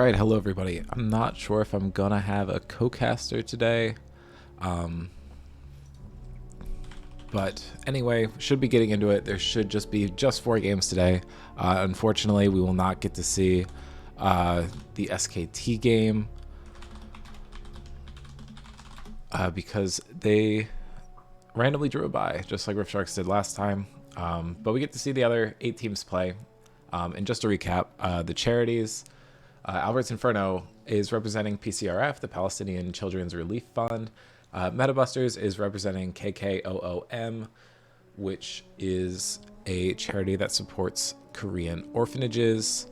Alright, hello everybody. I'm not sure if I'm gonna have a co-caster today. But anyway, should be getting into it. There should just be 4 games today. Unfortunately, we will not get to see the SKT game because they randomly drew a bye, just like Rift Sharks did last time. But we get to see the other 8 teams play. And just to recap, the charities, Albert's Inferno is representing PCRF, the Palestinian Children's Relief Fund. Metabusters is representing KKOOM, which is a charity that supports Korean orphanages.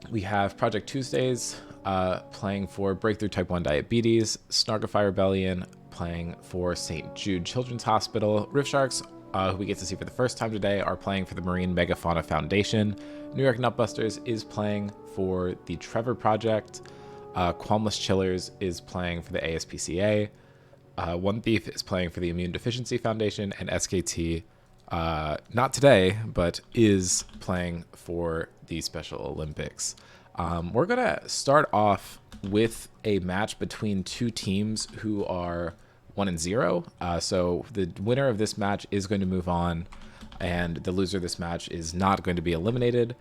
We have Project Tuesdays playing for Breakthrough Type 1 Diabetes, Snarkify Rebellion playing for St. Jude Children's Hospital. Rift Sharks, who we get to see for the first time today, are playing for the Marine Megafauna Foundation. New York Nutbusters is playing for the Trevor Project. Qualmless Chillers is playing for the ASPCA. One Thief is playing for the Immune Deficiency Foundation, and SKT, not today, but is playing for the Special Olympics. We're going to start off with a match between 2 teams who are 1-0. So the winner of this match is going to move on, and the loser of this match is not going to be eliminated.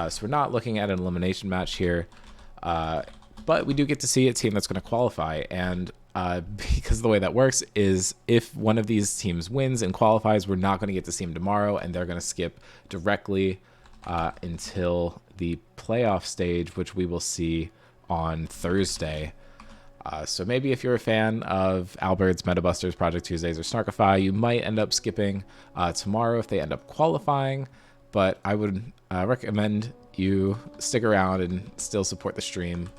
So we're not looking at an elimination match here. But we do get to see a team that's going to qualify, and because the way that works is if one of these teams wins and qualifies, we're not going to get to see them tomorrow, and they're going to skip directly until the playoff stage, which we will see on Thursday. So maybe if you're a fan of Albert's, Metabusters, Project Tuesdays, or Snarkify, you might end up skipping tomorrow if they end up qualifying, but I would recommend you stick around and still support the stream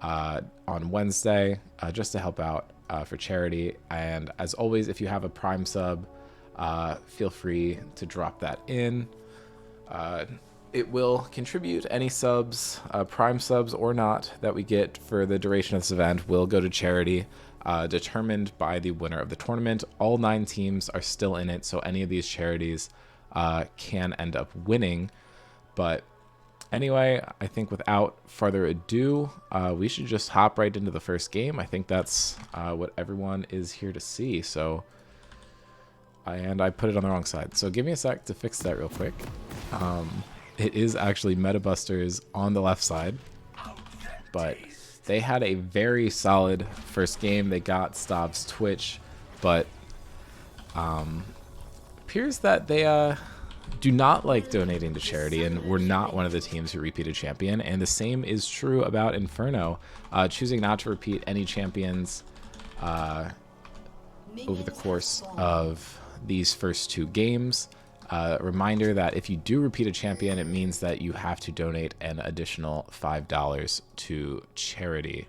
on Wednesday, just to help out for charity. And as always, if you have a Prime sub, feel free to drop that in. It will contribute. Any subs, Prime subs or not, that we get for the duration of this event will go to charity, determined by the winner of the tournament. All 9 teams are still in it, so any of these charities can end up winning. But anyway, I think without further ado, we should just hop right into the first game. I think that's what everyone is here to see. So, and I put it on the wrong side. So give me a sec to fix that real quick. It is actually Metabusters on the left side, but they had a very solid first game. They got Stav's Twitch, but appears that they do not like donating to charity, and we're not one of the teams who repeated champion. And the same is true about Inferno, choosing not to repeat any champions over the course of these first 2 games. Reminder that if you do repeat a champion, it means that you have to donate an additional $5 to charity.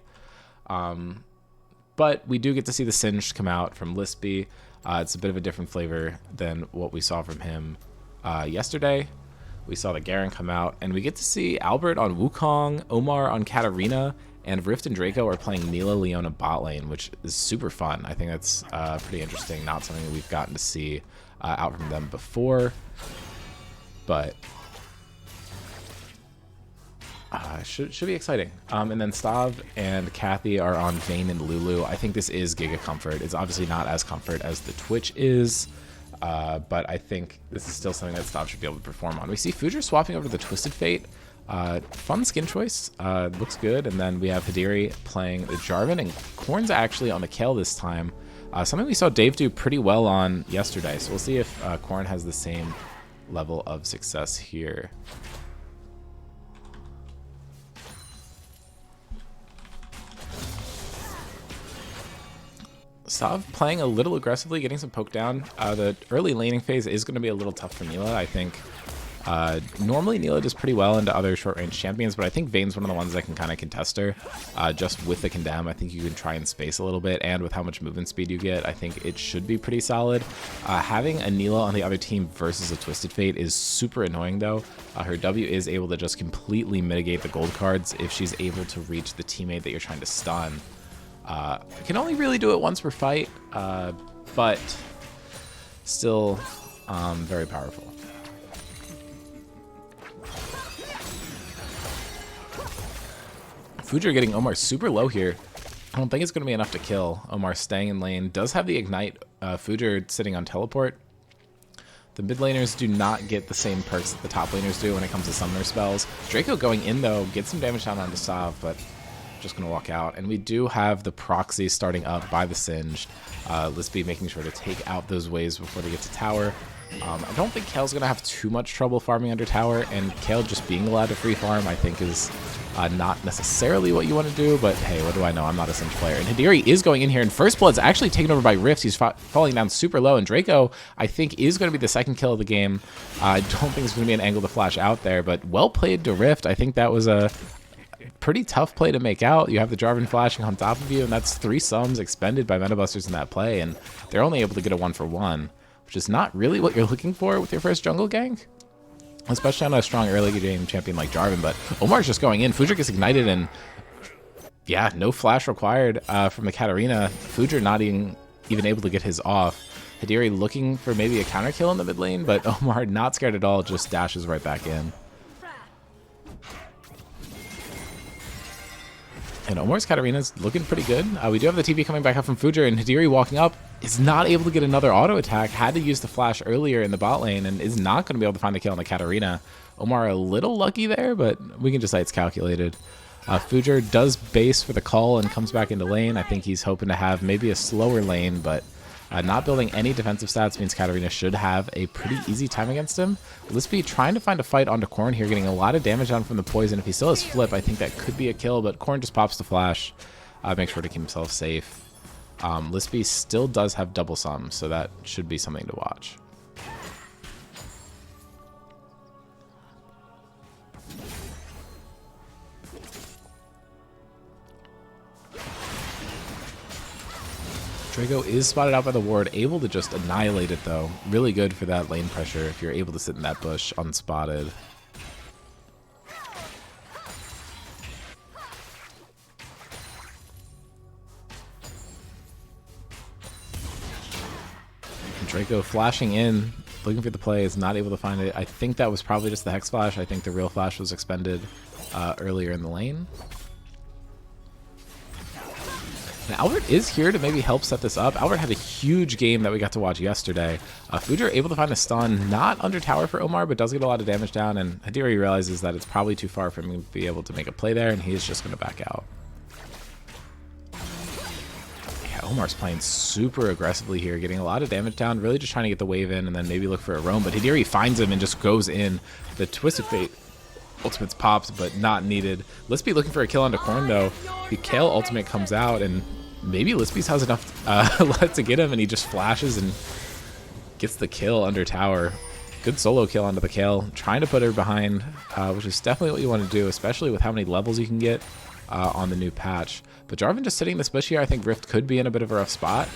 But we do get to see the Singed come out from Lispy. It's a bit of a different flavor than what we saw from him yesterday. We saw the Garen come out, and we get to see Albert on Wukong, Omar on Katarina, and Rift and Draco are playing Neela Leona bot lane, which is super fun. I think that's pretty interesting. Not something that we've gotten to see out from them before, but should be exciting. And then Stav and Kathy are on Vayne and Lulu. I think this is Giga Comfort. It's obviously not as comfort as the Twitch is, but I think this is still something that Stav should be able to perform on. We see Fujer swapping over to the Twisted Fate. Fun skin choice, looks good. And then we have Hadiri playing the Jarvan, and Korn's actually on the Kayle this time. Something we saw Dave do pretty well on yesterday, so we'll see if Korn has the same level of success here. Stav playing a little aggressively, getting some poke down. The early laning phase is going to be a little tough for Neela, I think. Normally Neela does pretty well into other short-range champions, but I think Vayne's one of the ones that can kind of contest her. Just with the condemn, I think you can try and space a little bit, and with how much movement speed you get, I think it should be pretty solid. Having a Neela on the other team versus a Twisted Fate is super annoying, though. Her W is able to just completely mitigate the gold cards if she's able to reach the teammate that you're trying to stun. You can only really do it once per fight, but still very powerful. Fujer getting Omar super low here. I don't think it's going to be enough to kill. Omar staying in lane. Does have the Ignite. Fujer sitting on Teleport. The mid laners do not get the same perks that the top laners do when it comes to summoner spells. Draco going in, though, gets some damage down onto Sav, but just going to walk out. And we do have the proxy starting up by the Singed. Lispy making sure to take out those waves before they get to tower. I don't think Kale's going to have too much trouble farming under tower, and Kale just being allowed to free farm, I think, is not necessarily what you want to do, but hey, what do I know? I'm not a Singed player. And Hidiri is going in here, and First Blood's actually taken over by Rift. He's falling down super low, and Draco, I think, is going to be the second kill of the game. I don't think there's going to be an angle to flash out there, but well played to Rift. I think that was a pretty tough play to make out. You have the Jarvan flashing on top of you, and that's 3 sums expended by Metabusters in that play, and they're only able to get a 1-for-1. Which is not really what you're looking for with your first jungle gank, especially on a strong early game champion like Jarvan. But Omar's just going in. Fujer gets ignited, and yeah, no flash required from the Katarina. Fujer not even able to get his off. Hidiri looking for maybe a counter kill in the mid lane, but Omar not scared at all, just dashes right back in. And Omar's Katarina's looking pretty good. We do have the TP coming back up from Fujer, and Hidiri walking up is not able to get another auto attack. Had to use the flash earlier in the bot lane and is not going to be able to find the kill on the Katarina. Omar a little lucky there, but we can just say it's calculated. Fujer does base for the call and comes back into lane. I think he's hoping to have maybe a slower lane, but not building any defensive stats means Katarina should have a pretty easy time against him. Lispy trying to find a fight onto Korn here, getting a lot of damage down from the poison. If he still has flip, I think that could be a kill, but Korn just pops the flash. Makes sure to keep himself safe. Lispy still does have double sums, so that should be something to watch. Draco is spotted out by the ward, able to just annihilate it though. Really good for that lane pressure if you're able to sit in that bush unspotted. Draco flashing in, looking for the play, is not able to find it. I think that was probably just the Hex Flash. I think the real flash was expended earlier in the lane. And Albert is here to maybe help set this up. Albert had a huge game that we got to watch yesterday. Fujer able to find a stun, not under tower for Omar, but does get a lot of damage down, and Hidiri realizes that it's probably too far for him to be able to make a play there, and he's just going to back out. Yeah, Omar's playing super aggressively here, getting a lot of damage down, really just trying to get the wave in and then maybe look for a roam, but Hidiri finds him and just goes in. The Twisted Fate ultimate's popped, but not needed. Lispy looking for a kill onto Korn though. The Kale ultimate comes out, and maybe Lispy's has enough left to get him, and he just flashes and gets the kill under tower. Good solo kill onto the Kale, trying to put her behind, which is definitely what you want to do, especially with how many levels you can get on the new patch. But Jarvan just sitting this bush here. I think Rift could be in a bit of a rough spot.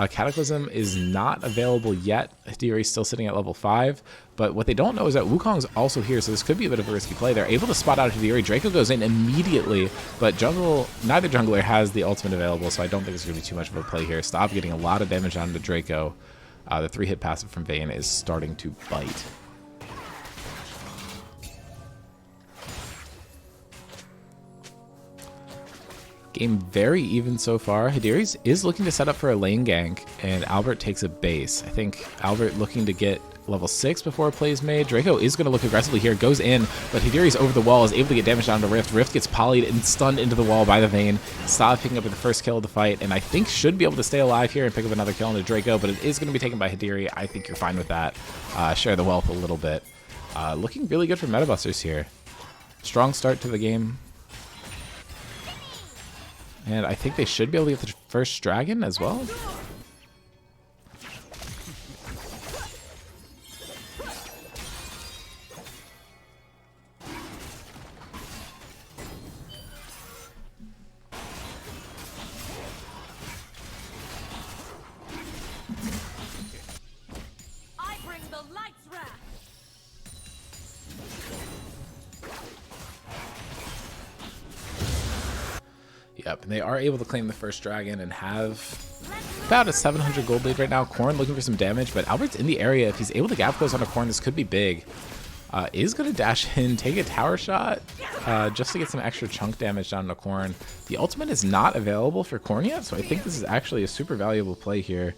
Cataclysm is not available yet. Hidiri's still sitting at level 5, but what they don't know is that Wukong's also here, so this could be a bit of a risky play. They're able to spot out Hidiri. Draco goes in immediately, but neither jungler has the ultimate available, so I don't think it's going to be too much of a play here. Stop getting a lot of damage onto Draco. The 3-hit passive from Vayne is starting to bite. Game very even so far. Hidiri's is looking to set up for a lane gank, and Albert takes a base. I think Albert looking to get level 6 before a play is made. Draco is going to look aggressively here, goes in, but Hidiri's over the wall, is able to get damage down to Rift. Rift gets polyed and stunned into the wall by the Vayne. Sav picking up the first kill of the fight, and I think should be able to stay alive here and pick up another kill into Draco, but it is going to be taken by Hidiri. I think you're fine with that. Share the wealth a little bit. Looking really good for Metabusters here. Strong start to the game. And I think they should be able to get the first dragon as well. I bring the lights wrath. Yep, and they are able to claim the first dragon and have about a 700 gold lead right now. Korn looking for some damage, but Albert's in the area. If he's able to gap close onto Korn, this could be big. is going to dash in, take a tower shot, just to get some extra chunk damage down to Corn. The ultimate is not available for Corn yet, so I think this is actually a super valuable play here,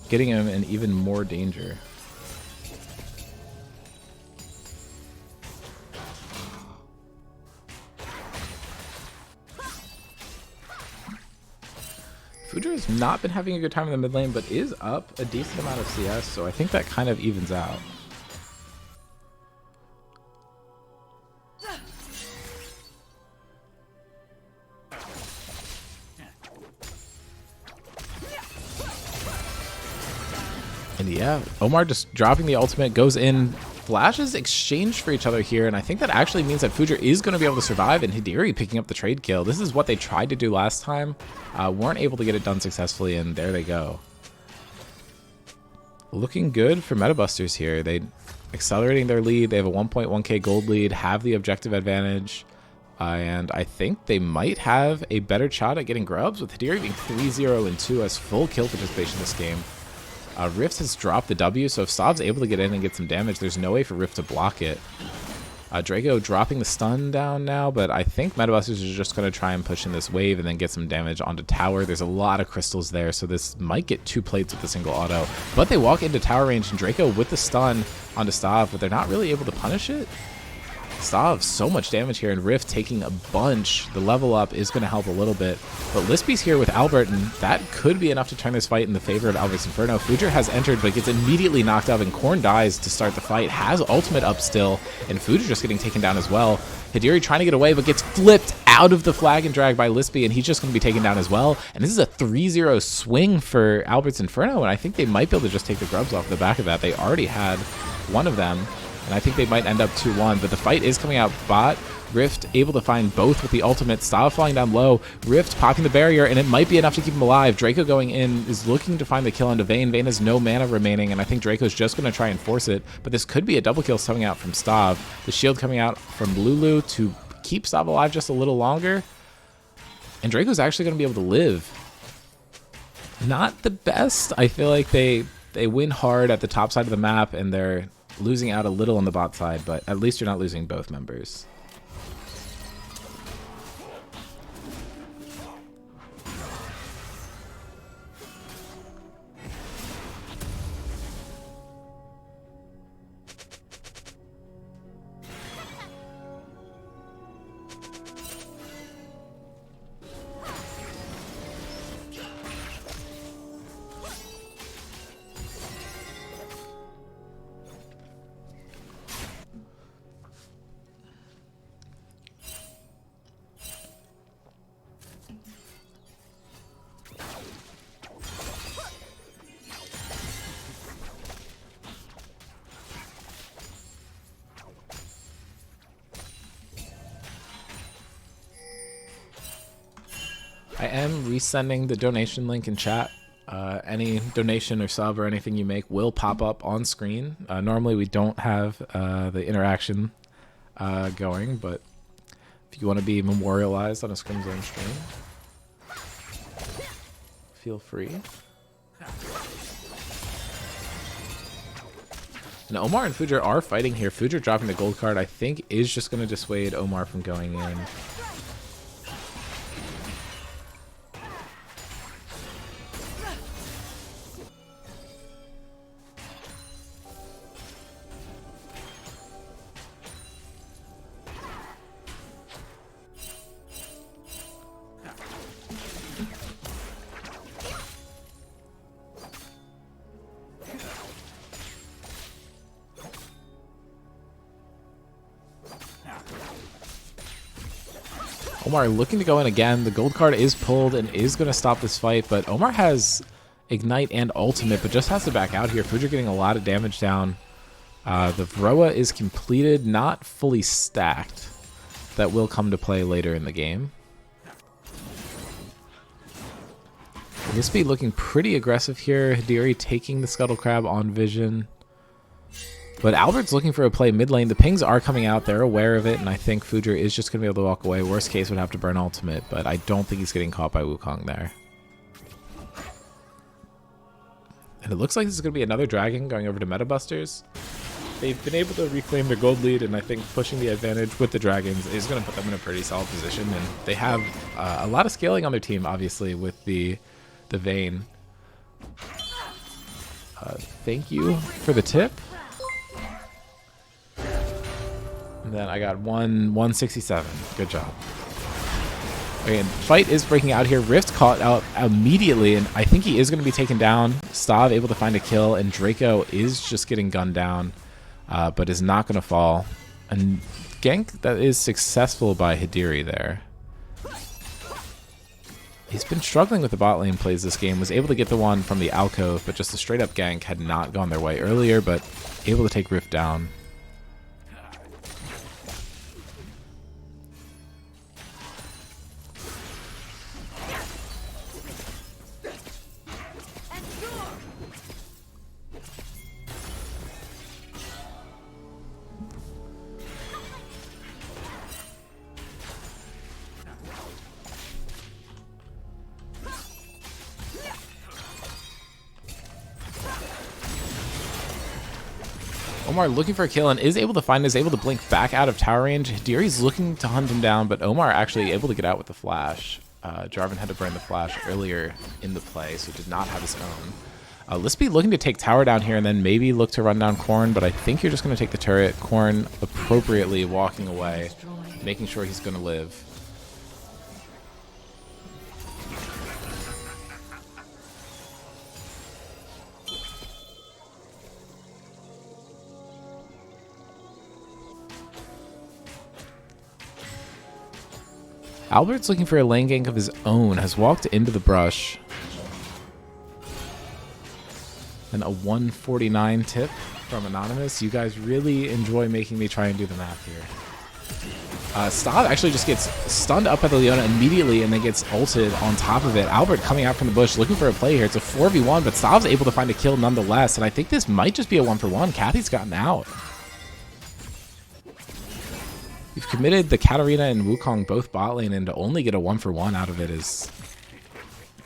getting him in even more danger. Fujer has not been having a good time in the mid lane, but is up a decent amount of CS, so I think that kind of evens out. And yeah, Omar just dropping the ultimate, goes in, flashes exchange for each other here, and I think that actually means that Fujer is going to be able to survive, and Hidiri picking up the trade kill. This is what they tried to do last time, weren't able to get it done successfully, and there they go. Looking good for Metabusters here. They accelerating their lead. They have a 1.1k gold lead, have the objective advantage, and I think they might have a better shot at getting grubs, with Hidiri being 3-0 and 2 as full kill participation in this game. Rift has dropped the W, so if Stav's able to get in and get some damage, there's no way for Rift to block it. Draco dropping the stun down now, but I think Metabusters are just going to try and push in this wave and then get some damage onto tower. There's a lot of crystals there, so this might get 2 plates with a single auto. But they walk into tower range, and Draco with the stun onto Stav, but they're not really able to punish it. Stav, so much damage here, and Rift taking a bunch. The level up is going to help a little bit. But Lispy's here with Albert, and that could be enough to turn this fight in the favor of Albert's Inferno. Fujer has entered, but gets immediately knocked up, and Korn dies to start the fight. Has ultimate up still, and Fujer just getting taken down as well. Hidiri trying to get away, but gets flipped out of the flag and drag by Lispy, and he's just going to be taken down as well. And this is a 3-0 swing for Albert's Inferno, and I think they might be able to just take the grubs off the back of that. They already had one of them, and I think they might end up 2-1, but the fight is coming out bot. Rift able to find both with the ultimate. Stav falling down low. Rift popping the barrier, and it might be enough to keep him alive. Draco going in is looking to find the kill onto Vayne. Vayne has no mana remaining, and I think Draco's just going to try and force it, but this could be a double kill coming out from Stav. The shield coming out from Lulu to keep Stav alive just a little longer, and Draco's actually going to be able to live. Not the best. I feel like they win hard at the top side of the map, and they're losing out a little on the bot side, but at least you're not losing both members. I am resending the donation link in chat. Any donation or sub or anything you make will pop up on screen. Normally we don't have the interaction going, but if you want to be memorialized on a Scrim Zone stream, feel free. And Omar and Fujer are fighting here. Fujer dropping the gold card, I think, is just going to dissuade Omar from going in. Omar looking to go in again. The gold card is pulled and is going to stop this fight, but Omar has Ignite and Ultimate, but just has to back out here. Fujer getting a lot of damage down. The Vroa is completed, not fully stacked. That will come to play later in the game. Lispy looking pretty aggressive here. Hidiri taking the Scuttle Crab on Vision. But Albert's looking for a play mid lane. The pings are coming out. They're aware of it, and I think Fujer is just going to be able to walk away. Worst case would have to burn ultimate, but I don't think he's getting caught by Wukong there. And it looks like this is going to be another dragon going over to Metabusters. they've been able to reclaim their gold lead, and I think pushing the advantage with the dragons is going to put them in a pretty solid position. And they have a lot of scaling on their team, obviously, with the Vayne. Thank you for the tip. And then I got 167. Good job. Okay, and fight is breaking out here. Rift caught out immediately, and I think he is going to be taken down. Stav able to find a kill, and Draco is just getting gunned down, but is not going to fall. And gank that is successful by Hidiri there. He's been struggling with the bot lane plays this game. Was able to get the one from the alcove, but just a straight up gank had not gone their way earlier, but able to take Rift down. Omar looking for a kill and is able to find, is able to blink back out of tower range. Hidiri's looking to hunt him down, but Omar actually able to get out with the flash. Jarvan had to burn the flash earlier in the play, so did not have his own. Lispy looking to take tower down here and then maybe look to run down Corn, but I think you're just going to take the turret. Corn appropriately walking away, making sure he's going to live. Albert's looking for a lane gank of his own, has walked into the brush. And a 149 tip from Anonymous. You guys really enjoy making me try and do the math here. Stav actually just gets stunned up by the Leona immediately and then gets ulted on top of it. Albert coming out from the bush looking for a play here. It's a 4v1, but Stav's able to find a kill nonetheless. And I think this might just be a 1-for-1. Kathy's gotten out. We've committed the Katarina and Wukong both bot lane, and to only get a 1-for-1 out of it is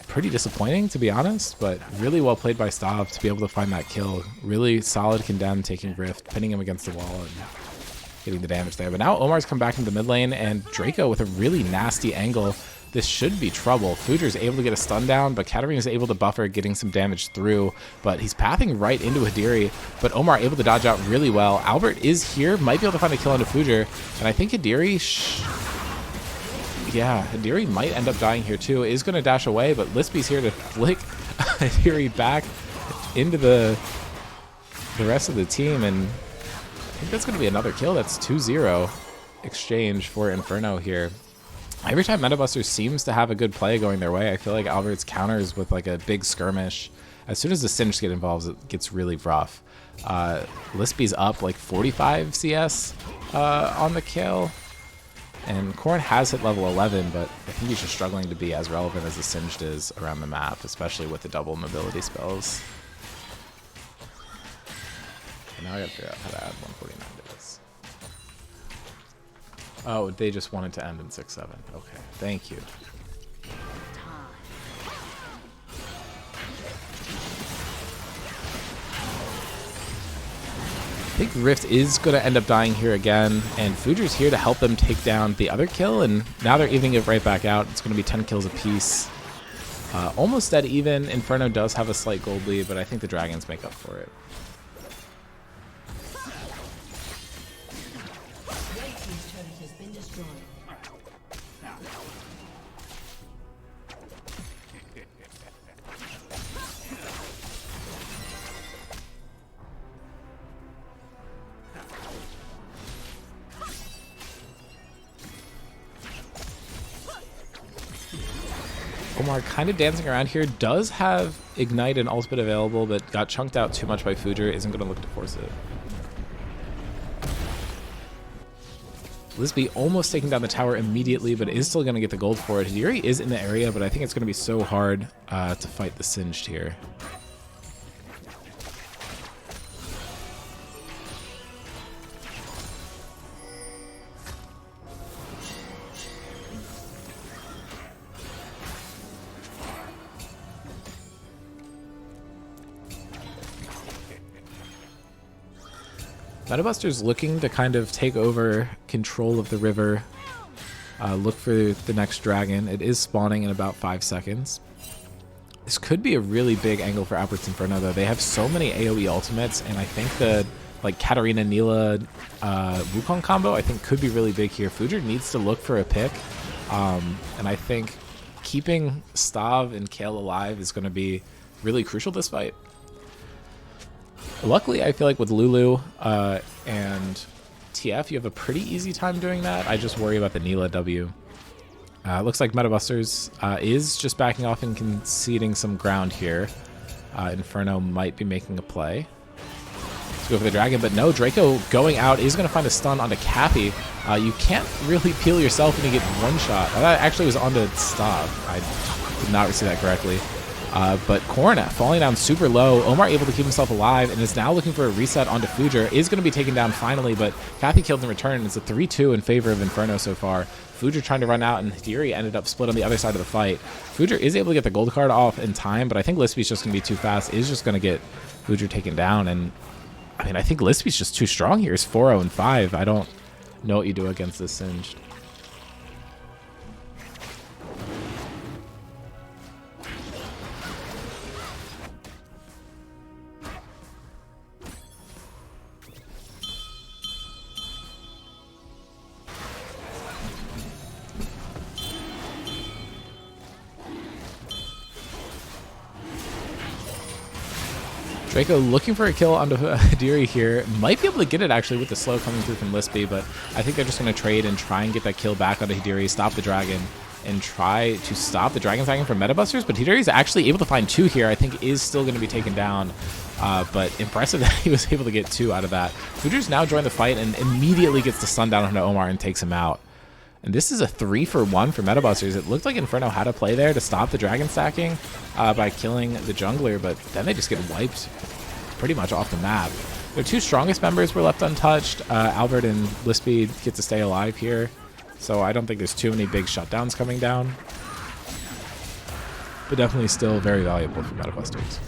pretty disappointing, to be honest, but really well played by Stav to be able to find that kill. Really solid condemn, taking Rift, pinning him against the wall, and getting the damage there. But now Omar's come back into the mid lane, and Draco with a really nasty angle. This should be trouble. Fujer's able to get a stun down, but Katarina's able to buffer, getting some damage through. But he's pathing right into Hidiri, but Omar able to dodge out really well. Albert is here, might be able to find a kill onto Fujer, and I think Hidiri... yeah, Hidiri might end up dying here too. Is going to dash away, but Lispy's here to flick Hidiri back into the rest of the team, and I think that's going to be another kill. That's 2-0 exchange for Inferno here. Every time Metabuster seems to have a good play going their way, I feel like Albert's counters with like a big skirmish. As soon as the Singe get involved, it gets really rough. Lispy's up like 45 CS on the kill. And Corn has hit level 11, but I think he's just struggling to be as relevant as the Singed is around the map, especially with the double mobility spells. Okay, now I gotta figure out how to add 149 to this. Oh, they just wanted to end in 6-7. Okay, thank you. I think Rift is going to end up dying here again, and Fujer's here to help them take down the other kill, and now they're evening it right back out. It's going to be 10 kills apiece. Almost dead even. Inferno does have a slight gold lead, but I think the Dragons make up for it. Omar kind of dancing around here, does have Ignite and Ultimate available, but got chunked out too much by Fujer, isn't going to look to force it. Lispy almost taking down the tower immediately, but is still going to get the gold for it. Hidiri is in the area, but I think it's going to be so hard to fight the Singed here. Metabuster's looking to kind of take over control of the river. Look for the next dragon. It is spawning in about 5 seconds. This could be a really big angle for Albert's Inferno, though. They have so many AoE ultimates, and I think the like Katarina Neela Wukong combo I think could be really big here. Fujer needs to look for a pick, and I think keeping Stav and Kale alive is going to be really crucial this fight. Luckily, I feel like with Lulu and TF, you have a pretty easy time doing that. I just worry about the Neela W. Looks like Metabusters is just backing off and conceding some ground here. Inferno might be making a play. Let's go for the dragon, but no, Draco going out is going to find a stun onto Cappy. You can't really peel yourself when you get one shot. That actually was onto Stav. I did not see that correctly. But Korn falling down super low. Omar able to keep himself alive and is now looking for a reset onto Fujer. Is going to be taken down finally, but Kathy killed in return. It's a 3-2 in favor of Inferno so far. Fujer trying to run out, and Hidiri ended up split on the other side of the fight. Fujer is able to get the gold card off in time, but I think Lispy's just going to be too fast. Is just going to get Fujer taken down, and I mean, I think Lispy's just too strong here. It's 4-0 and 5. I don't know what you do against this Singed. Draco looking for a kill onto Hidiri here. Might be able to get it actually with the slow coming through from Lispy, but I think they're just going to trade and try and get that kill back onto Hidiri, stop the dragon, and try to stop the dragon dragon from Metabusters. But Hidiri's actually able to find 2 here. I think is still going to be taken down, but impressive that he was able to get 2 out of that. Fujer's now joined the fight and immediately gets the stun down onto Omar and takes him out. And this is a 3-for-1 for Metabusters. It looked like Inferno had a play there to stop the dragon stacking by killing the jungler, but then they just get wiped pretty much off the map. Their 2 strongest members were left untouched. Albert and Lispy get to stay alive here, so I don't think there's too many big shutdowns coming down. But definitely still very valuable for Metabusters.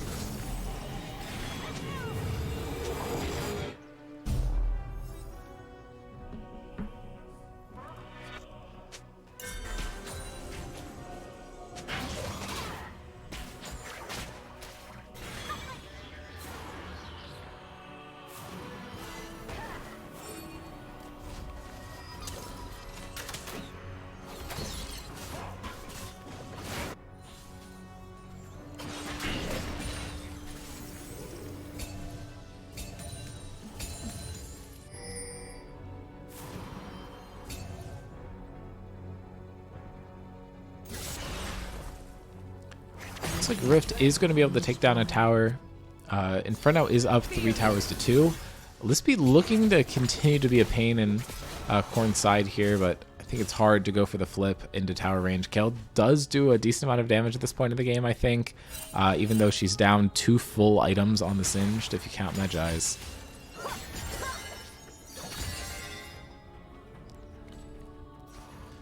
Looks like Rift is going to be able to take down a tower. Inferno is up 3 towers to 2. Lispy looking to continue to be a pain in Korn's side here, but I think it's hard to go for the flip into tower range. Kale does do a decent amount of damage at this point in the game, I think, even though she's down 2 full items on the Singed, if you count Magi's.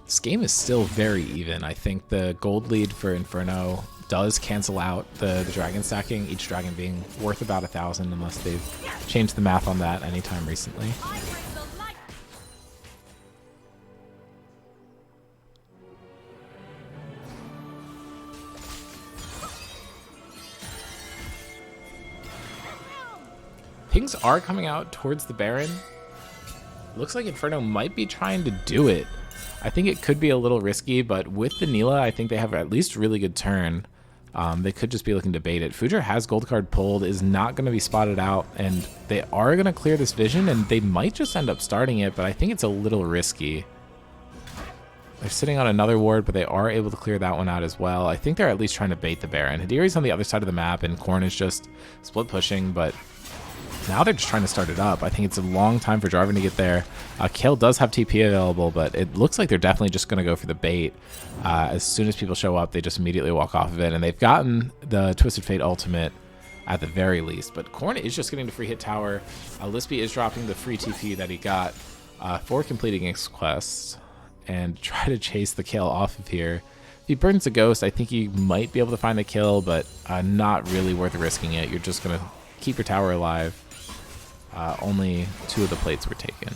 This game is still very even. I think the gold lead for Inferno does cancel out the dragon stacking, each dragon being worth about 1,000 unless they've changed the math on that anytime recently. Pings are coming out towards the Baron. Looks like Inferno might be trying to do it. I think it could be a little risky, but with the Neela, I think they have at least a really good turn. They could just be looking to bait it. Fujer has gold card pulled, is not going to be spotted out, and they are going to clear this vision, and they might just end up starting it, but I think it's a little risky. They're sitting on another ward, but they are able to clear that one out as well. I think they're at least trying to bait the Baron. Hidiri's on the other side of the map, and Korn is just split pushing, but now they're just trying to start it up. I think it's a long time for Jarvan to get there. Kale does have TP available, but it looks like they're definitely just going to go for the bait. As soon as people show up, they just immediately walk off of it, and they've gotten the Twisted Fate ultimate at the very least. But Korn is just getting the free hit tower. Lispy is dropping the free TP that he got for completing his quest, and try to chase the Kale off of here. If he burns the ghost, I think he might be able to find the kill, but not really worth risking it. You're just going to keep your tower alive. only 2 of the plates were taken.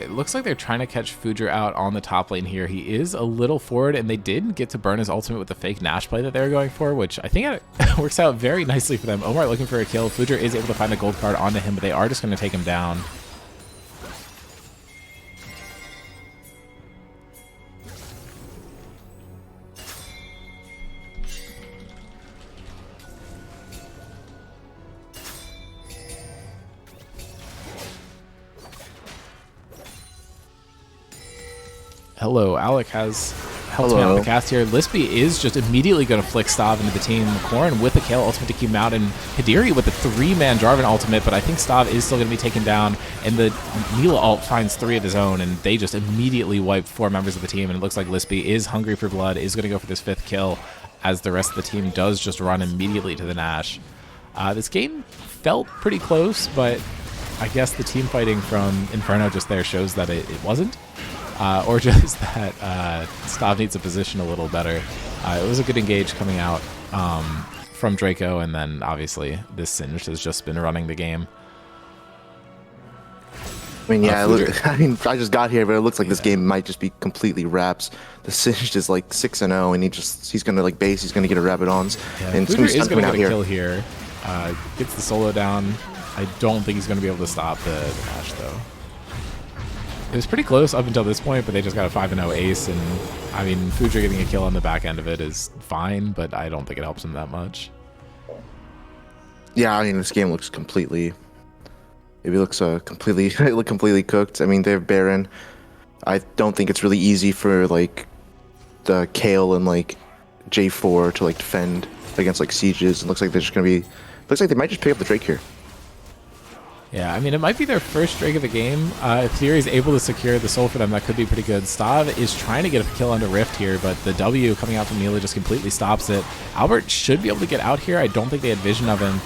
It looks like they're trying to catch Fujer out on the top lane here. He is a little forward, and they did get to burn his ultimate with the fake Nash play that they were going for, which I think it works out very nicely for them. Omar looking for a kill. Fujer is able to find a gold card onto him, but they are just going to take him down. Hello, Alec has helped me out on the cast here. Lispy is just immediately going to flick Stav into the team. Corrin with the Kale ultimate to keep him out, and Hidiri with the 3-man Jarvan ultimate, but I think Stav is still going to be taken down, and the Neela ult finds 3 of his own, and they just immediately wiped 4 members of the team, and it looks like Lispy is hungry for blood, is going to go for this 5th kill, as the rest of the team does just run immediately to the Nash. This game felt pretty close, but I guess the team fighting from Inferno just there shows that it wasn't. Or just that Stav needs to position a little better. It was a good engage coming out from Draco, and then obviously this Singed has just been running the game. I mean, yeah, I just got here, but it looks like this game might just be completely wraps. The Singed is like 6-0, and he's gonna like base. He's gonna get a Rabidons, and Fujer is gonna get a kill here. Gets the solo down. I don't think he's gonna be able to stop the Nash though. It was pretty close up until this point, but they just got a 5-0 ace, and I mean, Fujer getting a kill on the back end of it is fine, but I don't think it helps him that much. Yeah, I mean, this game looks completely. It looks completely cooked. I mean, they have Baron. I don't think it's really easy for like the Kale and like J4 to like defend against like sieges. It looks like they're just gonna be. Looks like they might just pick up the Drake here. Yeah, I mean, it might be their first Drake of the game. If Theory is able to secure the soul for them, that could be pretty good. Stav is trying to get a kill onto Rift here, but the W coming out from Neela just completely stops it. Albert should be able to get out here. I don't think they had vision of him,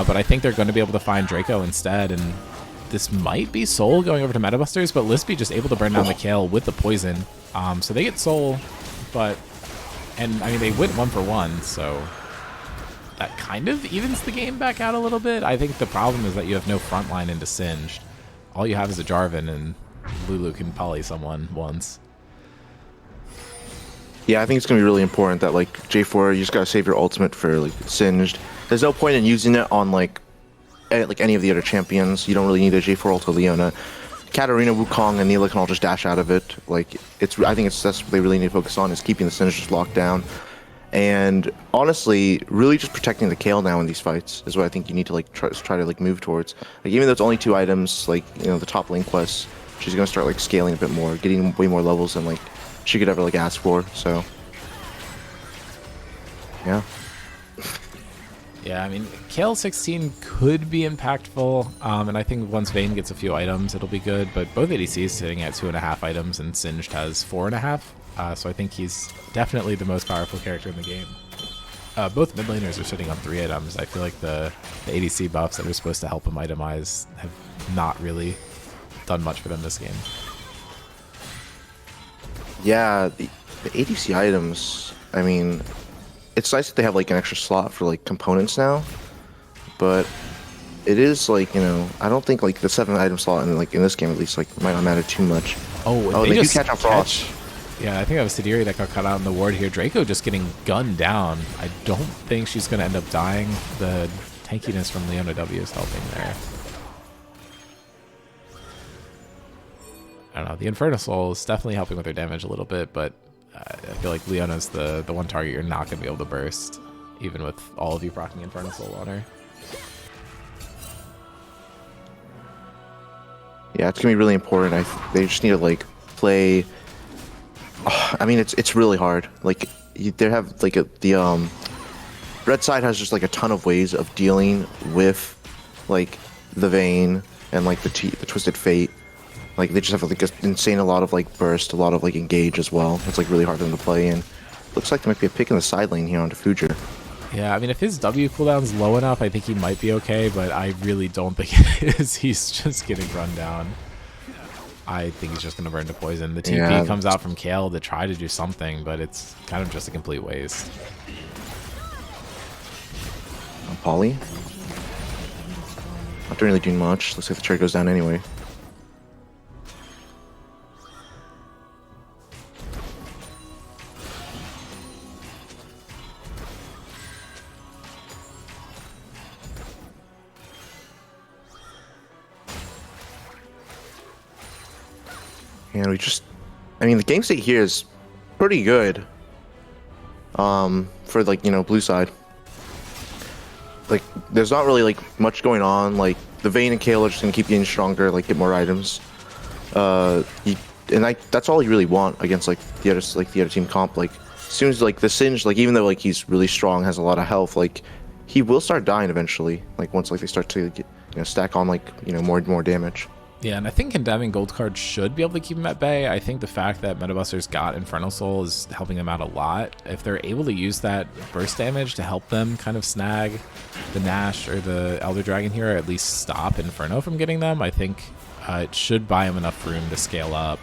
but I think they're going to be able to find Draco instead, and this might be Soul going over to Metabusters, but Lispy just able to burn down the Kale with the poison. So they get Soul, and I mean, they went 1 for 1, so that kind of evens the game back out a little bit. I think the problem is that you have no front line into Singed. All you have is a Jarvan, and Lulu can poly someone once. Yeah, I think it's going to be really important that, like, J4, you just got to save your ultimate for, like, Singed. There's no point in using it on, like any of the other champions. You don't really need a J4 ult to Leona. Katarina, Wukong, and Neela can all just dash out of it. Like, I think that's what they really need to focus on, is keeping the Singed just locked down. And honestly, really just protecting the Kale now in these fights is what I think you need to like try to like move towards. Like, even though it's only 2 items, like, you know, the top lane quests, she's gonna start like scaling a bit more, getting way more levels than like she could ever like ask for. So yeah. Yeah, I mean, Kale 16 could be impactful, and I think once Vayne gets a few items, it'll be good, but both ADCs sitting at 2.5 items, and Singed has 4.5, so I think he's definitely the most powerful character in the game. Both mid laners are sitting on 3 items. I feel like the ADC buffs that are supposed to help him itemize have not really done much for them this game. Yeah, the ADC items, I mean, it's nice that they have like an extra slot for like components now, but it is like, you know, I don't think like the 7-item slot in like in this game at least like might not matter too much. Oh, they just catch on Frost. Yeah, I think that was Sidiri that got cut out in the ward here. Draco just getting gunned down. I don't think she's going to end up dying. The tankiness from Leona W is helping there. I don't know. The Inferno Soul is definitely helping with her damage a little bit, but I feel like Leona's the one target you're not going to be able to burst, even with all of you proccing Inferno Soul on her. Yeah, it's gonna be really important. They just need to like play. I mean, it's really hard. Like they have like the red side has just like a ton of ways of dealing with like the Vayne and like the Twisted Fate. Like they just have like an insane a lot of like burst, a lot of like engage as well. It's like really hard for them to play in. Looks like there might be a pick in the side lane here onto Future. Yeah, I mean, if his W cooldown's low enough, I think he might be okay, but I really don't think it is. He's just getting run down. I think he's just going to burn to poison. The TP comes out from Kale to try to do something, but it's kind of just a complete waste. Polly. Not really doing much. Looks like the trade goes down anyway. And we just, I mean, the game state here is pretty good. For like, you know, blue side. Like, there's not really like much going on. Like, the Vayne and Kale are just gonna keep getting stronger, like get more items. That's all you really want against like the other team comp. Like, as soon as like the Singed, like even though like he's really strong, has a lot of health, like he will start dying eventually. Like once like they start to get, you know, stack on like, you know, more damage. Yeah, and I think condemning gold card should be able to keep him at bay. I think the fact that Metabusters got Infernal Soul is helping them out a lot. If they're able to use that burst damage to help them kind of snag the Nash or the Elder Dragon here, or at least stop Inferno from getting them, I think it should buy him enough room to scale up.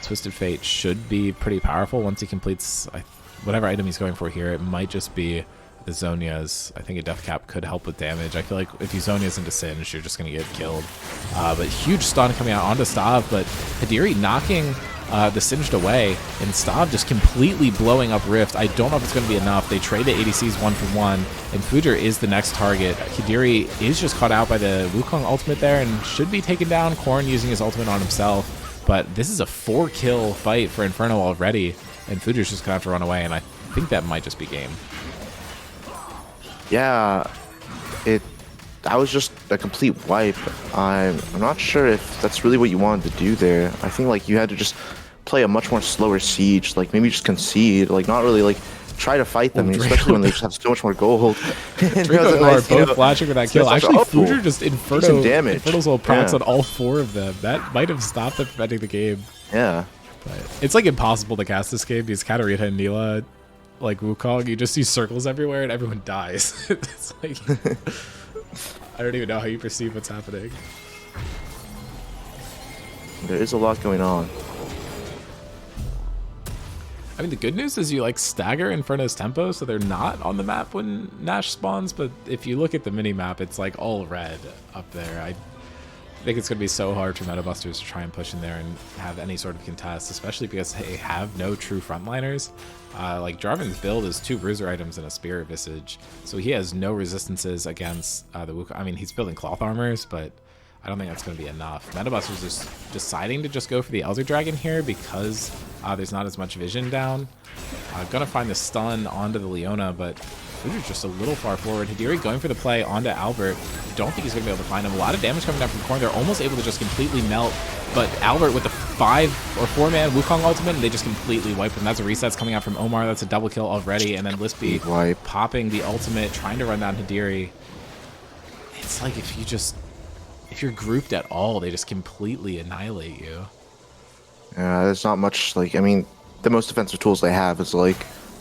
Twisted Fate should be pretty powerful once he completes whatever item he's going for here. It might just be the Zonias. I think a Death Cap could help with damage. I feel like if you Zonias into Singe, you're just going to get killed. But huge stun coming out onto Stav, but Hidiri knocking the Singed away, and Stav just completely blowing up Rift. I don't know if it's going to be enough. They trade the ADCs 1-for-1, and Future is the next target. Hidiri is just caught out by the Wukong ultimate there and should be taken down. Korn using his ultimate on himself, but this is a 4-kill fight for Inferno already, and Future's just going to have to run away, and I think that might just be game. Yeah, that was just a complete wipe. I'm not sure if that's really what you wanted to do there. I think like you had to just play a much more slower siege, like maybe just concede, like not really like try to fight them, especially when they just have so much more gold. Draco are both flashing for that kill. Actually, Future just Infernal Soul procs on all 4 of them. That might have stopped them from ending the game. Yeah. But it's like impossible to cast this game because Katarina and Neela, like Wukong, you just see circles everywhere and everyone dies. It's like I don't even know how you perceive what's happening. There is a lot going on. I mean, the good news is you like stagger Inferno's tempo, so they're not on the map when Nash spawns. But if you look at the mini map, it's like all red up there. I think it's going to be so hard for Metabusters to try and push in there and have any sort of contest, especially because they have no true frontliners. Like Jarvan's build is 2 bruiser items and a Spirit Visage, so he has no resistances against the Wukong. I mean, he's building cloth armors, but I don't think that's going to be enough. Metabusters is deciding to just go for the Elder Dragon here because there's not as much vision down. Gonna find the stun onto the Leona, but Future's just a little far forward. Hidiri going for the play onto Albert. Don't think he's going to be able to find him. A lot of damage coming down from Korn. They're almost able to just completely melt, but Albert with the 5 or 4-man Wukong ultimate, and they just completely wipe him. That's a resets coming out from Omar. That's a double kill already, and then Lispy popping the ultimate, trying to run down Hidiri. It's like if you're grouped at all, they just completely annihilate you. Yeah, there's not much, like, I mean, the most defensive tools they have is like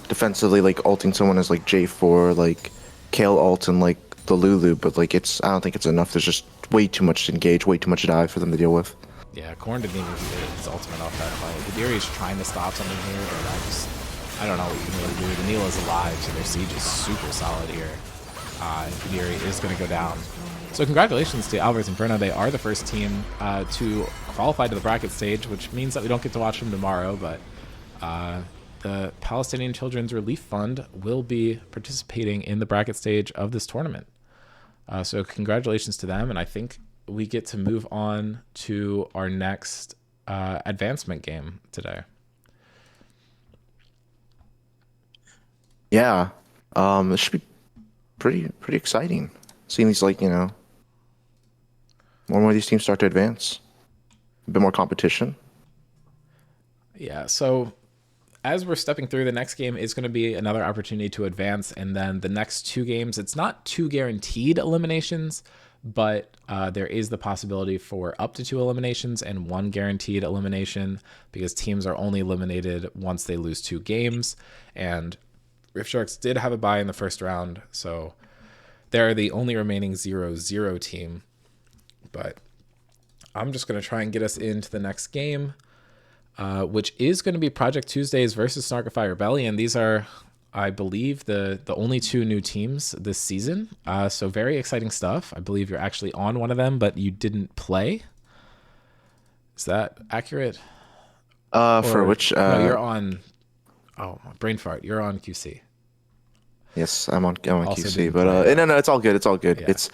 defensively like ulting someone as like J4, like Kale ult and like the Lulu, but like I don't think it's enough. There's just way too much to engage, way too much dive for them to deal with. Yeah, Korn didn't even get his ultimate off that fight. Hidiri is trying to stop something here, but I don't know what you can really do. The Neela's alive, so their siege is super solid here. Hidiri is going to go down. So congratulations to Alvarez Inferno. They are the first team to qualify to the bracket stage, which means that we don't get to watch them tomorrow, but the Palestinian Children's Relief Fund will be participating in the bracket stage of this tournament. So congratulations to them, and I think we get to move on to our next advancement game today. Yeah, this should be pretty exciting. Seeing these, like, you know, more and more of these teams start to advance. a bit more competition. Yeah, so as we're stepping through, the next game is going to be another opportunity to advance, and then the next 2 games, it's not 2 guaranteed eliminations, but there is the possibility for up to 2 eliminations and 1 guaranteed elimination, because teams are only eliminated once they lose 2 games, and Rift Sharks did have a bye in the first round, so they're the only remaining 0-0 team. But I'm just going to try and get us into the next game, which is going to be Project Tuesdays versus Snarkify Rebellion. These are, I believe, the only 2 new teams this season. So very exciting stuff. I believe you're actually on one of them, but you didn't play. Is that accurate? For which? No, you're on. Oh, brain fart. You're on QC. Yes, I'm on Also QC, didn't but play, no, it's all good. It's all good. Yeah. It's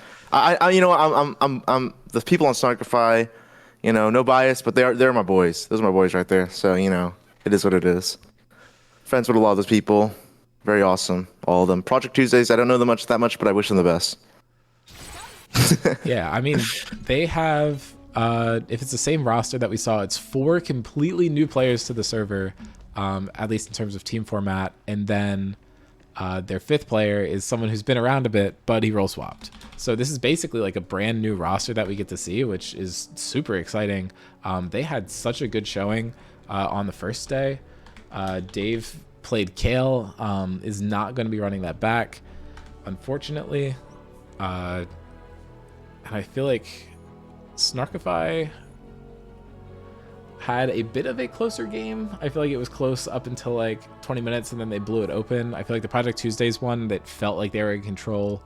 you know what, I'm the people on Snarkify, you know, no bias, but they're my boys. Those are my boys right there. So you know, it is what it is. Friends with a lot of those people, very awesome, all of them. Project Tuesdays, I don't know them that much, but I wish them the best. Yeah, I mean, they have, if it's the same roster that we saw, it's 4 completely new players to the server, at least in terms of team format. And then their 5th player is someone who's been around a bit, but he role swapped. So this is basically like a brand new roster that we get to see, which is super exciting. They had such a good showing on the first day. Dave played Kale, is not going to be running that back, unfortunately. And I feel like Snarkify had a bit of a closer game. I feel like it was close up until like 20 minutes, and then they blew it open. I feel like the Project Tuesdays one, that felt like they were in control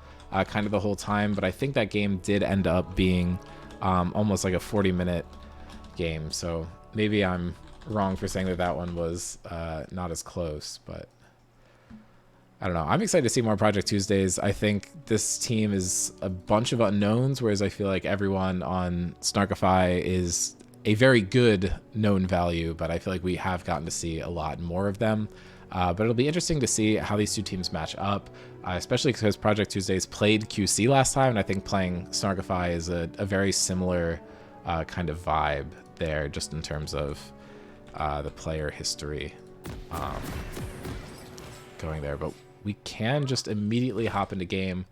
kind of the whole time, but I think that game did end up being almost like a 40-minute game. So maybe I'm wrong for saying that that one was not as close, but I don't know. I'm excited to see more Project Tuesdays. I think this team is a bunch of unknowns, whereas I feel like everyone on Snarkify is a very good known value, but I feel like we have gotten to see a lot more of them. But it'll be interesting to see how these 2 teams match up, especially because Project Tuesdays played QC last time, and I think playing Snarkify is a very similar kind of vibe there, just in terms of the player history going there. But we can just immediately hop into game.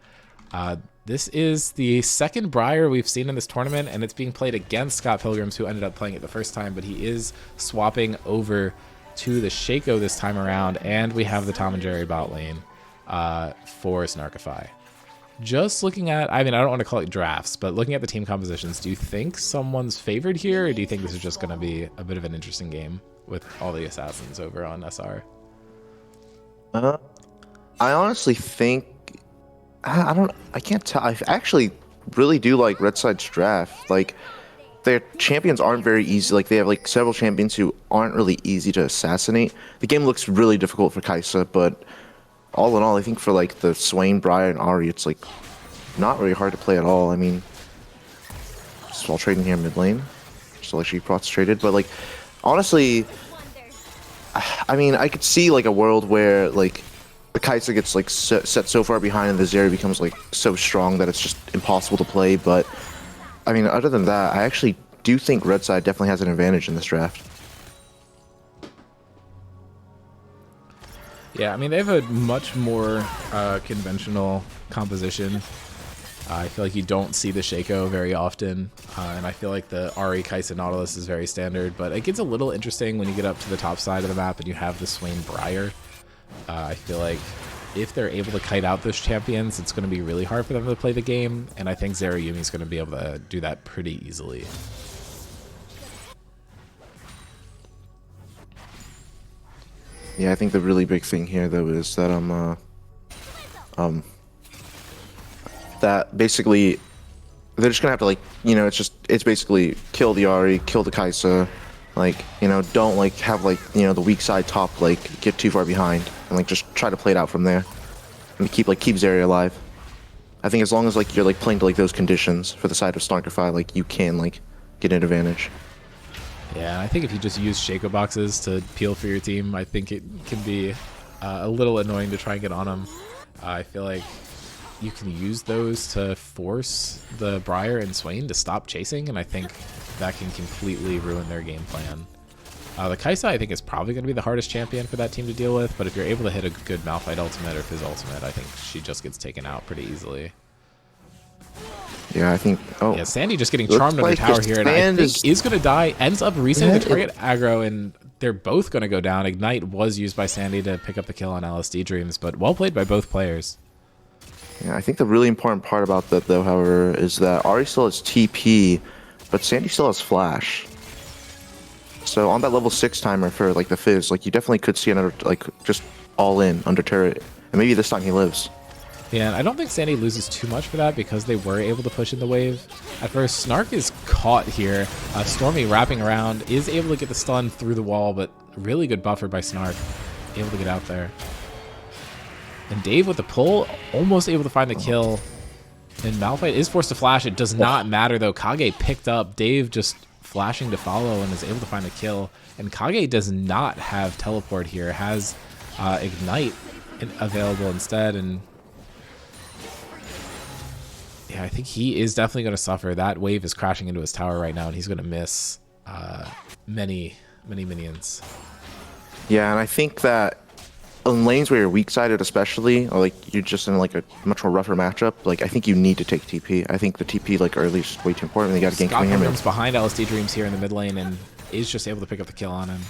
This is the 2nd Briar we've seen in this tournament, and it's being played against Scott Pilgrims, who ended up playing it the first time, but he is swapping over to the Shaco this time around, and we have the Tom and Jerry bot lane for Snarkify. Just looking at, I mean, I don't want to call it drafts, but looking at the team compositions, do you think someone's favored here, or do you think this is just going to be a bit of an interesting game with all the assassins over on SR? I honestly think I can't tell. I actually really do like Red Side's draft. Like, their champions aren't very easy. Like, they have like several champions who aren't really easy to assassinate. The game looks really difficult for Kaisa, but all in all, I think for like the Swain, Briar, and Ari, it's like not really hard to play at all. I mean, just while trading here mid lane, just like Prots traded, but like honestly, I mean, I could see like a world where like the Kaisa gets like set so far behind and the Zeri becomes like so strong that it's just impossible to play. But I mean, other than that, I actually do think Red Side definitely has an advantage in this draft. Yeah, I mean, they have a much more conventional composition. I feel like you don't see the Shaco very often, and I feel like the Ari, Kaisa, Nautilus is very standard, but it gets a little interesting when you get up to the top side of the map and you have the Swain Briar. I feel like if they're able to kite out those champions, it's going to be really hard for them to play the game, and I think Zeri is going to be able to do that pretty easily. Yeah, I think the really big thing here though is that that basically they're just gonna have to, like, you know, it's basically kill the Ari, kill the Kaisa, like, you know, don't like have like, you know, the weak side top like get too far behind, and like just try to play it out from there and keep Zeri alive. I think as long as like you're like playing to like those conditions for the side of Snarkify, like you can like get an advantage. Yeah, I think if you just use Shaco boxes to peel for your team, I think it can be a little annoying to try and get on them. I feel like you can use those to force the Briar and Swain to stop chasing, and I think that can completely ruin their game plan. The Kaisa, I think, is probably going to be the hardest champion for that team to deal with, but if you're able to hit a good Malphite ultimate or Fizz ultimate, I think she just gets taken out pretty easily. Yeah, I think... Oh. Yeah, Sandy just getting charmed on the tower here, and I think is going to die, ends up resetting the target aggro, and they're both going to go down. Ignite was used by Sandy to pick up the kill on LSD Dreams, but well played by both players. Yeah, I think the really important part about that, though, however, is that Ari still has TP, but Sandy still has Flash. So on that level 6 timer for like the Fizz, like you definitely could see another like just all in under turret, and maybe this time he lives. Yeah, and I don't think Sandy loses too much for that because they were able to push in the wave. At first, Snark is caught here. Stormy wrapping around, is able to get the stun through the wall, but really good buffer by Snark, able to get out there. And Dave with the pull, almost able to find the kill. And Malphite is forced to flash. It does not matter though. Kage picked up. Dave just flashing to follow and is able to find the kill. And Kage does not have teleport here. Has Ignite available instead. And yeah, I think he is definitely going to suffer. That wave is crashing into his tower right now, and he's going to miss many minions. Yeah, and I think that in lanes where you're weak-sided especially, or like you're just in like a much more rougher matchup, like I think you need to take TP. I think the TP like early is just way too important. They got to gank Scott him. comes behind LSD Dreams here in the mid lane and is just able to pick up the kill on him.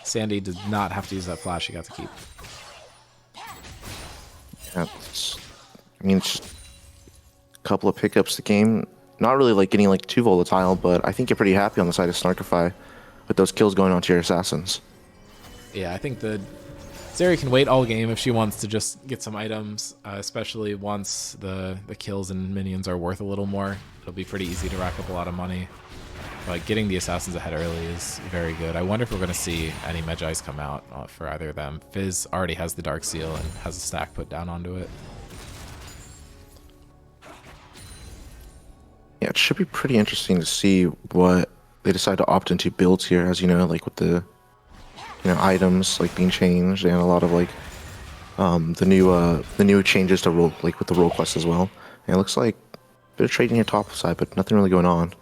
Sandy did not have to use that flash. He got to keep. Yeah, I mean, it's just a couple of pickups the game. Not really like getting like too volatile, but I think you're pretty happy on the side of Snarkify with those kills going on to your assassins. Yeah, I think the Zeri can wait all game if she wants to just get some items, especially once the kills and minions are worth a little more. It'll be pretty easy to rack up a lot of money. But getting the assassins ahead early is very good. I wonder if we're going to see any Medjais come out for either of them. Fizz already has the Dark Seal and has a stack put down onto it. Yeah, it should be pretty interesting to see what they decide to opt into builds here, as you know, like with the items like being changed and a lot of like the new changes to role, like with the role quest as well. And it looks like a bit of trading here top side, but nothing really going on.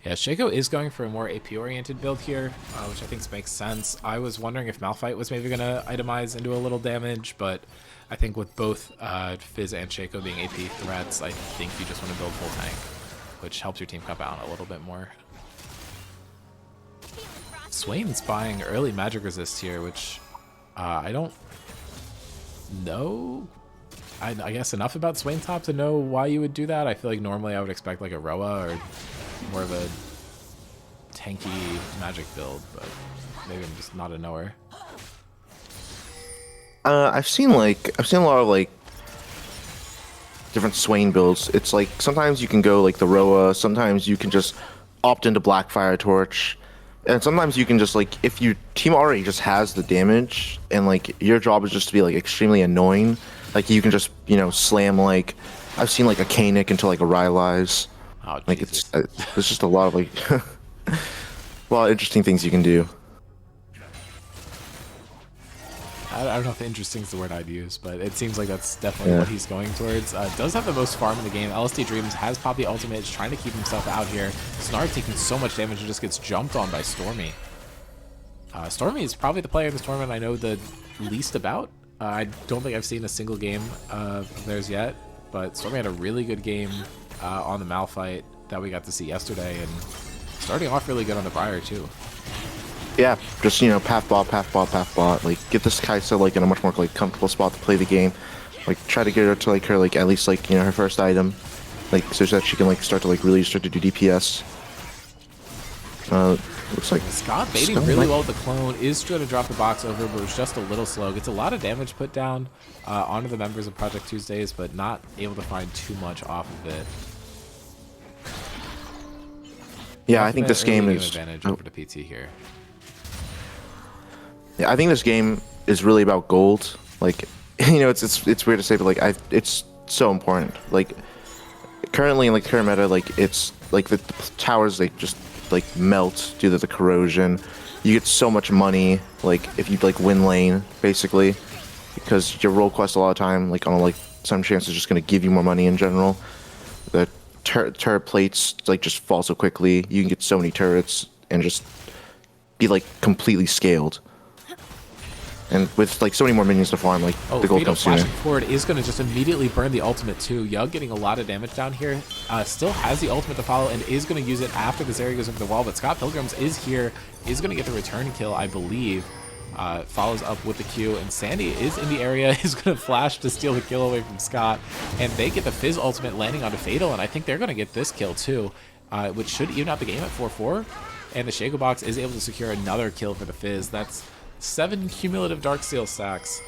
Yeah, Shaco is going for a more AP-oriented build here, which I think makes sense. I was wondering if Malphite was maybe going to itemize into a little damage, but I think with both Fizz and Shaco being AP threats, I think you just want to build full tank, which helps your team come out a little bit more. Swain's buying early magic resist here, which I don't know. I guess enough about Swain top to know why you would do that. I feel like normally I would expect like a Roa or more of a tanky magic build, but maybe I'm just not a knower. I've seen a lot of like different Swain builds. It's like sometimes you can go like the Roa, sometimes you can just opt into Blackfire Torch. And sometimes you can just like, if your team already just has the damage and like your job is just to be like extremely annoying, like you can just, slam like, I've seen like a Kanik into like a Rylai's. Oh, like there's just a lot of like, a lot of interesting things you can do. I don't know if interesting is the word I'd use, but it seems like that's definitely what he's going towards. Does have the most farm in the game. LSD Dreams has popped the ultimate, is trying to keep himself out here. Snark taking so much damage and just gets jumped on by Stormy. Stormy is probably the player in this tournament I know the least about. I don't think I've seen a single game of theirs yet, but Stormy had a really good game on the Malphite that we got to see yesterday, and starting off really good on the Briar too. Yeah, just path bot, like get this Kaisa like in a much more like comfortable spot to play the game. Like try to get her to like her like at least like her first item, like so that she can like start to like really start to do DPS. Looks like Scott baiting really well with the clone, is trying to drop the box over, but was just a little slow. Gets a lot of damage put down onto the members of Project Tuesdays, but not able to find too much off of it. Yeah, I think this game is advantage over to PT here. Yeah, I think this game is really about gold. Like, it's weird to say, but like it's so important. Like currently in like current meta, like it's like the towers they just like melt due to the corrosion. You get so much money like if you like win lane basically, because your role quest a lot of time like on like Sun Champs is just going to give you more money in general. The turret plates like just fall so quickly. You can get so many turrets and just be like completely scaled. And with like so many more minions to farm, like the gold Fatal comes sooner. flashing forward is going to just immediately burn the ultimate too. Yug getting a lot of damage down here. Still has the ultimate to follow and is going to use it after this area goes over the wall. But Scott Pilgrims is here, is going to get the return kill, I believe. Follows up with the Q, and Sandy is in the area, is going to flash to steal the kill away from Scott. And they get the Fizz ultimate landing onto Fatal, and I think they're going to get this kill too, which should even out the game at 4-4. And the Shaco Box is able to secure another kill for the Fizz. That's 7 cumulative Darksteel stacks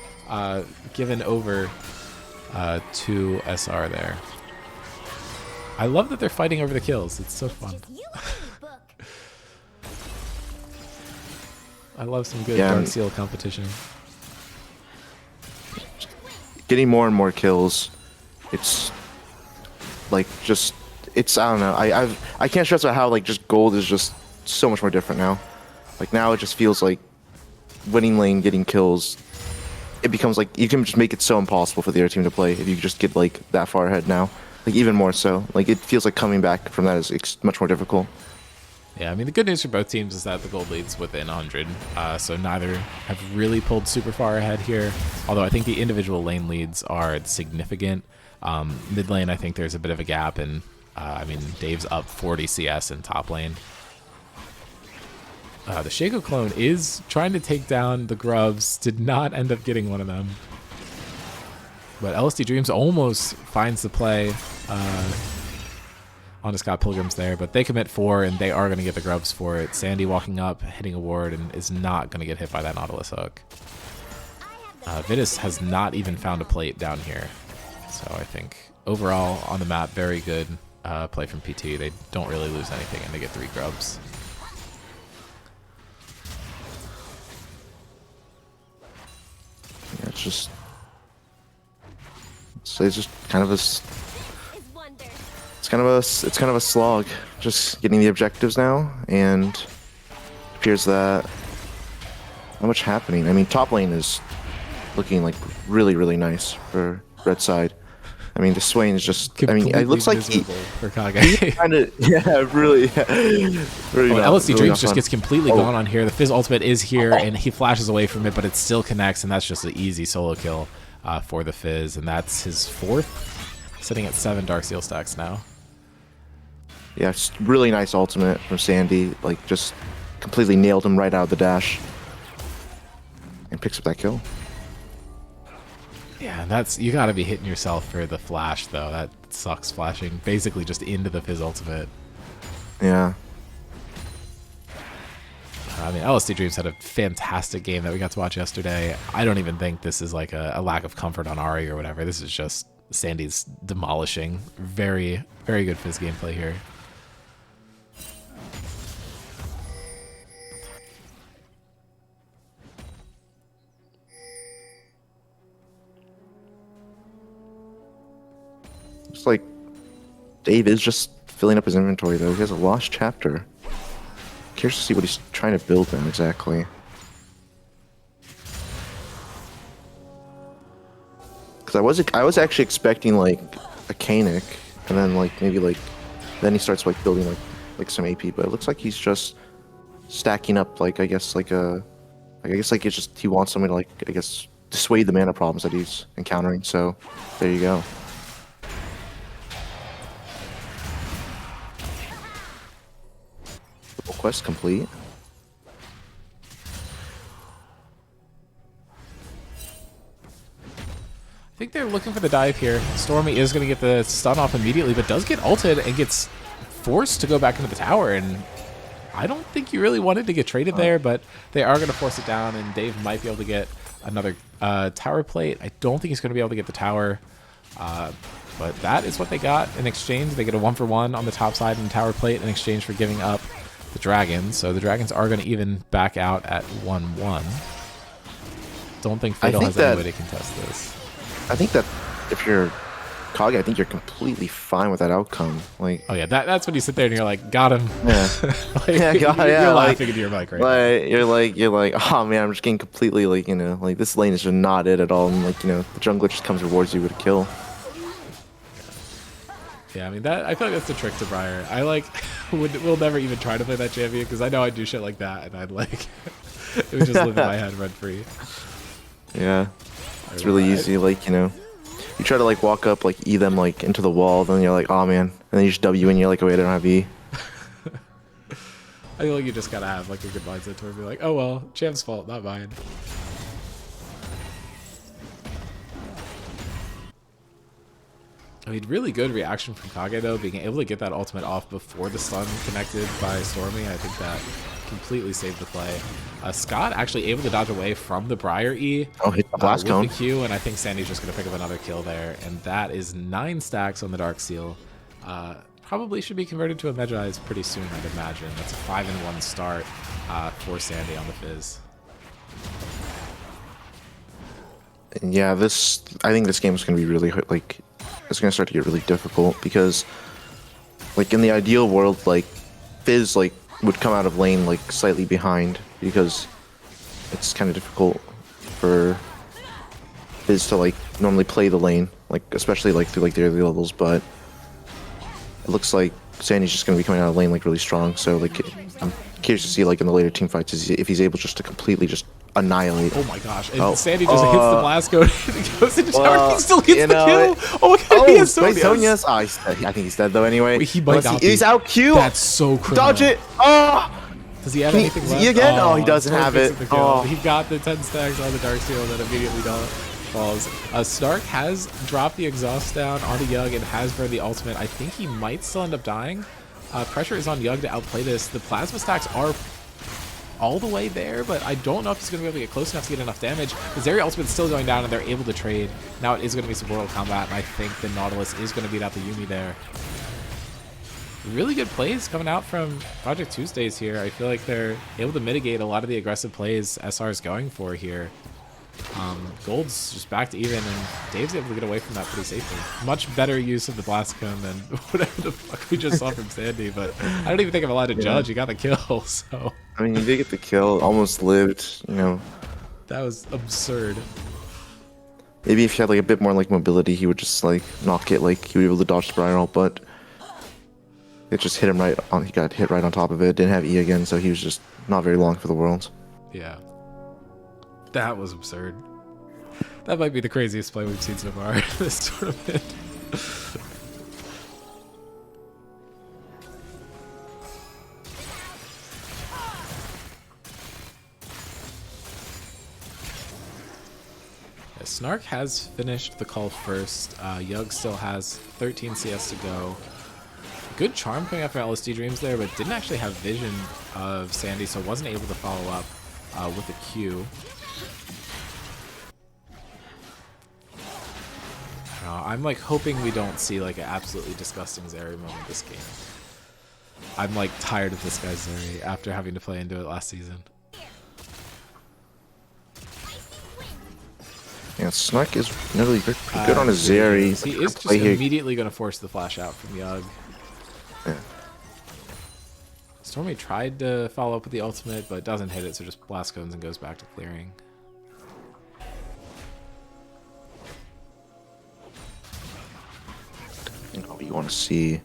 given over to SR there. I love that they're fighting over the kills. It's so fun. I love some good Darksteel competition. Getting more and more kills. It's like just I don't know. I can't stress out how like just gold is just so much more different now. Like now it just feels like winning lane, getting kills, it becomes like you can just make it so impossible for the other team to play if you just get like that far ahead now. Like even more so. Like it feels like coming back from that is much more difficult. Yeah, I mean the good news for both teams is that the gold lead's within 100, so neither have really pulled super far ahead here. Although I think the individual lane leads are significant. Mid lane, I think there's a bit of a gap, and I mean Dave's up 40 CS in top lane. The Shaco clone is trying to take down the Grubs. Did not end up getting one of them. But LSD Dreams almost finds the play onto Scott Pilgrims there. But they commit 4, and they are going to get the Grubs for it. Sandy walking up, hitting a ward, and is not going to get hit by that Nautilus hook. Vitus has not even found a plate down here. So I think overall on the map, very good play from PT. They don't really lose anything, and they get 3 Grubs. Yeah, it's just kind of a it's kind of a slog just getting the objectives now, and it appears that not much happening. I mean top lane is looking like really nice for red side. I mean the Swain is just completely, I mean it looks like he kind of really LSD Dreams just gets completely gone on here. The Fizz ultimate is here and he flashes away from it, but it still connects, and that's just an easy solo kill for the Fizz, and that's his 4th, sitting at 7 Darksteel stacks now. Yeah, it's really nice ultimate from Sandy, like just completely nailed him right out of the dash and picks up that kill. Yeah, that's, you gotta be hitting yourself for the flash though. That sucks, flashing basically just into the Fizz ultimate. Yeah. I mean, LSD Dreams had a fantastic game that we got to watch yesterday. I don't even think this is like a lack of comfort on Ari or whatever. This is just Sandy's demolishing. Very good Fizz gameplay here. It's like Dave is just filling up his inventory though. He has a lost chapter. Curious to see what he's trying to build then exactly. Because I was actually expecting like a Kanik, and then like maybe like then he starts like building like some AP, but it looks like he's just stacking up like I guess like it's just he wants somebody to like I guess dissuade the mana problems that he's encountering. So there you go. Quest complete. I think they're looking for the dive here. Stormy is going to get the stun off immediately, but does get ulted and gets forced to go back into the tower. And I don't think you really wanted to get traded there, but they are going to force it down, and Dave might be able to get another tower plate. I don't think he's going to be able to get the tower, but that is what they got in exchange. They get a 1-for-1 on the top side and tower plate in exchange for giving up the Dragons. So the Dragons are going to even back out at 1-1. Don't think Fatal has any way to contest this. I think that if you're Kage, I think you're completely fine with that outcome. Like, Oh yeah, that's when you sit there and you're like, got him. yeah, Like, yeah, you're like, laughing into your mic right now. you're like, oh man, I'm just getting completely like, you know, like this lane is just not it at all, and like, you know, the jungler just comes rewards you with a kill. Yeah, I mean that. I feel like that's the trick to Briar. I like will never even try to play that champion because I know I'd do shit like that, and I'd like it would just live in my head rent free. Yeah, it's really easy. Like, you know, you try to like walk up, like E them like into the wall, then you're like, oh man, and then you just W and you're like, oh wait, I don't have E. I feel like you just gotta have like a good mindset to be like, oh well, champ's fault, not mine. I mean, really good reaction from Kage though, being able to get that ultimate off before the stun connected by Stormy. I think that completely saved the play. Scott actually able to dodge away from the Briar E. Oh, hit the blast cone. With the Q, and I think Sandy's just gonna pick up another kill there, and that is 9 stacks on the Dark Seal. Probably should be converted to a Medjai's pretty soon, I'd imagine. That's a 5-1 start for Sandy on the Fizz. And yeah, I think this game is gonna be really like, it's gonna start to get really difficult because, like in the ideal world, like Fizz like would come out of lane like slightly behind because it's kind of difficult for Fizz to like normally play the lane, like especially like through like the early levels, but it looks like Sandy's just gonna be coming out of lane like really strong. So like I'm curious to see like in the later team fights if he's able just to completely just annihilate. Oh my gosh! And Sandy just hits the blast code and goes into tower. He still gets the know, kill. Oh my god! He has Sonya's. Oh, I think he's dead though. Anyway, wait, he might not be. He's out Q. That's so criminal. Dodge it. Oh. Does he have anything left? Again? Oh, he doesn't have it. Oh. He got the 10 stacks on the Dark Seal and then immediately falls. Snark has dropped the exhaust down onto Yug and has burned the ultimate. I think he might still end up dying. Pressure is on Yug to outplay this. The plasma stacks are all the way there, but I don't know if he's going to be able to get close enough to get enough damage. The Zeri ultimate's still going down and they're able to trade. Now it is going to be some Mortal Kombat, and I think the Nautilus is going to beat out the Yuumi there. Really good plays coming out from Project Tuesdays here. I feel like they're able to mitigate a lot of the aggressive plays SR is going for here. Gold's just back to even, and Dave's able to get away from that pretty safely. Much better use of the blast cone than whatever the fuck we just saw from Sandy, but I don't even think I'm allowed to judge. He got the kill, so. I mean, he did get the kill, almost lived, you know. That was absurd. Maybe if he had like a bit more like mobility, he would just like not get like, he would be able to dodge the Briar ult, but it just hit him right on, he got hit right on top of it. Didn't have E again, so he was just not very long for the world. Yeah. That was absurd. That might be the craziest play we've seen so far in this tournament. Snark has finished the call first. Yug still has 13 CS to go. Good charm coming out from LSD Dreams there, but didn't actually have vision of Sandy, so wasn't able to follow up with a Q. I'm like hoping we don't see like an absolutely disgusting Zeri moment this game. I'm like tired of this guy's Zeri after having to play into it last season. Yeah, Snark is really pretty good on his Zeri. He is just immediately going to force the flash out from Yug. Yeah. Stormy tried to follow up with the ultimate, but doesn't hit it, so just blast cones and goes back to clearing. You know what you want to see.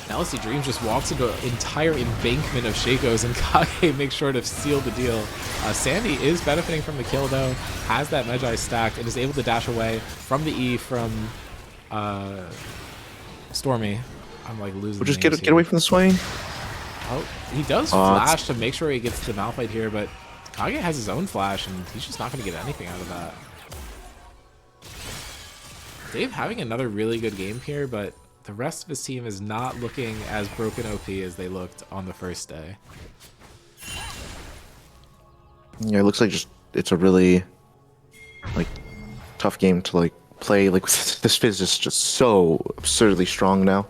LSD Dreams just walks into an entire embankment of Shakos, and Kage makes sure to seal the deal. Sandy is benefiting from the kill though, has that Medjai stacked, and is able to dash away from the E from Stormy. I'm like losing. We'll just get away from the swing. Oh, he does flash to make sure he gets to Malphite here, but Kage has his own flash, and he's just not going to get anything out of that. Dave having another really good game here, but the rest of his team is not looking as broken OP as they looked on the first day. Yeah, it looks like just it's a really like tough game to like play. Like this Fizz is just so absurdly strong now.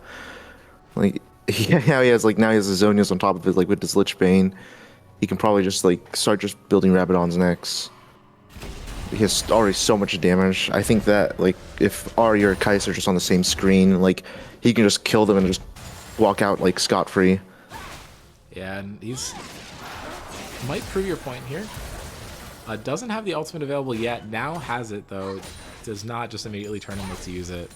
Like he has the Zonias on top of it, like with this Lich Bane. He can probably just like start just building Rabadon's next. he has already so much damage. I think that like if Ari or Kai'Sa are just on the same screen, like he can just kill them and just walk out like scot-free. Yeah, and he's might prove your point here. Doesn't have the ultimate available yet. Now has it though. Does not just immediately turn and look to use it.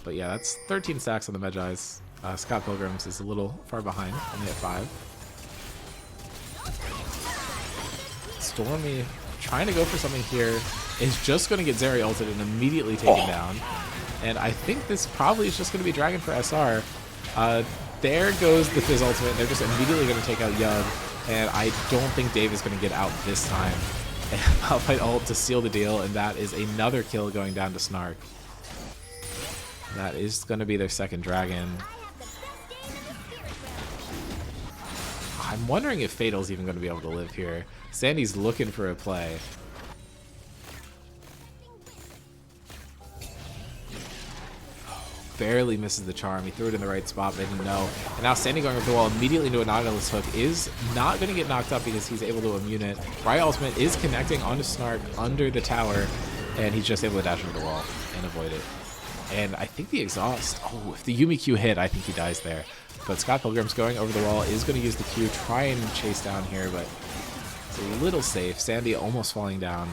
But yeah, that's 13 stacks on the Medjai's. Scott Pilgrim's is a little far behind, only at 5. Stormy trying to go for something here is just going to get Zeri ulted and immediately taken down. And I think this probably is just going to be Dragon for SR. There goes the Fizz ultimate. They're just immediately going to take out Yub. And I don't think Dave is going to get out this time. And Malphite ult to seal the deal, and that is another kill going down to Snark. That is going to be their second Dragon. I'm wondering if Fatal's even going to be able to live here. Sandy's looking for a play. Barely misses the charm. He threw it in the right spot, but didn't know. And now Sandy going over the wall immediately into a Nautilus hook is not going to get knocked up because he's able to immune it. Riot ultimate is connecting onto Snark under the tower, and he's just able to dash over the wall and avoid it. And I think the exhaust, oh, if the Yumi Q hit, I think he dies there. But Scott Pilgrim's going over the wall, is going to use the Q, try and chase down here, but it's a little safe. Sandy almost falling down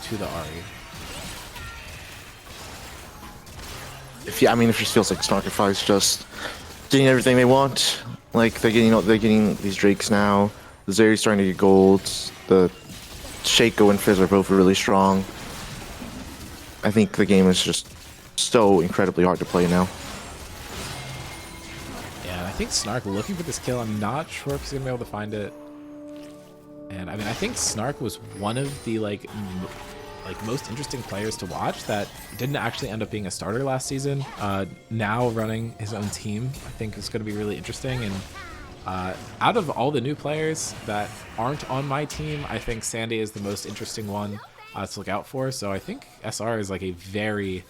to the Ari. I mean, if it feels like Snarkify's just getting everything they want. Like they're getting these Drakes now. The Zeri's starting to get golds. The Shaco and Fizz are both really strong. I think the game is just so incredibly hard to play now. Yeah, I think Snark looking for this kill. I'm not sure if he's gonna be able to find it. And I mean, I think Snark was one of the like most interesting players to watch that didn't actually end up being a starter last season. Now running his own team, I think is going to be really interesting. And out of all the new players that aren't on my team, I think Sandy is the most interesting one to look out for. So I think SR is like a very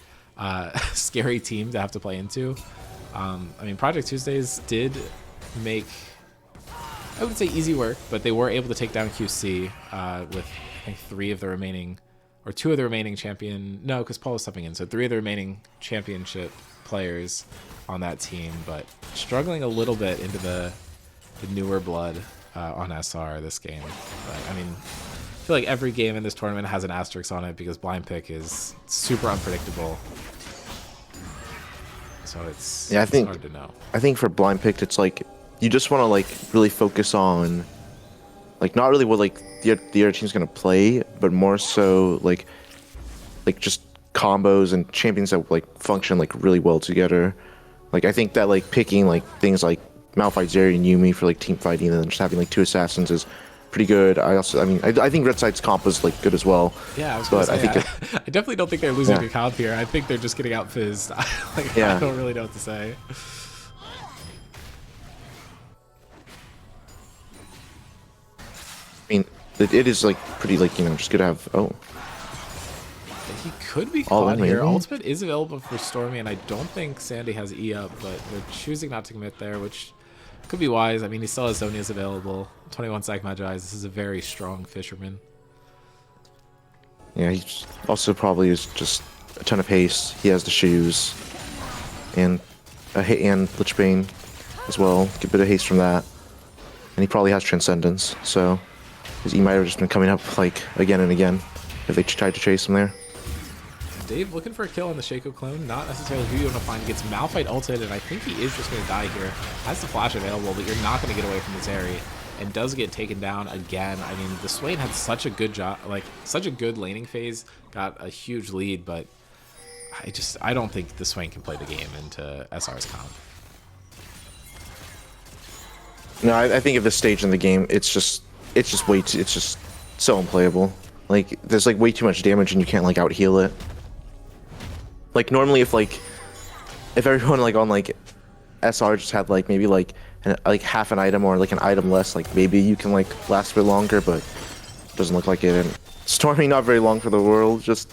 scary team to have to play into. I mean, Project Tuesdays did make, I would say, easy work, but they were able to take down QC with I think 3 of the remaining, or 2 of the remaining champion, no, because Paul was stepping in, so 3 of the remaining championship players on that team, but struggling a little bit into the newer blood on SR this game. But I mean, I feel like every game in this tournament has an asterisk on it because blind pick is super unpredictable. So it's, yeah, it's hard to know. I think for blind picked, it's like you just want to like really focus on like not really what like the other team's gonna play, but more so like just combos and champions that like function like really well together. Like I think that like picking like things like Malphite, Zeri, and Yumi for like team fighting, and then just having like 2 assassins is pretty good. I think Red Side's comp was like good as well. Yeah, I was but gonna say, I think I definitely don't think they're losing to comp here. I think they're just getting out fizzed. Like, yeah. I don't really know what to say. I mean, it is like pretty like, you know, just good to have. Oh, He could be All caught in, here. maybe? Ultimate is available for Stormy, and I don't think Sandy has E up, but they're choosing not to commit there, which could be wise. I mean, he still has Zonia's available. 21 stack Magi's. This is a very strong fisherman. yeah. He also probably is just a ton of haste. He has the shoes and Lich Bane as well. Get a bit of haste from that, and he probably has Transcendence. So his E might have just been coming up like again and again if they tried to chase him there. Dave looking for a kill on the Shaco clone. Not necessarily who you want to find. Gets Malphite ulted, and I think he is just going to die here. Has the flash available, but you're not going to get away from the Zeri. And does get taken down again. I mean, the Swain had such a good job, like such a good laning phase. Got a huge lead, but I don't think the Swain can play the game into SR's comp. No, I think at this stage in the game, it's just so unplayable. Like there's like way too much damage, and you can't like out heal it. Like normally, if everyone like on like SR just had like maybe like half an item or like an item less, like maybe you can like last a bit longer, but it doesn't look like it. And Stormy not very long for the world, just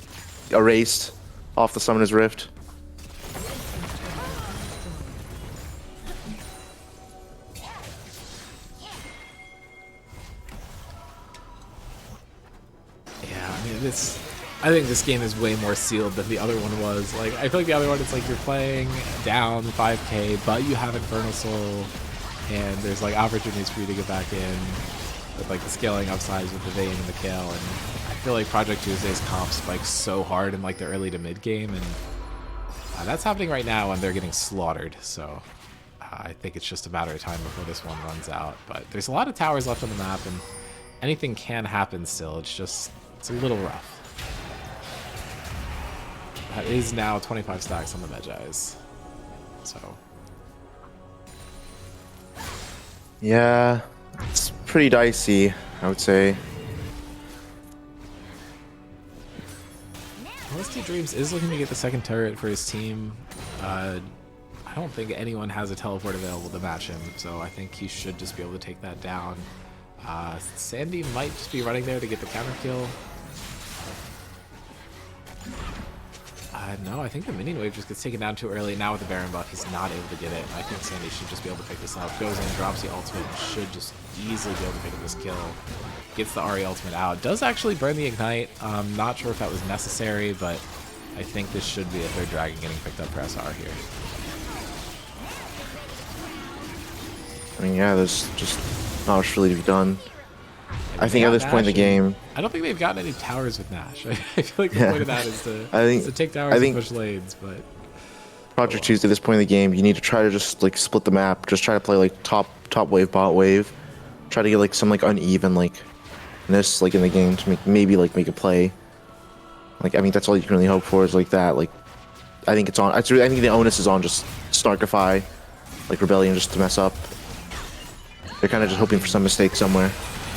erased off the Summoner's Rift. Yeah, I mean, I think this game is way more sealed than the other one was. Like, I feel like the other one, it's like you're playing down 5k, but you have Infernal Soul, and there's like opportunities for you to get back in with like the scaling upsides with the Vayne and the Kale. And I feel like Project Tuesday's comp spikes so hard in like the early to mid game, and that's happening right now, and they're getting slaughtered. So I think it's just a matter of time before this one runs out. But there's a lot of towers left on the map, and anything can happen still. It's a little rough. That is now 25 stacks on the Medjais. So Yeah, it's pretty dicey, I would say. LSD Dreams is looking to get the second turret for his team. I don't think anyone has a teleport available to match him, so I think he should just be able to take that down. Sandy might just be running there to get the counter kill. No, I think the minion wave just gets taken down too early. Now with the Baron buff, he's not able to get it. I think Sandy should just be able to pick this up. Goes in, drops the ultimate, and should just easily be able to pick up this kill. Gets the Ahri ultimate out. Does actually burn the Ignite. Not sure if that was necessary, but I think this should be a third dragon getting picked up for SR here. I mean, yeah, there's just not much really to be done. I think at this point in the game, I don't think they've gotten any towers with Nash. I feel like the point of that is to take towers and push lanes, but Project Tuesday at this point in the game, you need to try to just like split the map. Just try to play like top wave, bot wave. Try to get like some like unevenness like in the game to maybe make a play. Like, I mean, that's all you can really hope for is like that. Like, I think it's on. I think the onus is on just Snarkify, like Rebellion, just to mess up. They're kind of just hoping for some mistake somewhere.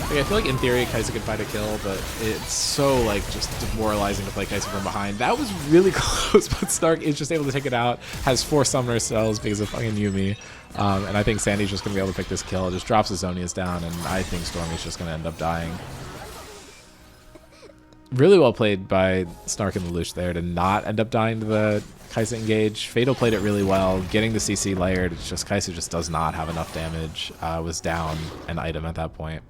Like, I feel like in theory Kai'Sa could find a kill, but it's so like just demoralizing to play Kai'Sa from behind. That was really close, but Snark is just able to take it out. Has 4 summoner cells because of fucking Yuumi. And I think Sandy's just going to be able to pick this kill. Just drops the Zonias down, and I think Stormy's just going to end up dying. Really well played by Snark and Lelouch there to not end up dying to the Kai'Sa engage. Fatal played it really well, getting the CC layered. It's just Kai'Sa just does not have enough damage. Was down an item at that point.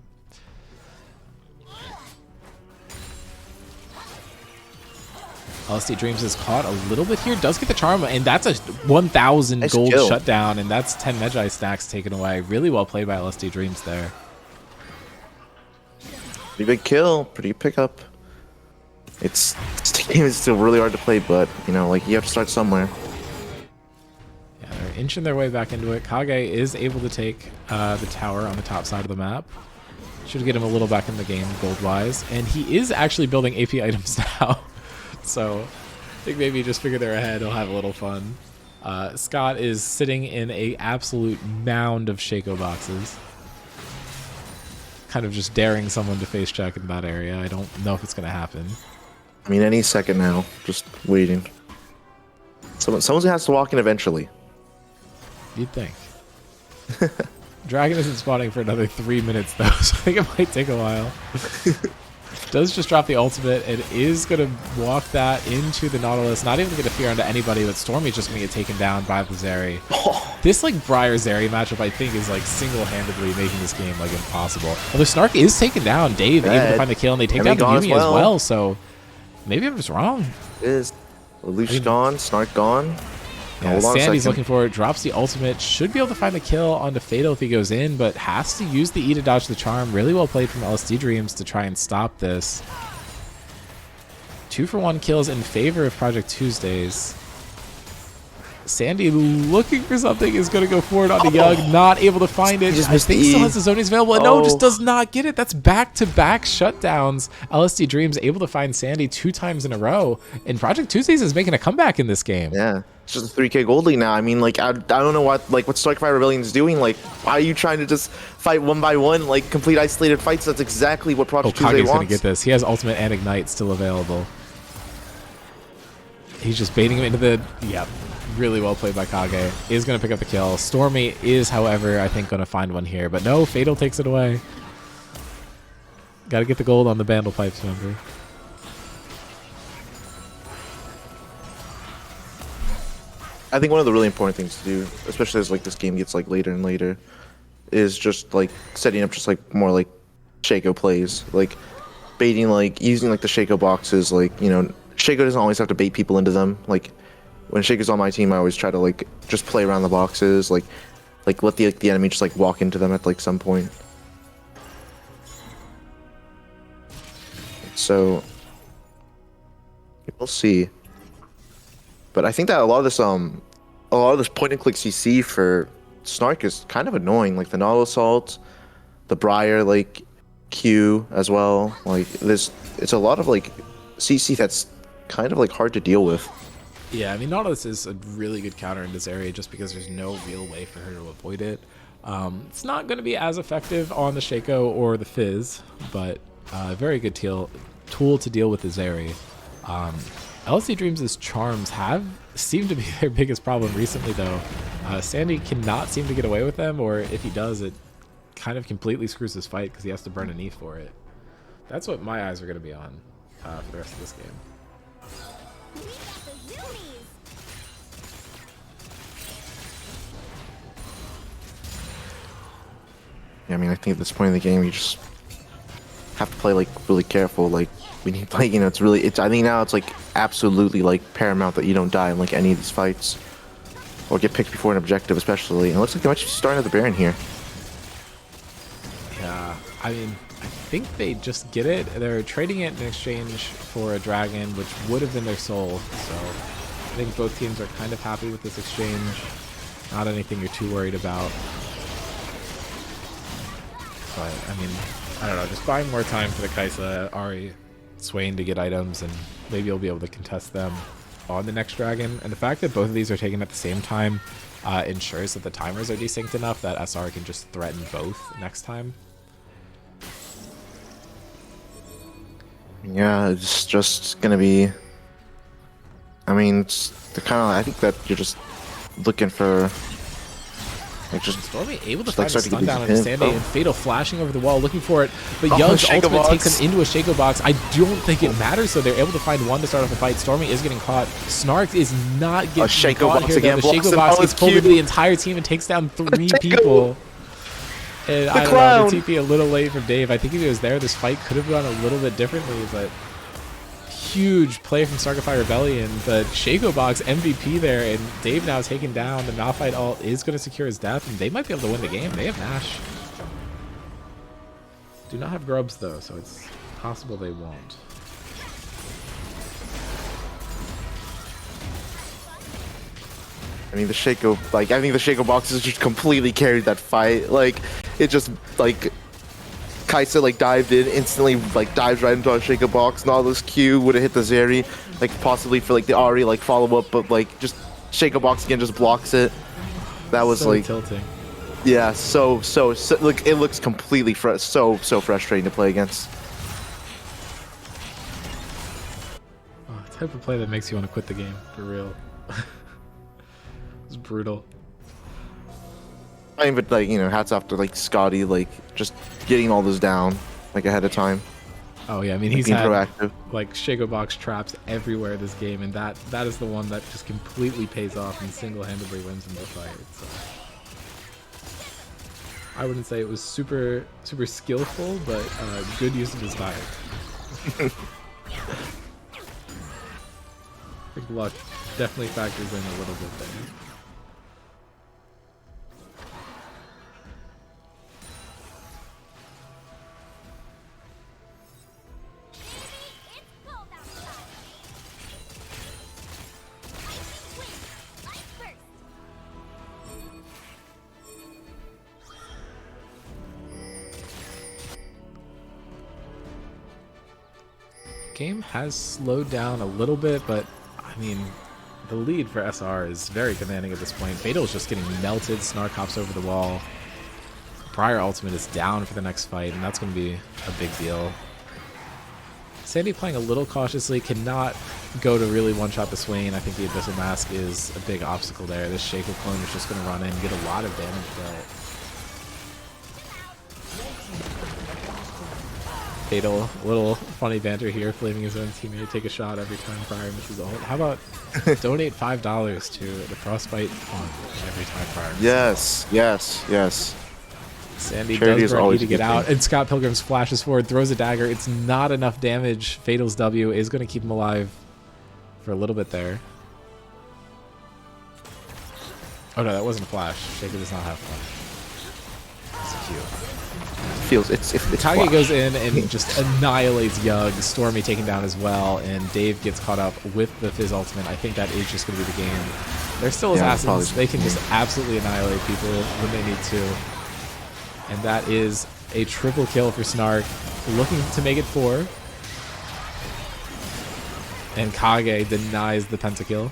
LSD Dreams is caught a little bit here. Does get the charm, and that's a 1,000 nice gold kill. shutdown, and that's 10 Medjai stacks taken away. Really well played by LSD Dreams there. Pretty big kill, pretty pickup. This game is still really hard to play, but you know, like you have to start somewhere. Yeah, they're inching their way back into it. Kage is able to take the tower on the top side of the map. Should get him a little back in the game gold-wise, and he is actually building AP items now. So I think maybe just figure they're ahead. He'll have a little fun. Scott is sitting in a absolute mound of Shaco boxes. Kind of just daring someone to face check in that area. I don't know if it's going to happen. I mean, any second now. Just waiting. Someone has to walk in eventually. You'd think. Dragon isn't spawning for another 3 minutes though, so I think it might take a while. Does just drop the ultimate and is going to walk that into the Nautilus. Not even going to get a fear onto anybody, but Stormy's just going to get taken down by the Zeri. This like Briar-Zeri matchup, I think, is like single-handedly making this game like impossible. Although Snark is taken down. Dave able to find the kill, and they take down the Yuumi as well, so maybe I'm just wrong. It is. Lelouch gone, Snark gone. Yeah, Sandy's looking for it, drops the ultimate, should be able to find the kill onto Fatal if he goes in, but has to use the E to dodge the charm. Really well played from LSD Dreams to try and stop this. 2-for-1 kills in favor of Project Tuesdays. Sandy looking for something is going to go forward onto Yug, not able to find it. I think still has the Zonies available, and no, just does not get it. That's back-to-back shutdowns. LSD Dreams able to find Sandy 2 times in a row, and Project Tuesdays is making a comeback in this game. Yeah, it's just a 3k gold lead now. I mean, like, I don't know what Strike Rebellion is doing. Like, why are you trying to just fight one by one, like, complete isolated fights? That's exactly what Project Tuesday wants. Kage's going to get this. He has ultimate and ignite still available. He's just baiting him into the... Yep. Really well played by Kage. Is going to pick up the kill. Stormy is, however, I think going to find one here. But no, Fatal takes it away. Got to get the gold on the Bandle Pipes member. I think one of the really important things to do, especially as like this game gets like later and later, is just like setting up just like more like Shaco plays. Like baiting, like using like the Shaco boxes, like, you know, Shaco doesn't always have to bait people into them. Like when Shaco's on my team, I always try to like just play around the boxes, like let the enemy just like walk into them at like some point. So we'll see. But I think that a lot of this point and click CC for Snark is kind of annoying. Like the Nautilus Assault, the Briar like Q as well. Like it's a lot of like CC that's kind of like hard to deal with. Yeah, I mean, Nautilus is a really good counter in this area just because there's no real way for her to avoid it. It's not going to be as effective on the Shaco or the Fizz, but a very good tool to deal with the Zeri. LC Dreams' charms have seemed to be their biggest problem recently, though. Sandy cannot seem to get away with them, or if he does, it kind of completely screws his fight because he has to burn a knee for it. That's what my eyes are going to be on for the rest of this game. Yeah, I mean, I think at this point in the game, you just have to play like really careful. Like we need, like, you know, I think now it's like absolutely like paramount that you don't die in like any of these fights or get picked before an objective, especially. And it looks like they might be starting at the Baron here. Yeah, I mean, I think they just get it. They're trading it in exchange for a dragon, which would have been their soul. So I think both teams are kind of happy with this exchange. Not anything you're too worried about. But, I mean, I don't know, just buying more time for the Kaisa, Ahri, Swain to get items, and maybe you'll be able to contest them on the next dragon. And the fact that both of these are taken at the same time ensures that the timers are desynced enough that SR can just threaten both next time. Yeah, it's just gonna be... I mean, it's the kind of... I think that you're just looking for... Like just Stormy able to like find a stun down on Sandy, and Fatal flashing over the wall looking for it, but Young's ultimate takes him into a Shaco box. I don't think it matters, so they're able to find one to start off the fight. Stormy is getting caught. Snark is not getting caught here, though. The Shaco box gets pulled into the entire team and takes down 3 people. And I don't know, the TP a little late from Dave. I think if he was there, this fight could have gone a little bit differently, but huge play from Stargafire Rebellion. The Shaco box MVP there, and Dave now taken down. The Malphite ult is going to secure his death, and they might be able to win the game. They have Nash. Do not have Grubs, though, so it's possible they won't. I mean, the Shaco, like, I think the Shaco boxes just completely carried that fight. Like, it just, like, Kaisa, like, dived in, instantly, like, dives right into our Shaco box. Nautilus Q would have hit the Zeri, like, possibly for, like, the Ahri, like, follow-up, but, like, just Shaco box again just blocks it. That was, so like... tilting. Yeah, so like, it looks completely so frustrating to play against. Oh, type of play that makes you want to quit the game, for real. It's brutal. I mean, but, like, you know, hats off to, like, Scotty, like, just getting all this down, like, ahead of time. Oh yeah, I mean, like, he's had proactive. like Shaco box traps everywhere this game, and that is the one that just completely pays off and single-handedly wins him the fight. So I wouldn't say it was super skillful, but good use of his time. I think luck definitely factors in a little bit there. Game has slowed down a little bit, but I mean, the lead for SR is very commanding at this point. Fatal's just getting melted. Snark hops over the wall. Briar ultimate is down for the next fight, and that's going to be a big deal. Sandy playing a little cautiously, cannot go to really one-shot the Swain. I think the Abyssal Mask is a big obstacle there. This Shaco clone is just going to run in and get a lot of damage, but Fatal, a little funny banter here, flaming his own teammate, take a shot every time Briar misses ult. How about donate $5 to the Frostbite fund every time Briar misses yes. Sandy Charity does is burn E always to a get good out, thing. and Scott Pilgrim's flashes forward, throws a dagger. It's not enough damage. Fatal's W is going to keep him alive for a little bit there. Oh no, that wasn't a flash. Shaker does not have flash. It's a Q. It's Kage flash. goes in and just annihilates Yug. Stormy taken down as well, and Dave gets caught up with the Fizz ultimate. I think that is just going to be the game. They're still assassins. probably. They can just absolutely annihilate people when they need to. And that is a triple kill for Snark, looking to make it 4. And Kage denies the pentakill.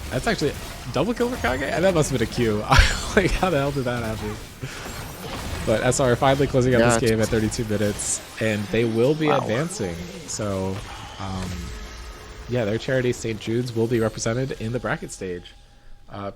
That's actually a double kill for Kage? And that must have been a Q. Like, how the hell did that happen? But SR finally closing out this game at 32 minutes, and they will be advancing. So, yeah, their charity, St. Jude's, will be represented in the bracket stage.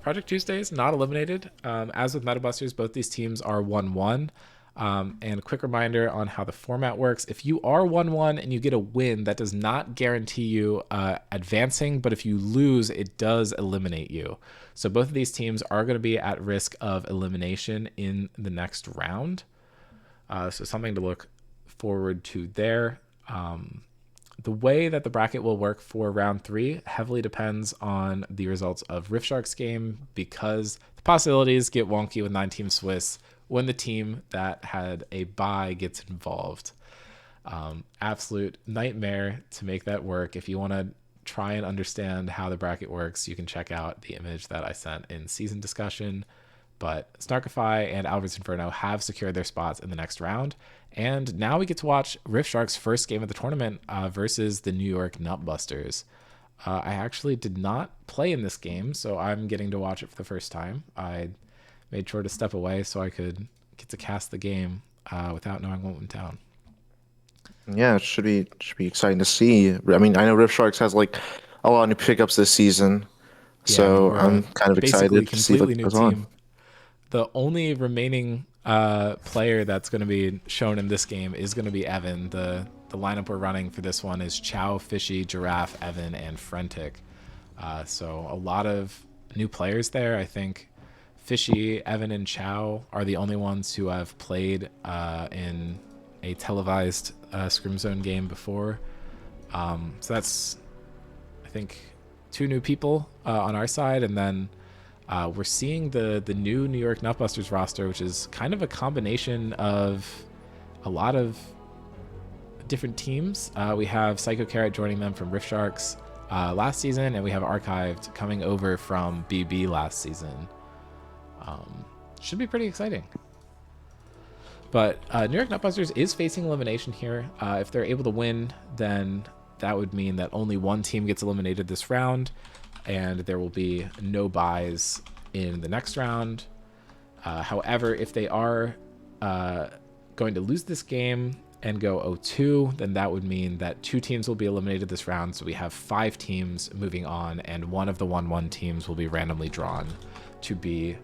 Project Tuesdays, not eliminated. As with MetaBusters, both these teams are 1-1. And a quick reminder on how the format works. If you are 1-1 and you get a win, that does not guarantee you advancing, but if you lose, it does eliminate you. So both of these teams are going to be at risk of elimination in the next round. So something to look forward to there. The way that the bracket will work for round 3 heavily depends on the results of Riffshark's game, because the possibilities get wonky with 9-team Swiss when the team that had a bye gets involved. Absolute nightmare to make that work. If you want to try and understand how the bracket works, you can check out the image that I sent in season discussion. But Snarkify and Albert's Inferno have secured their spots in the next round. And now we get to watch Riffshark's first game of the tournament versus the New York Nutbusters. I actually did not play in this game, so I'm getting to watch it for the first time. I made sure to step away so I could get to cast the game without knowing what went down. Yeah, it should be exciting to see. I mean, I know Rift Sharks has like a lot of new pickups this season, so we're I'm kind of basically excited to see what goes on. The only remaining player that's going to be shown in this game is going to be Evan. The lineup we're running for this one is Chow, Fishy, Giraffe, Evan, and Frentic. So a lot of new players there. I think Fishy, Evan, and Chow are the only ones who have played in a televised Scrim Zone game before. So that's, I think, 2 new people on our side, and then we're seeing the new New York Nutbusters roster, which is kind of a combination of a lot of different teams. We have Psycho Carrot joining them from Rift Sharks last season, and we have Archived coming over from BB last season. Should be pretty exciting. But New York Nutbusters is facing elimination here. If they're able to win, then that would mean that only one team gets eliminated this round, and there will be no buys in the next round. However, if they are going to lose this game and go 0-2, then that would mean that 2 teams will be eliminated this round. So we have 5 teams moving on, and one of the 1-1 teams will be randomly drawn to be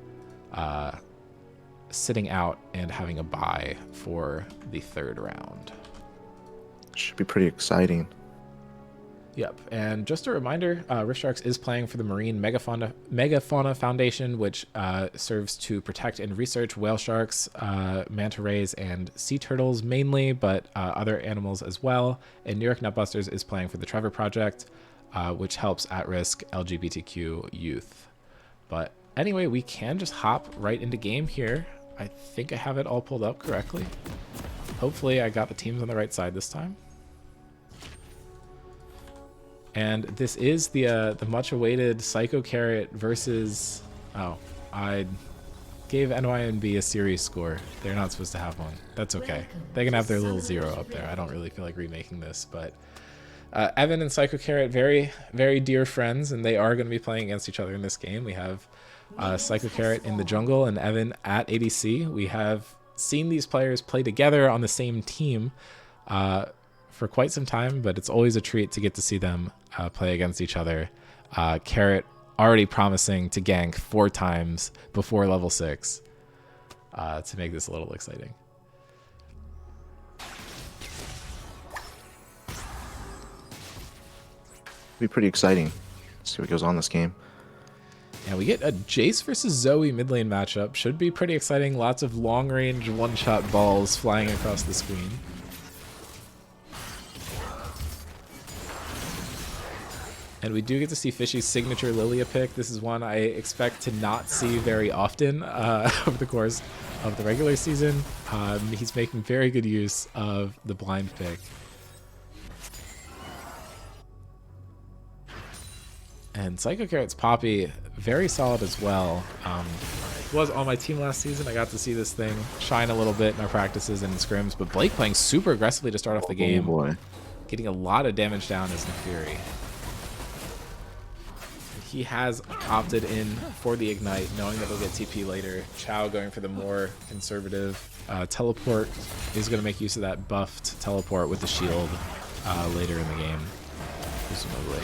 sitting out and having a bye for the 3rd round. Should be pretty exciting. Yep, and just a reminder, Rift Sharks is playing for the Marine Megafauna Foundation, which serves to protect and research whale sharks, manta rays, and sea turtles mainly, but other animals as well. And New York Nutbusters is playing for the Trevor Project, which helps at-risk LGBTQ youth. But anyway, we can just hop right into game here. I think I have it all pulled up correctly. Hopefully I got the teams on the right side this time. And this is the much-awaited Psycho Carrot versus... Oh, I gave NYNB a series score. They're not supposed to have one. That's okay. They can have their little 0 up there. I don't really feel like remaking this, but... Evan and Psycho Carrot, very, very dear friends, and they are going to be playing against each other in this game. We have Psycho Carrot in the jungle and Evan at ADC. We have seen these players play together on the same team for quite some time, but it's always a treat to get to see them play against each other. Carrot already promising to gank 4 times before level 6 to make this a little exciting. Be pretty exciting. See what goes on this game. And we get a Jace versus Zoe mid lane matchup. Should be pretty exciting. Lots of long-range one-shot balls flying across the screen. And we do get to see Fishy's signature Lilia pick. This is one I expect to not see very often over the course of the regular season. He's making very good use of the blind pick. And Psycho Carrot's Poppy, very solid as well. Was on my team last season. I got to see this thing shine a little bit in our practices and in scrims. But Blake playing super aggressively to start off the game. Oh boy. Getting a lot of damage down as Neferi. He has opted in for the Ignite, knowing that he'll get TP later. Chow going for the more conservative teleport. Is going to make use of that buffed teleport with the shield later in the game, presumably.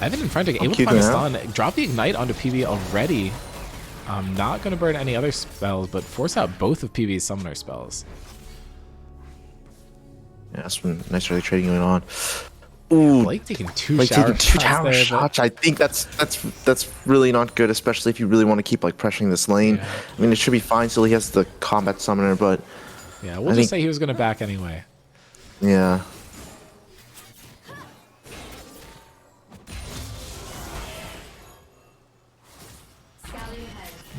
Evan in front able to find a stun. Drop the Ignite onto PB already. I'm not going to burn any other spells, but force out both of PB's summoner spells. Yeah, that's some nice early trading going on. Ooh, Blake taking two shower shots. I think that's really not good, especially if you really want to keep like pressuring this lane. Yeah. I mean, it should be fine still. He has the combat summoner, but yeah, we'll just say he was going to back anyway. Yeah.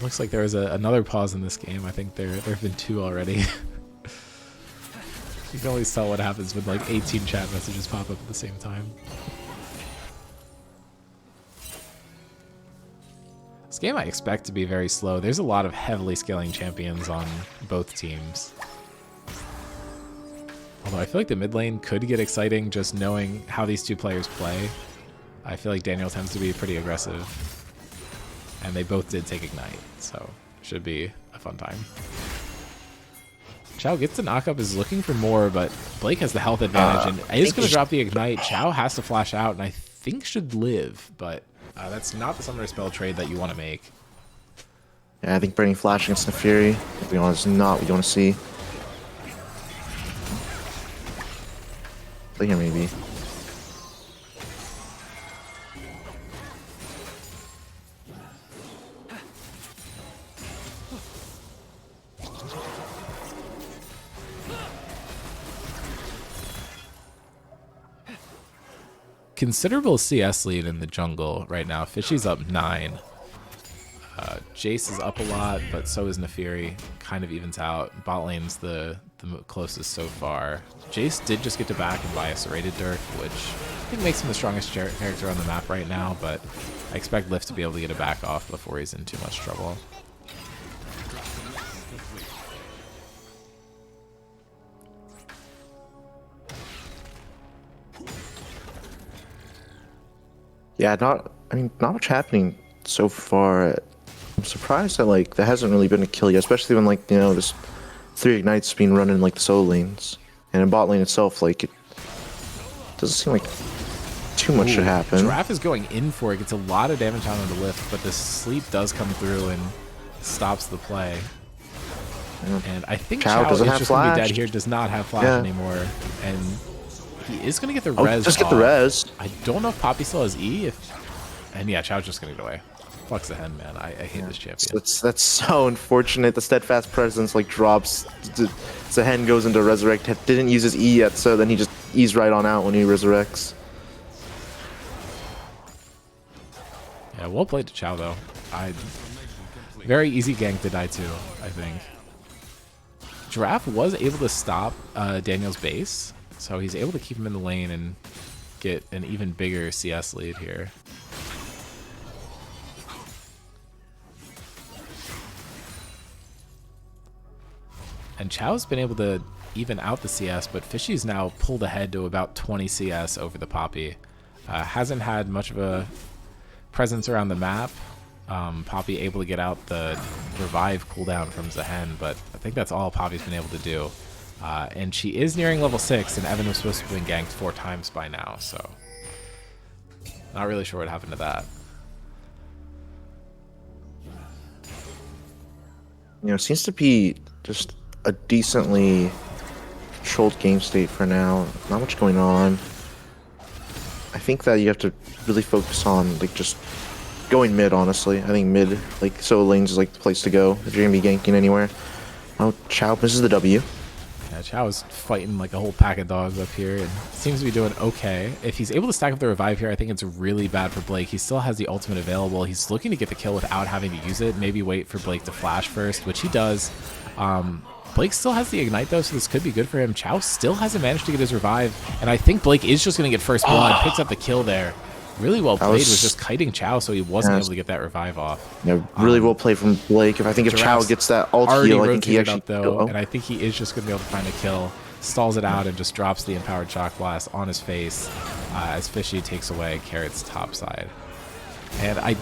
Looks like there was another pause in this game. I think there have been two already. You can always tell what happens when like 18 chat messages pop up at the same time. This game I expect to be very slow. There's a lot of heavily scaling champions on both teams. Although I feel like the mid lane could get exciting just knowing how these two players play. I feel like Daniel tends to be pretty aggressive. And they both did take Ignite, so should be a fun time. Chow gets the knockup, is looking for more, but Blake has the health advantage and is going to drop the Ignite. Chow has to flash out and I think should live, but that's not the summoner spell trade that you want to make. Yeah, I think burning flash against Neferi, to be honest, is not what you want to see. Play here maybe. Considerable CS lead in the jungle right now. Fishy's up 9. Jace is up a lot, but so is Neferi. Kind of evens out. Bot lane's the closest so far. Jace did just get to back and buy a serrated Dirk, which I think makes him the strongest character on the map right now, but I expect Lift to be able to get a back off before he's in too much trouble. Yeah, not much happening so far. I'm surprised that like there hasn't really been a kill yet, especially when like, you know, this 3 Ignites being run in like the solo lanes. And in bot lane itself, like it doesn't seem like too much should happen. Giraffe is going in for it, gets a lot of damage out on the Lift, but the sleep does come through and stops the play. Yeah. And I think Chow is just going to be dead here, does not have flash anymore. And he is going to get the res. Just get the res. I don't know if Poppy still has E. And yeah, Chow's just going to get away. Fucks the hen, man. I hate this champion. That's so unfortunate. The steadfast presence like drops. The hen goes into resurrect. Didn't use his E yet, so then he just E's right on out when he resurrects. Yeah, well played to Chow though. Very easy gank to die to, I think. Giraffe was able to stop Daniel's base. So he's able to keep him in the lane and get an even bigger CS lead here. And Chow's been able to even out the CS, but Fishy's now pulled ahead to about 20 CS over the Poppy. Hasn't had much of a presence around the map. Poppy able to get out the revive cooldown from Zahen, but I think that's all Poppy's been able to do. And she is nearing level 6, and Evan was supposed to have been ganked 4 times by now, so not really sure what happened to that. You know, it seems to be just a decently controlled game state for now. Not much going on. I think that you have to really focus on like just going mid, honestly. I think mid, like solo lanes is like the place to go if you're gonna be ganking anywhere. Oh, Chow misses the W. Yeah, Chow is fighting like a whole pack of dogs up here and seems to be doing okay. If he's able to stack up the revive here, I think it's really bad for Blake. He still has the ultimate available. He's looking to get the kill without having to use it. Maybe wait for Blake to flash first, which he does. Blake still has the ignite though, so this could be good for him. Chow still hasn't managed to get his revive, and I think Blake is just going to get first blood. Picks up the kill there. Really well played. Was just kiting Chow, so he wasn't able to get that revive off. Yeah, really well played from Blake. If I think if Chow gets that ult heal, I think he actually up, though, and I think he is just going to be able to find a kill. Stalls it out and just drops the empowered shock blast on his face as Fishy takes away Carrot's top side. And I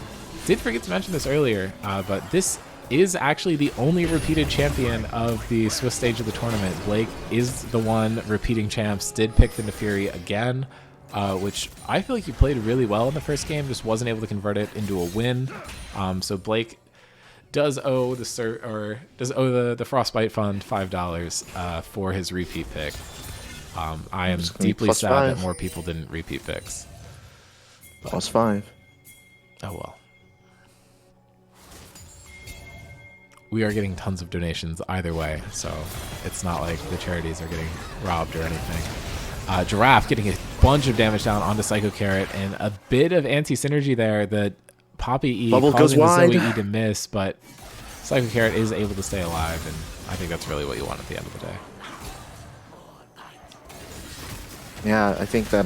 did forget to mention this earlier, but this is actually the only repeated champion of the Swiss stage of the tournament. Blake is the one repeating champs. Did pick the Neferi again, which I feel like he played really well in the first game, just wasn't able to convert it into a win. So Blake does owe the Frostbite Fund $5 for his repeat pick. I am deeply sad that more people didn't repeat picks. +5. Oh well. We are getting tons of donations either way, so it's not like the charities are getting robbed or anything. Giraffe getting a bunch of damage down onto Psycho Carrot, and a bit of anti-synergy there. The Poppy E Bubble causing goes wide. the Zoe E to miss, but Psycho Carrot is able to stay alive, and I think that's really what you want at the end of the day. Yeah, I think that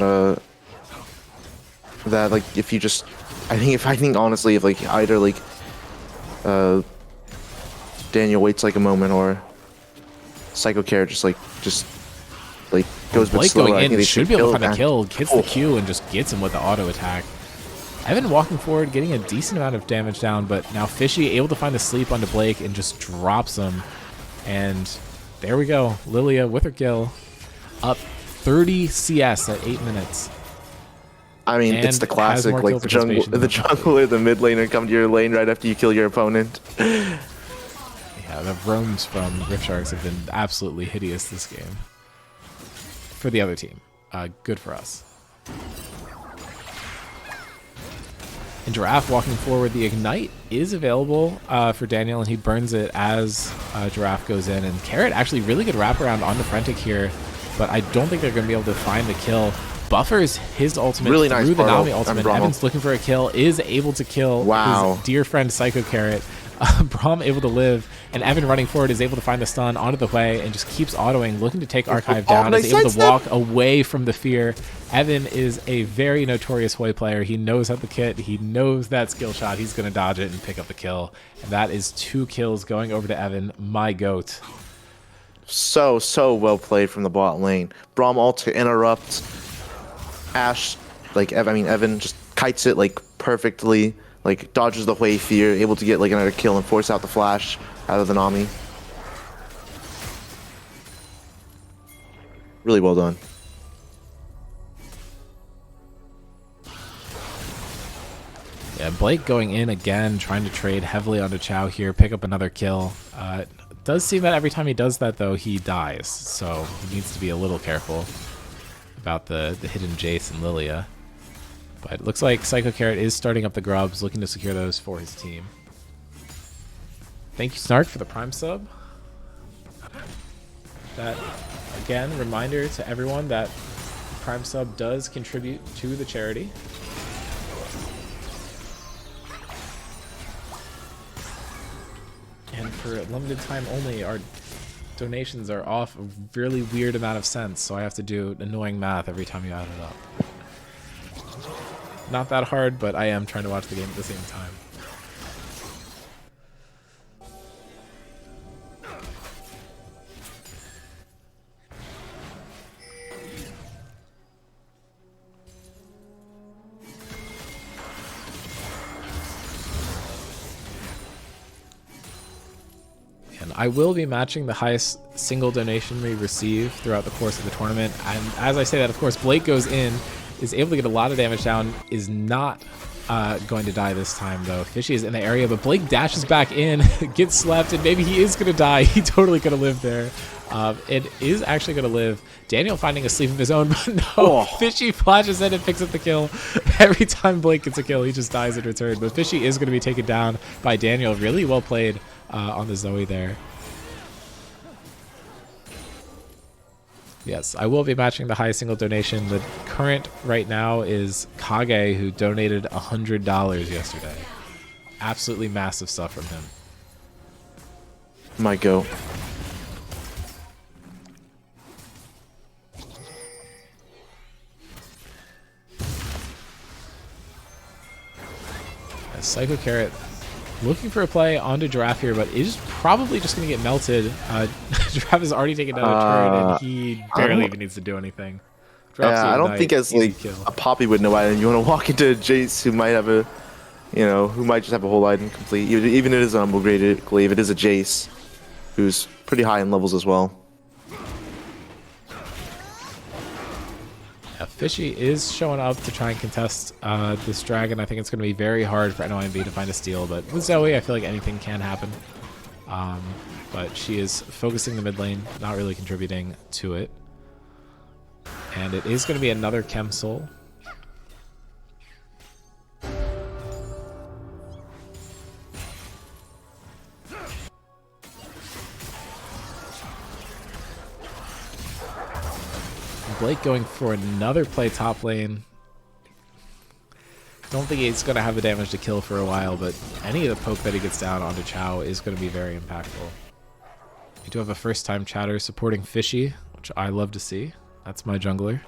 that like if you just, I think honestly if like either like Daniel waits like a moment or Psycho Carrot just goes Blake slower. going in should be able to find a kill, gets the Oh. Q and just gets him with the auto attack. Evan walking forward, getting a decent amount of damage down, but now Fishy able to find the sleep onto Blake and just drops him. And there we go. Lilia with her kill, up 30 CS at 8 minutes. I mean, it's And the classic, has more like kill the participation than jungler, the mid laner come to your lane right after you kill your opponent. Yeah, the roams from Rift Sharks have been absolutely hideous this game. For the other team. Good for us. And Giraffe walking forward. The Ignite is available for Daniel, and he burns it as Giraffe goes in. And Carrot actually really good wraparound on the Frentic here, but I don't think they're going to be able to find the kill. Buffers his ultimate Really nice through the Bartle Nami and ultimate. Braum. Evan's looking for a kill, is able to kill his dear friend Psycho Carrot. Braum able to live, and Evan running forward is able to find the stun onto the way and just keeps autoing, looking to take Archive down, is able to walk away from the fear. Evan is a very notorious Hoi player. He knows how to kit, he knows that skill shot, he's going to dodge it and pick up the kill. And that is 2 kills going over to Evan, my goat. So well played from the bot lane. Braum ult to interrupt. Ashe, like Evan just kites it like perfectly. Like dodges the Hui fear, able to get like another kill and force out the flash out of the Nami. Really well done. Yeah, Blake going in again, trying to trade heavily onto Chow here, pick up another kill. Does seem that every time he does that, though, he dies. So he needs to be a little careful about the hidden Jace and Lilia. But it looks like Psycho Carrot is starting up the grubs, looking to secure those for his team. Thank you, Snark, for the Prime sub. That, again, reminder to everyone that Prime sub does contribute to the charity. And for a limited time only, our donations are off a really weird amount of cents, so I have to do annoying math every time you add it up. Not that hard, but I am trying to watch the game at the same time. And I will be matching the highest single donation we receive throughout the course of the tournament. And as I say that, of course, Blake goes in, is able to get a lot of damage down, is not going to die this time, though. Fishy is in the area, but Blake dashes back in, gets slept, and maybe he is going to die. He totally could have lived there. It is actually going to live. Daniel finding a sleep of his own, but no. Fishy flashes in and picks up the kill. Every time Blake gets a kill, he just dies in return. But Fishy is going to be taken down by Daniel. Really well played on the Zoe there. Yes, I will be matching the highest single donation. The current right now is Kage, who donated $100 yesterday. Absolutely massive stuff from him. Might go. Psycho Carrot looking for a play onto Giraffe here, but is probably just going to get melted. Giraffe has already taken down a turn, and he barely even needs to do anything. Yeah, I don't think as like a Poppy would know item, you want to walk into a Jace who might have a, who might just have a whole item complete. Even if it is an upgraded glaive, it is a Jace who's pretty high in levels as well. Fishy is showing up to try and contest this dragon. I think it's going to be very hard for NOMB to find a steal, but with Zoe, I feel like anything can happen. But she is focusing the mid lane, not really contributing to it. And it is going to be another Chem Soul. Blake going for another play top lane. Don't think he's going to have the damage to kill for a while, but any of the poke that he gets down onto Chow is going to be very impactful. We do have a first-time chatter supporting Fishy, which I love to see. That's my jungler.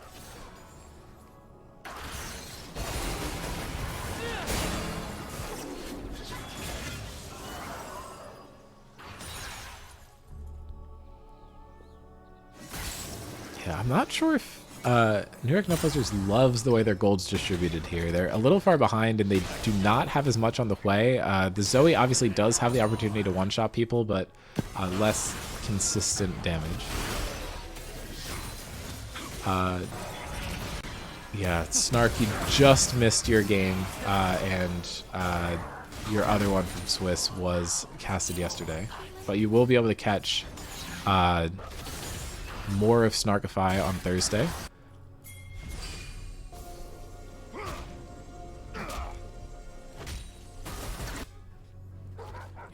Yeah, I'm not sure if New York Netbuzzers loves the way their gold's distributed here. They're a little far behind, and they do not have as much on the way. The Zoe obviously does have the opportunity to one-shot people, but less consistent damage. Yeah, Snark, you just missed your game, and your other one from Swiss was casted yesterday. But you will be able to catch more of Snarkify on Thursday.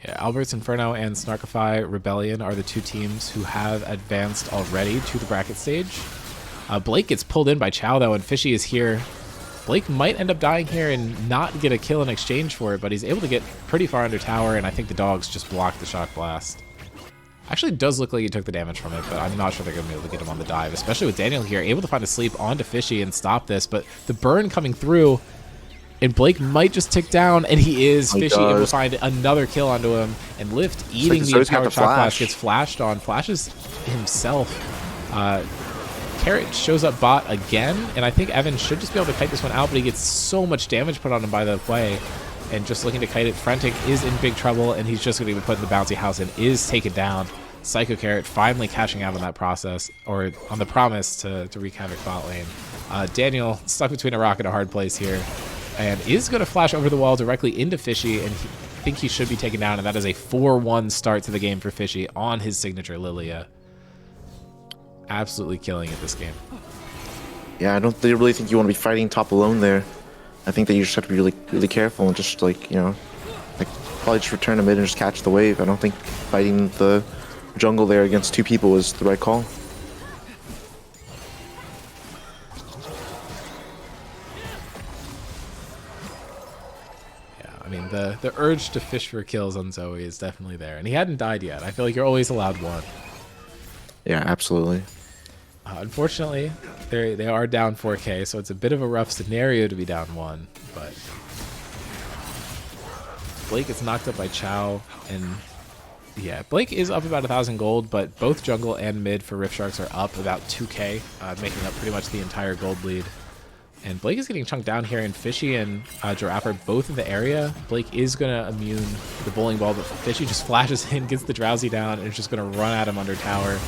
Yeah, Albert's Inferno and Snarkify Rebellion are the two teams who have advanced already to the bracket stage. Blake gets pulled in by Chow, though, and Fishy is here. Blake might end up dying here and not get a kill in exchange for it, but he's able to get pretty far under tower, and I think the dogs just blocked the Shock Blast. Actually, it does look like he took the damage from it, but I'm not sure they're going to be able to get him on the dive, especially with Daniel here, able to find a sleep onto Fishy and stop this, but the burn coming through, and Blake might just tick down, and he is. Fishy able to find another kill onto him, and Lift eating the empowered Shock Blast gets flashed on, flashes himself. Carrot shows up bot again, and I think Evan should just be able to kite this one out, but he gets so much damage put on him by the way. And just looking to kite it, Frentic is in big trouble, and he's just going to be put in the bouncy house and is taken down. Psycho Carrot finally cashing out on that process, or on the promise to wreak havoc bot lane. Daniel stuck between a rock and a hard place here, and is going to flash over the wall directly into Fishy, and I think he should be taken down, and that is a 4-1 start to the game for Fishy on his signature Lilia. Absolutely killing it this game. Yeah, I don't really think you want to be fighting top alone there. I think that you just have to be really, really careful and just probably just return to mid and just catch the wave. I don't think fighting the jungle there against two people is the right call. Yeah, I mean, the urge to fish for kills on Zoe is definitely there, and he hadn't died yet. I feel like you're always allowed one. Yeah, absolutely. Unfortunately, they are down 4K, so it's a bit of a rough scenario to be down 1, but Blake gets knocked up by Chow, and yeah, Blake is up about 1,000 gold, but both jungle and mid for Rift Sharks are up about 2K, making up pretty much the entire gold lead. And Blake is getting chunked down here, and Fishy and Giraffe are both in the area. Blake is going to immune the bowling ball, but Fishy just flashes in, gets the drowsy down, and is just going to run at him under tower.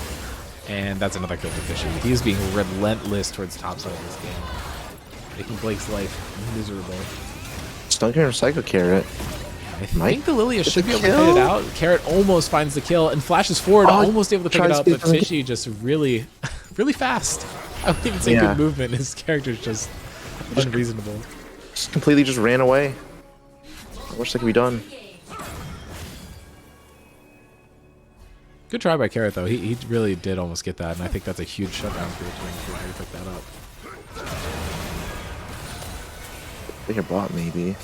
And that's another kill for Fishy. He is being relentless towards top side of this game, making Blake's life miserable. Stunker and Psycho Carrot. I think the Lilia should be able to hit it out. Carrot almost finds the kill and flashes forward, almost able to pick it up, but Fishy just really, really fast. I wouldn't even say good movement. His character's just unreasonable. Just completely just ran away. I wish that could be done. Good try by Carrot, though. He really did almost get that, and I think that's a huge shutdown for your team if you're able to pick that up. I think a bot, maybe.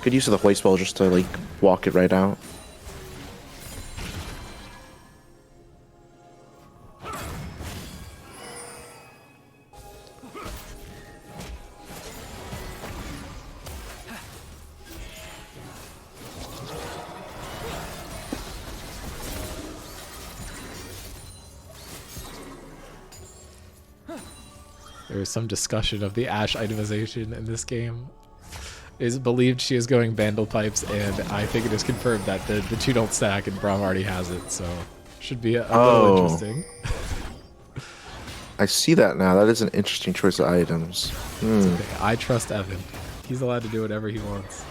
Good use of the hoist ball just to, like, walk it right out. There is some discussion of the Ashe itemization in this game. It is believed she is going Vandal Pipes, and I think it is confirmed that the two don't stack, and Braum already has it, so should be a little interesting. I see that now. That is an interesting choice of items. It's okay. I trust Evan. He's allowed to do whatever he wants.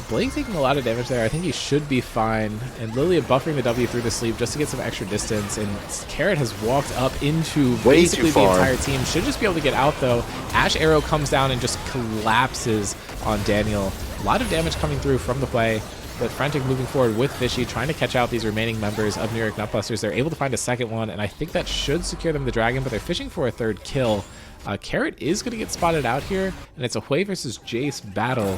Blake taking a lot of damage there. I think he should be fine. And Lilia buffering the W through the sleep just to get some extra distance. And Carrot has walked up into basically the entire team. Should just be able to get out, though. Ashe Arrow comes down and just collapses on Daniel. A lot of damage coming through from the play. But Frantic moving forward with Fishy, trying to catch out these remaining members of New York Nutbusters. They're able to find a second one, and I think that should secure them the dragon, but they're fishing for a third kill. Carrot is going to get spotted out here, and it's a Hui versus Jace battle.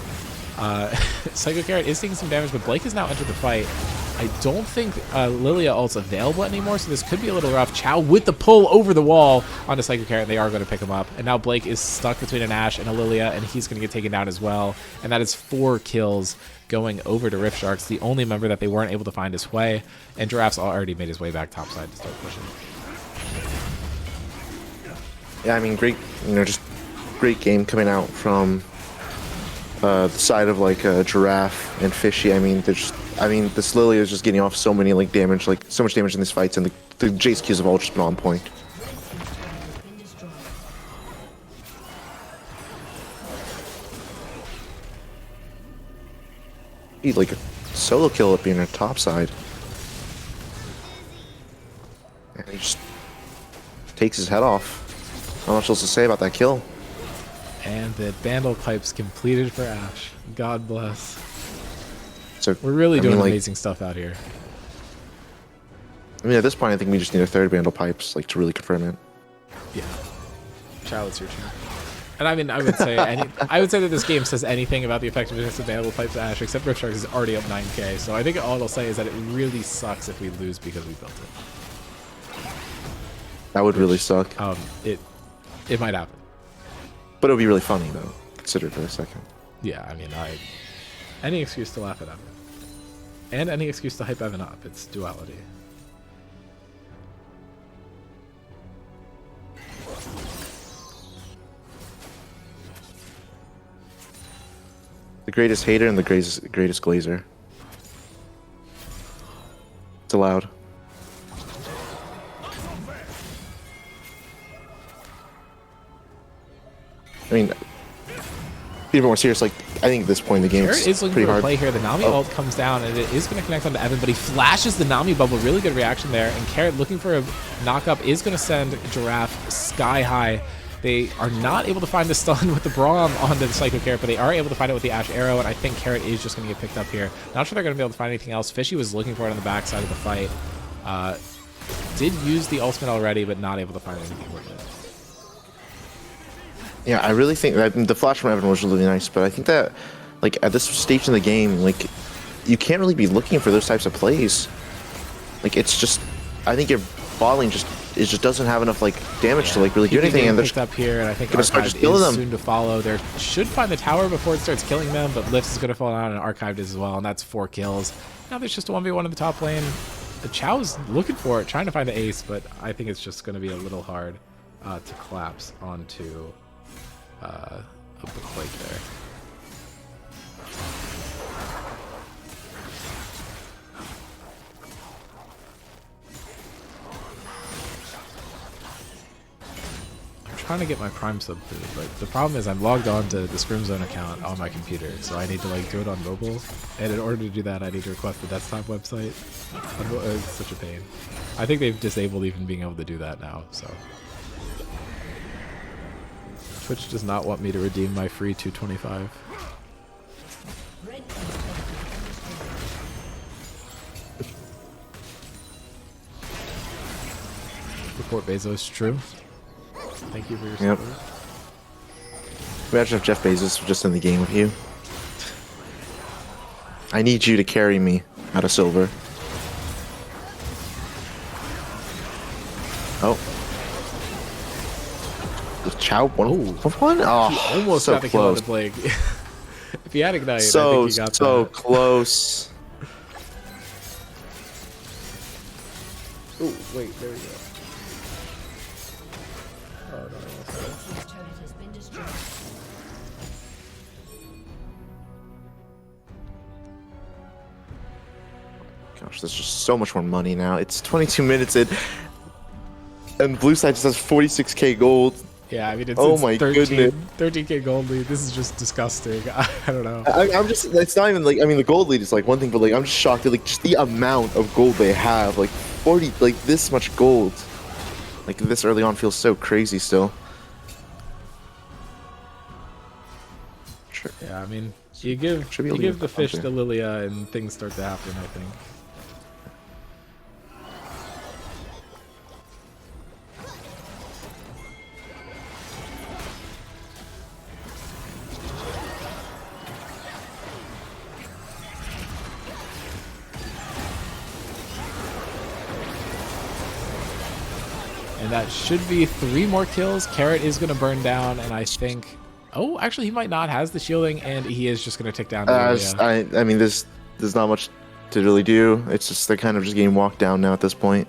Psycho Carrot is taking some damage, but Blake has now entered the fight. I don't think Lilia ult's available anymore, so this could be a little rough. Chow with the pull over the wall onto Psycho Carrot. They are going to pick him up. And now Blake is stuck between an Ashe and a Lilia, and he's going to get taken down as well. And that is 4 kills going over to Rift Sharks, the only member that they weren't able to find his way. And Giraffe's already made his way back topside to start pushing. Yeah, I mean, great, just great game coming out from the side of like Giraffe and Fishy. I mean, this Lilia is just getting off so many damage, so much damage in these fights, and the Jace Qs have all just been on point. He like a solo kill up being a top side, and he just takes his head off. Not much else to say about that kill. And the Vandal Pipes completed for Ashe. God bless. So we're really doing amazing stuff out here. I mean, at this point, I think we just need a third Vandal Pipes, to really confirm it. Yeah. Chow, it's your turn. And I mean, I would say that this game says anything about the effectiveness of Vandal Pipes to Ashe, except Rift Sharks is already up 9k. So I think all it'll say is that it really sucks if we lose because we built it. That would really suck. It might happen. But it would be really funny, though. Consider it for a second. Yeah, I mean, any excuse to laugh at Evan. And any excuse to hype Evan up. It's duality. The greatest hater and the greatest glazer. It's allowed. I mean, be more serious. I think at this point in the game is looking for a play here. The Nami ult comes down, and it is going to connect onto Evan, but he flashes the Nami bubble. Really good reaction there. And Carrot looking for a knock-up is going to send Giraffe sky high. They are not able to find the stun with the Braum onto the Psycho Carrot, but they are able to find it with the Ashe Arrow, and I think Carrot is just going to get picked up here. Not sure they're going to be able to find anything else. Fishy was looking for it on the backside of the fight. Did use the ultimate already, but not able to find anything with it. Yeah, I really think that the flash from Evan was really nice, but I think that, at this stage in the game, you can't really be looking for those types of plays. It's just, I think your bottling just doesn't have enough damage to really do anything. And they're picked up here, and I think Archived is soon to follow. They should find the tower before it starts killing them, but Lifts is going to fall down, and Archived is as well, and that's 4 kills. Now there's just a 1v1 in the top lane. The Chow's looking for it, trying to find the ace, but I think it's just going to be a little hard to collapse onto a quake there. Trying to get my Prime sub through, but the problem is I'm logged on to the Scrim Zone account on my computer, so I need to like do it on mobile, and in order to do that I need to request the desktop website. It's such a pain. I think they've disabled even being able to do that now, so. Twitch does not want me to redeem my free 225. Report Bezos, true. Thank you for your support. Imagine if Jeff Bezos was just in the game with you. I need you to carry me out of silver. Oh. Was Chow one for one? Oh, he almost so got the kill on close. the Plague. If he had Ignite, So, I think he got so that. close. Oh, wait, there we go. Oh, no, Gosh, there's just so much more money now. It's 22 minutes in, and Blue Side just has 46k gold. yeah, I mean, it's, Oh it's my 13, goodness. 13k gold lead. This is just disgusting. I don't know. I'm just, it's not even like, I mean, the gold lead is like one thing, but like, I'm just shocked at like just the amount of gold they have. Like 40, like this much gold. Like this early on feels so crazy still. Sure. Yeah, I mean, you give Should be able to the get fish onto. to Lilia and things start to happen, I think. And that should be 3 more kills. Carrot is going to burn down, and I think... Oh, actually, he might not. Has the shielding, and he is just going to take down Lilia. I mean, there's not much to really do. It's just they're kind of just getting walked down now at this point.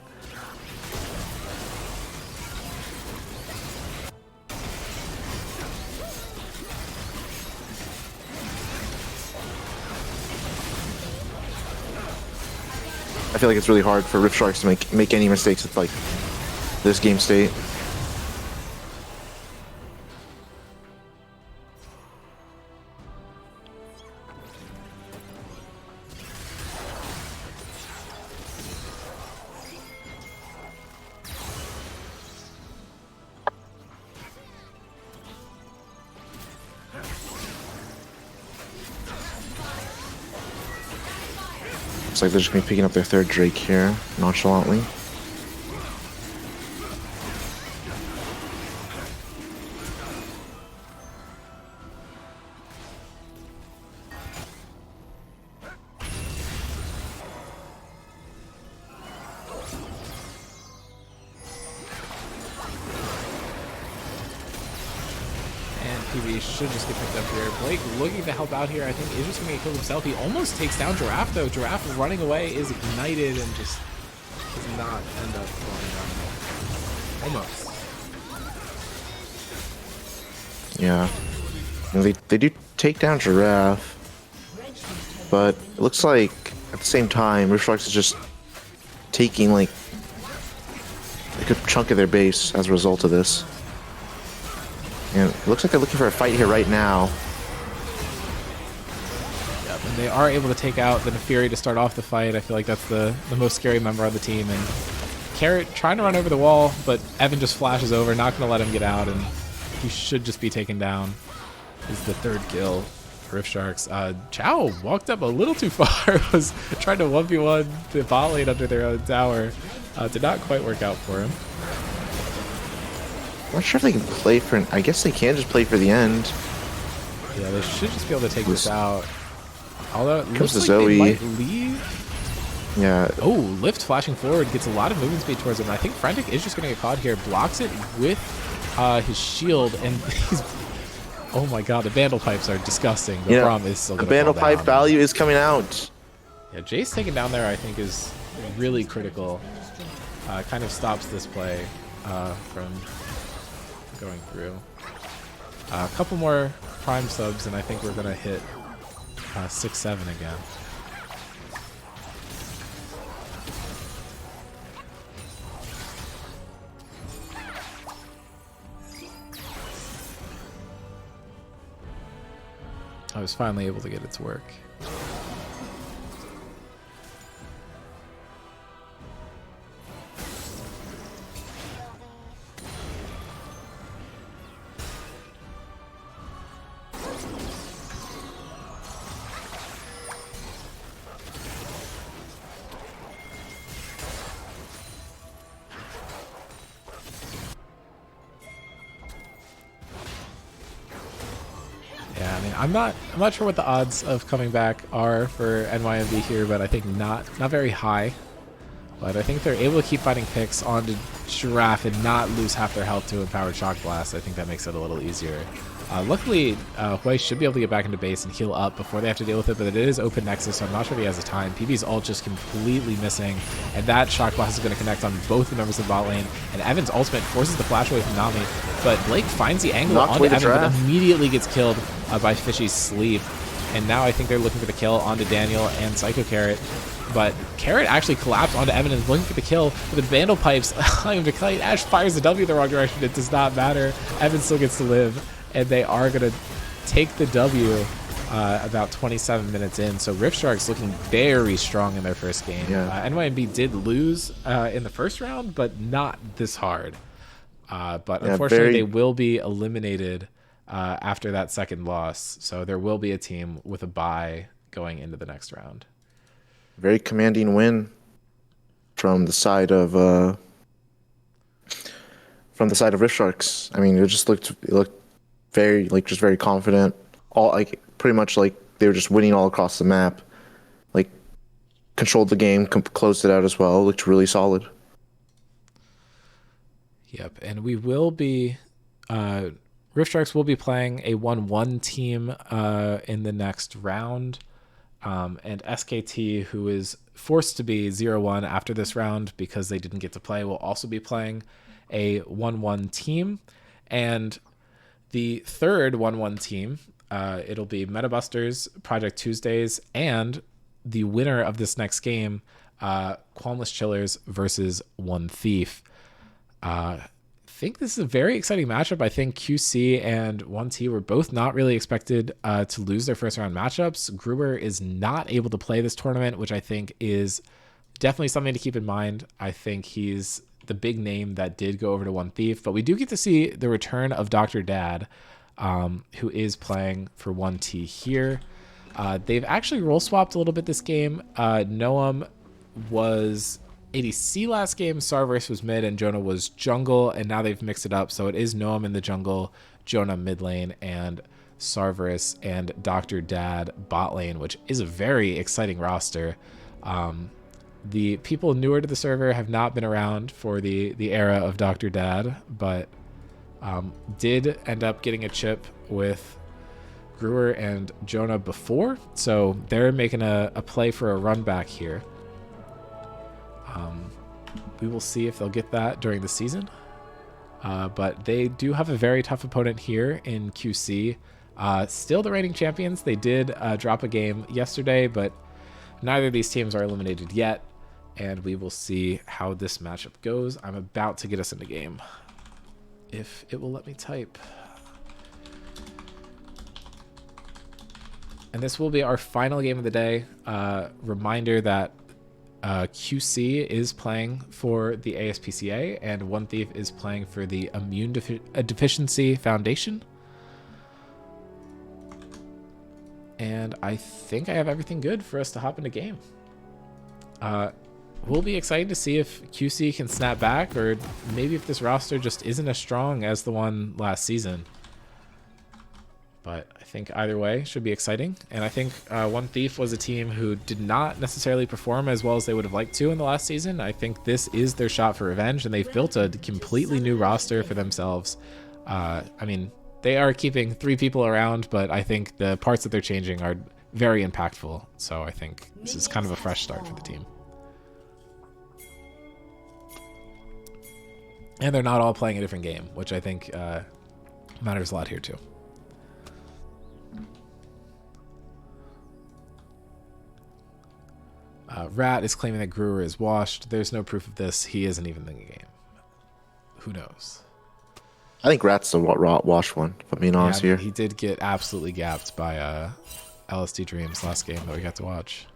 I feel like it's really hard for Rift Sharks to make any mistakes with like this game state. Looks like they're just gonna be picking up their third Drake here, nonchalantly. And PB should just get picked up here. Blake looking to help out here. I think is just going to get killed himself. He almost takes down Giraffe, though. Giraffe running away is ignited and just does not end up going down. Almost. Yeah. And they do take down Giraffe, but it looks like at the same time, Rift Sharks is just taking like a good chunk of their base as a result of this. And it looks like they're looking for a fight here right now. Yep, and they are able to take out the Neferi to start off the fight. I feel like that's the most scary member of the team. And Carrot trying to run over the wall, but Evan just flashes over, not going to let him get out, and he should just be taken down. Is the third kill for Rift Sharks. Chow walked up a little too far. Was trying to 1v1 the bot lane under their own tower. Did not quite work out for him. I'm not sure if they can play for I guess they can just play for the end. Yeah, they should just be able to take this out. Although it Comes looks to like they Zoe. might leave. Yeah. Oh, Lift flashing forward gets a lot of movement speed towards him. I think Frantic is just going to get caught here. Blocks it with his shield, and he's... Oh my god, the Vandal Pipes are disgusting. The Braum is still the going to Vandal Pipe value is coming out. Yeah, Jace taken down there I think is really critical. Kind of stops this play from going through. A couple more Prime subs, and I think we're gonna hit 6-7 again. I was finally able to get it to work. Yeah, I mean, I'm not sure what the odds of coming back are for NYMB here, but I think not very high. But I think they're able to keep finding picks onto Giraffe and not lose half their health to Empowered Shock Blast. I think that makes it a little easier. Luckily, Hui should be able to get back into base and heal up before they have to deal with it, but it is open Nexus, so I'm not sure if he has the time. PB's ult just completely missing, and that Shock Blast is going to connect on both the members of bot lane, and Evan's ultimate forces the flash away from Nami, but Blake finds the angle onto Evan, but immediately gets killed by Fishy's sleep, and now I think they're looking for the kill onto Daniel and Psycho Carrot. But Carrot actually collapsed onto Evan and is looking for the kill with the Vandal Pipes. Ash fires the W the wrong direction. It does not matter. Evan still gets to live. And they are going to take the W about 27 minutes in. So Rift Sharks looking very strong in their first game. Yeah. NYMB did lose in the first round, but not this hard. But unfortunately, they will be eliminated after that second loss. So there will be a team with a bye going into the next round. Very commanding win from the side of Rift Sharks. I mean, it looked very very confident. All pretty much they were just winning all across the map. Controlled the game, closed it out as well. Looked really solid. Yep, and we will be Rift Sharks will be playing a 1-1 team in the next round. And SKT, who is forced to be 0-1 after this round because they didn't get to play, will also be playing a 1-1 team. And the third 1-1 team, it'll be Metabusters, Project Tuesdays, and the winner of this next game, Qualmless Chillers versus One Thief. I think this is a very exciting matchup. I think QC and 1T were both not really expected to lose their first round matchups. Gruber is not able to play this tournament, which I think is definitely something to keep in mind. I think he's the big name that did go over to One Thief, but we do get to see the return of Dr. Dad, who is playing for 1T here. They've actually role swapped a little bit this game. Noam was ADC last game, Sarverse was mid, and Jonah was jungle, and now they've mixed it up, so it is Noam in the jungle, Jonah mid lane, and Sarverse and Dr. Dad bot lane, which is a very exciting roster. The people newer to the server have not been around for the era of Dr. Dad, but did end up getting a chip with Gruber and Jonah before, so they're making a play for a run back here. We will see if they'll get that during the season. But they do have a very tough opponent here in QC. Still the reigning champions. They did drop a game yesterday, but neither of these teams are eliminated yet. And we will see how this matchup goes. I'm about to get us into game, if it will let me type. And this will be our final game of the day. Reminder that QC is playing for the ASPCA and One Thief is playing for the Immune Deficiency Foundation. And I think I have everything good for us to hop into game. We'll be excited to see if QC can snap back, or maybe if this roster just isn't as strong as the one last season. But I think either way should be exciting. And I think One Thief was a team who did not necessarily perform as well as they would have liked to in the last season. I think this is their shot for revenge, and they've built a completely new roster for themselves. I mean, they are keeping 3 people around, but I think the parts that they're changing are very impactful. So I think this is kind of a fresh start for the team. And they're not all playing a different game, which I think matters a lot here too. Rat is claiming that Brewer is washed. There's no proof of this. He isn't even in the game. Who knows? I think Rat's the wash one, if I'm being honest Yeah, I mean, here. he did get absolutely gapped by LSD Dreams last game that we got to watch.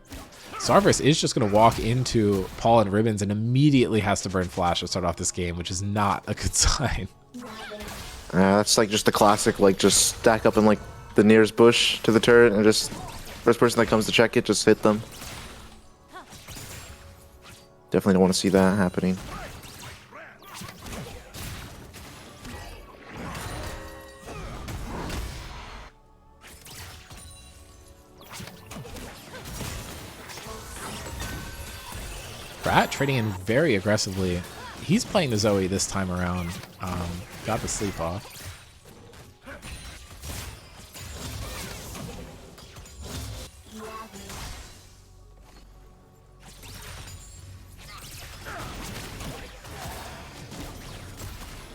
Starburst is just going to walk into Paul and Ribbons and immediately has to burn Flash to start off this game, which is not a good sign. That's like just the classic, like just stack up in like the nearest bush to the turret and just first person that comes to check it, just hit them. Definitely don't want to see that happening. Rat trading in very aggressively. He's playing the Zoe this time around. Got the sleep off.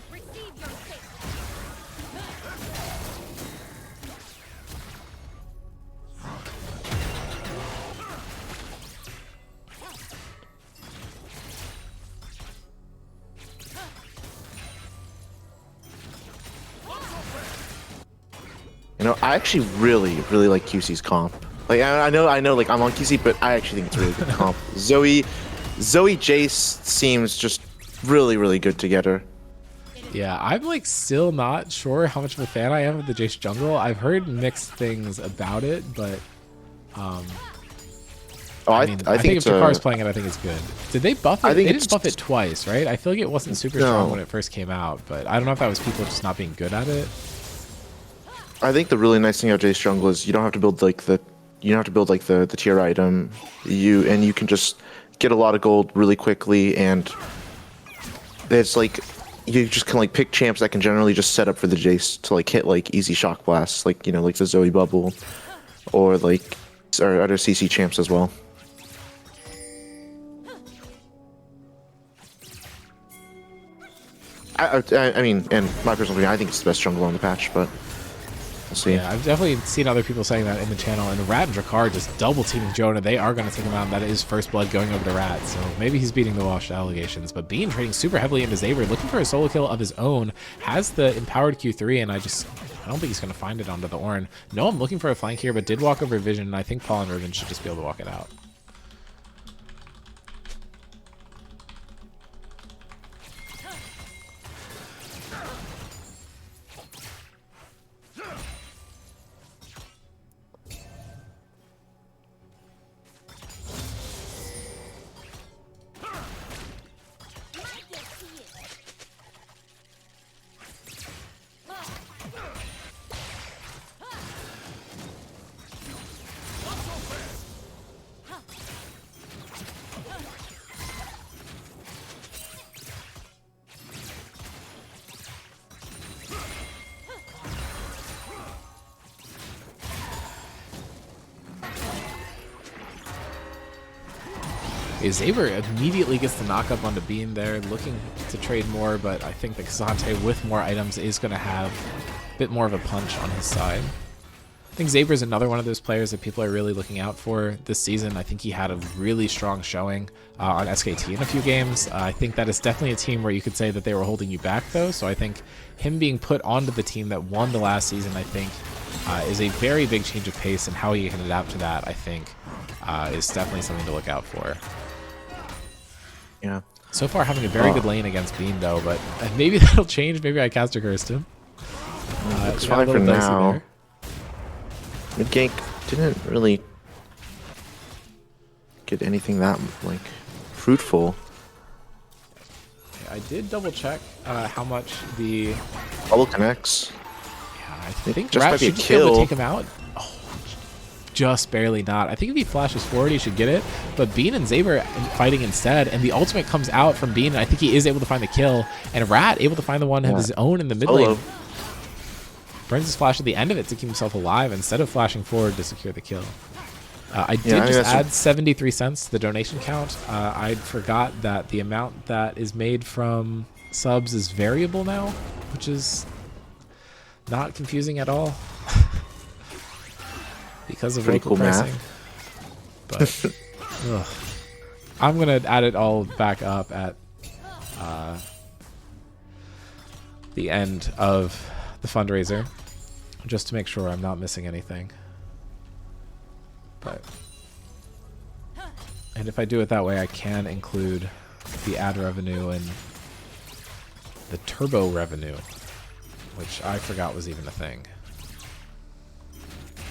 Receive your fate. You know, I actually really like QC's comp. Like I know, like I'm on QC, but I actually think it's a really good comp. Zoe Jace seems just really good together. Yeah, I'm like still not sure how much of a fan I am of the Jace jungle. I've heard mixed things about it, but I think if Jakar's playing it, I think it's good. Did they buff it? They didn't buff it twice, right? I feel like it wasn't super strong when it first came out, but I don't know if that was people just not being good at it. I think the really nice thing about Jace jungle is you don't have to build like the tier item. You can just get a lot of gold really quickly, and it's like you just can like pick champs that can generally just set up for the Jace to like hit like easy shock blasts, like like the Zoe bubble, or other CC champs as well. I mean, and my personal opinion, I think it's the best jungle on the patch, but we'll see. Yeah, I've definitely seen other people saying that in the channel. And Rat and Drakar just double teaming Jonah. They are going to take him out. That is first blood going over to Rat. So maybe he's beating the washed allegations. But Bean trading super heavily into Xavier, looking for a solo kill of his own. Has the empowered Q3, and I don't think he's going to find it onto the Ornn. No, I'm looking for a flank here, but did walk over Vision. And I think Paul and Riven should just be able to walk it out. Xavier immediately gets the knockup onto Bean there, looking to trade more, but I think that Kazante with more items is going to have a bit more of a punch on his side. I think Xavier is another one of those players that people are really looking out for this season. I think he had a really strong showing on SKT in a few games. I think that is definitely a team where you could say that they were holding you back, though, so I think him being put onto the team that won the last season, I think, is a very big change of pace, and how he can adapt to that, I think, is definitely something to look out for. Yeah. So far, having a very good lane against Bean, though, but maybe that'll change. Maybe I caster cursed him. It's fine for now. Mid gank didn't really get anything that like fruitful. Yeah, I did double check how much the Bubble connects. Yeah, I think just Rat might be a should just be able to kill. take him out. Oh, just barely not. I think if he flashes forward, he should get it. But Bean and Xavier fighting instead, and the ultimate comes out from Bean, and I think he is able to find the kill. And Rat able to find the one of his own in the mid lane. Burns his flash at the end of it to keep himself alive instead of flashing forward to secure the kill. I did just add 73 cents to the donation count. I forgot that the amount that is made from subs is variable now, which is not confusing at all because of Pretty local cool pricing. math. But ugh. I'm gonna add it all back up at the end of the fundraiser, just to make sure I'm not missing anything. And if I do it that way, I can include the ad revenue and the turbo revenue, which I forgot was even a thing.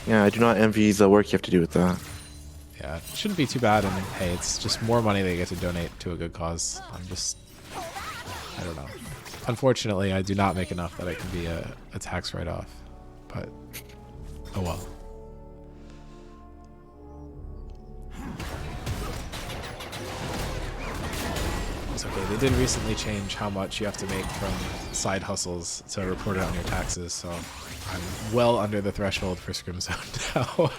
Yeah, I do not envy the work you have to do with that. Yeah, it shouldn't be too bad, and hey, it's just more money they get to donate to a good cause. I don't know. Unfortunately, I do not make enough that it can be a tax write-off, but oh well. It's okay, they did recently change how much you have to make from side hustles to report it on your taxes, so I'm well under the threshold for Scrim Zone now.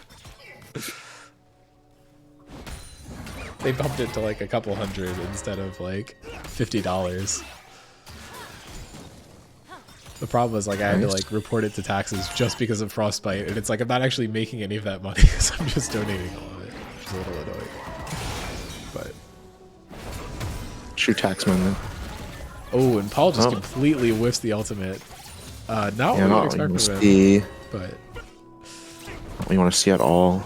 They bumped it to like a couple hundred instead of like $50. The problem is like I had to like report it to taxes just because of Frostbite, and it's like I'm not actually making any of that money because I'm just donating all of it, which is a little annoying. But True taxman then. oh, and Paul just completely whiffs the ultimate. Not what we would expect from him, but what you want to see at all.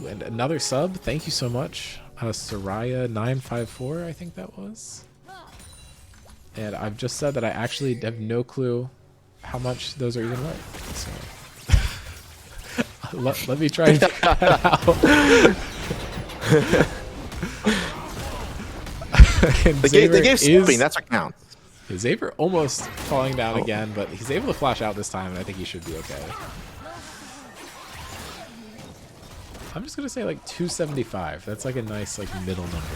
And another sub, thank you so much. Soraya954, I think that was. And I've just said that I actually have no clue how much those are even worth. So let me try and figure that out. The game's slipping, that's what counts. Xavier almost falling down again, but he's able to flash out this time, and I think he should be okay. I'm just gonna say like 275. That's like a nice like middle number.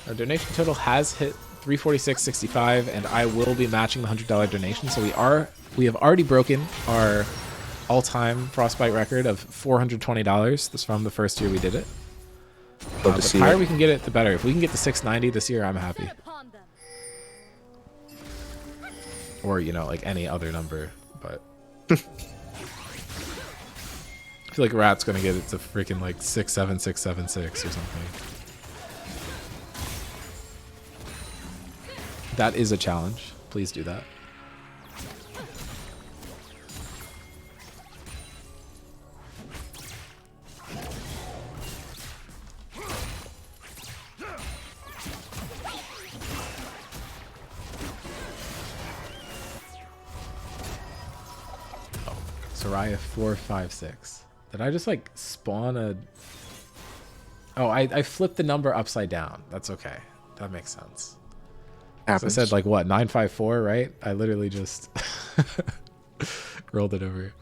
Our donation total has hit 346.65, and I will be matching the $100 donation. So we have already broken our all-time Frostbite record of $420. This from the first year we did it. The higher we can get it, the better. If we can get to 690 this year, I'm happy. Or, you know, like any other number, but I feel like Rat's gonna get it to freaking like 67676 or something. That is a challenge. Please do that. Soraya 456. Did I just like spawn a... Oh, I flipped the number upside down. That's okay. That makes sense. So I said like what, 954, right? I literally just rolled it over.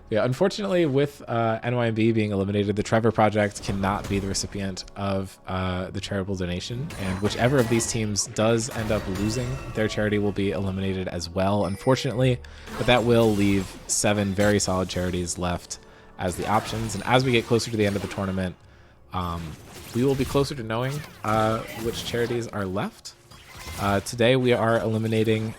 Yeah, unfortunately with NYMB being eliminated, the Trevor Project cannot be the recipient of the charitable donation, and whichever of these teams does end up losing, their charity will be eliminated as well, unfortunately, but that will leave 7 very solid charities left as the options, and as we get closer to the end of the tournament, we will be closer to knowing which charities are left. Today we are eliminating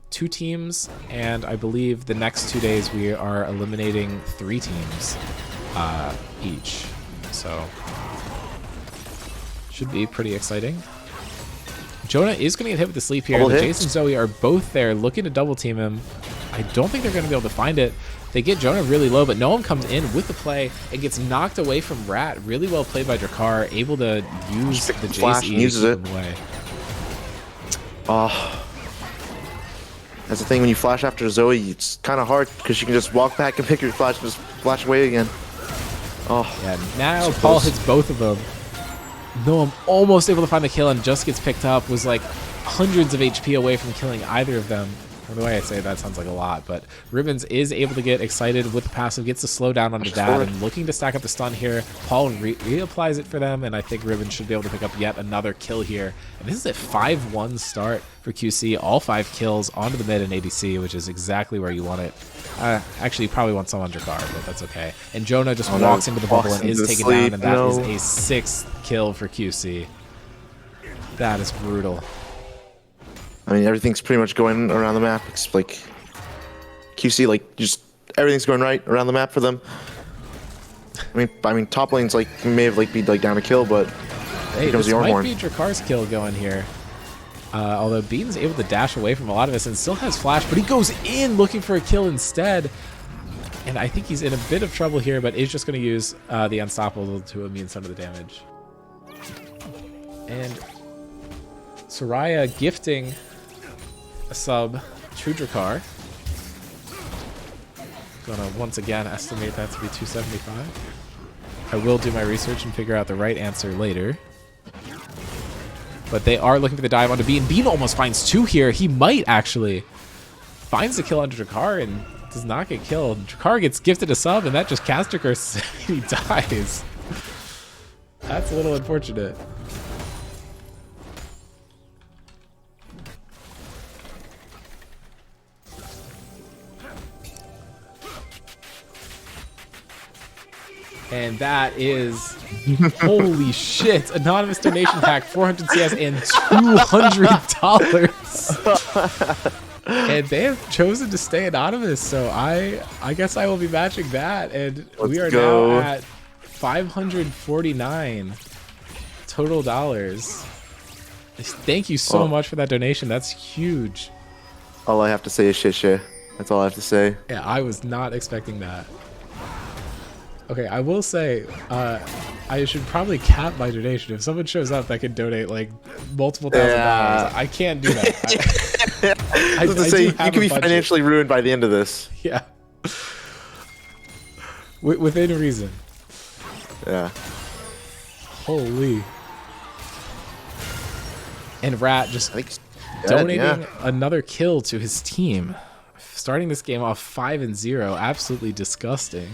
2 teams, and I believe the next 2 days we are eliminating 3 teams each. So should be pretty exciting. Jonah is going to get hit with the sleep here. Jason and Zoe are both there looking to double team him. I don't think they're going to be able to find it. They get Jonah really low, but no one comes in with the play and gets knocked away from Rat. Really well played by Drakkar, able to use the flash JC and uses to it. keep him away. That's the thing, when you flash after Zoe, it's kind of hard because you can just walk back and pick your flash and just flash away again. Oh, yeah, now Paul hits both of them. No, I'm almost able to find the kill and just gets picked up. Was like hundreds of HP away from killing either of them. The way I say that sounds like a lot, but Ribbons is able to get excited with the passive, gets to slow down onto Dad, and looking to stack up the stun here. Paul reapplies it for them, and I think Ribbons should be able to pick up yet another kill here. And this is a 5-1 start for QC, all 5 kills onto the mid and ADC, which is exactly where you want it. Actually, you probably want some on Drakkar, but that's okay. And Jonah just walks into the bubble and is taken down, and that is a 6th kill for QC. That is brutal. I mean, everything's pretty much going around the map. It's like QC, like just everything's going right around the map for them. I mean, top lane's like may have like be like down a kill, but hey, comes this the might Ornhorn. be Drakar's kill going here. Although Bean's able to dash away from a lot of this and still has flash, but he goes in looking for a kill instead. And I think he's in a bit of trouble here, but is just going to use the Unstoppable to immune some of the damage. And Soraya gifting a sub to Drakar. Gonna once again estimate that to be 275. I will do my research and figure out the right answer later. But they are looking for the dive onto Bean. Bean almost finds two here. He might actually. Finds the kill onto Drakar and does not get killed. Drakar gets gifted a sub and that just casts Drakar. He dies. That's a little unfortunate. And that is, holy shit, anonymous donation pack, 400 CS and $200. And they have chosen to stay anonymous, so I guess I will be matching that. And we are now at 549 total dollars. Thank you so much for that donation. That's huge. All I have to say is shit. That's all I have to say. Yeah, I was not expecting that. Okay, I will say, I should probably cap my donation. If someone shows up that can donate like multiple $1,000s, I can't do that. I was to say, you could be financially ruined by the end of this. Yeah. Within reason. Yeah. Holy. And Rat just donating another kill to his team. Starting this game off 5-0. Absolutely disgusting.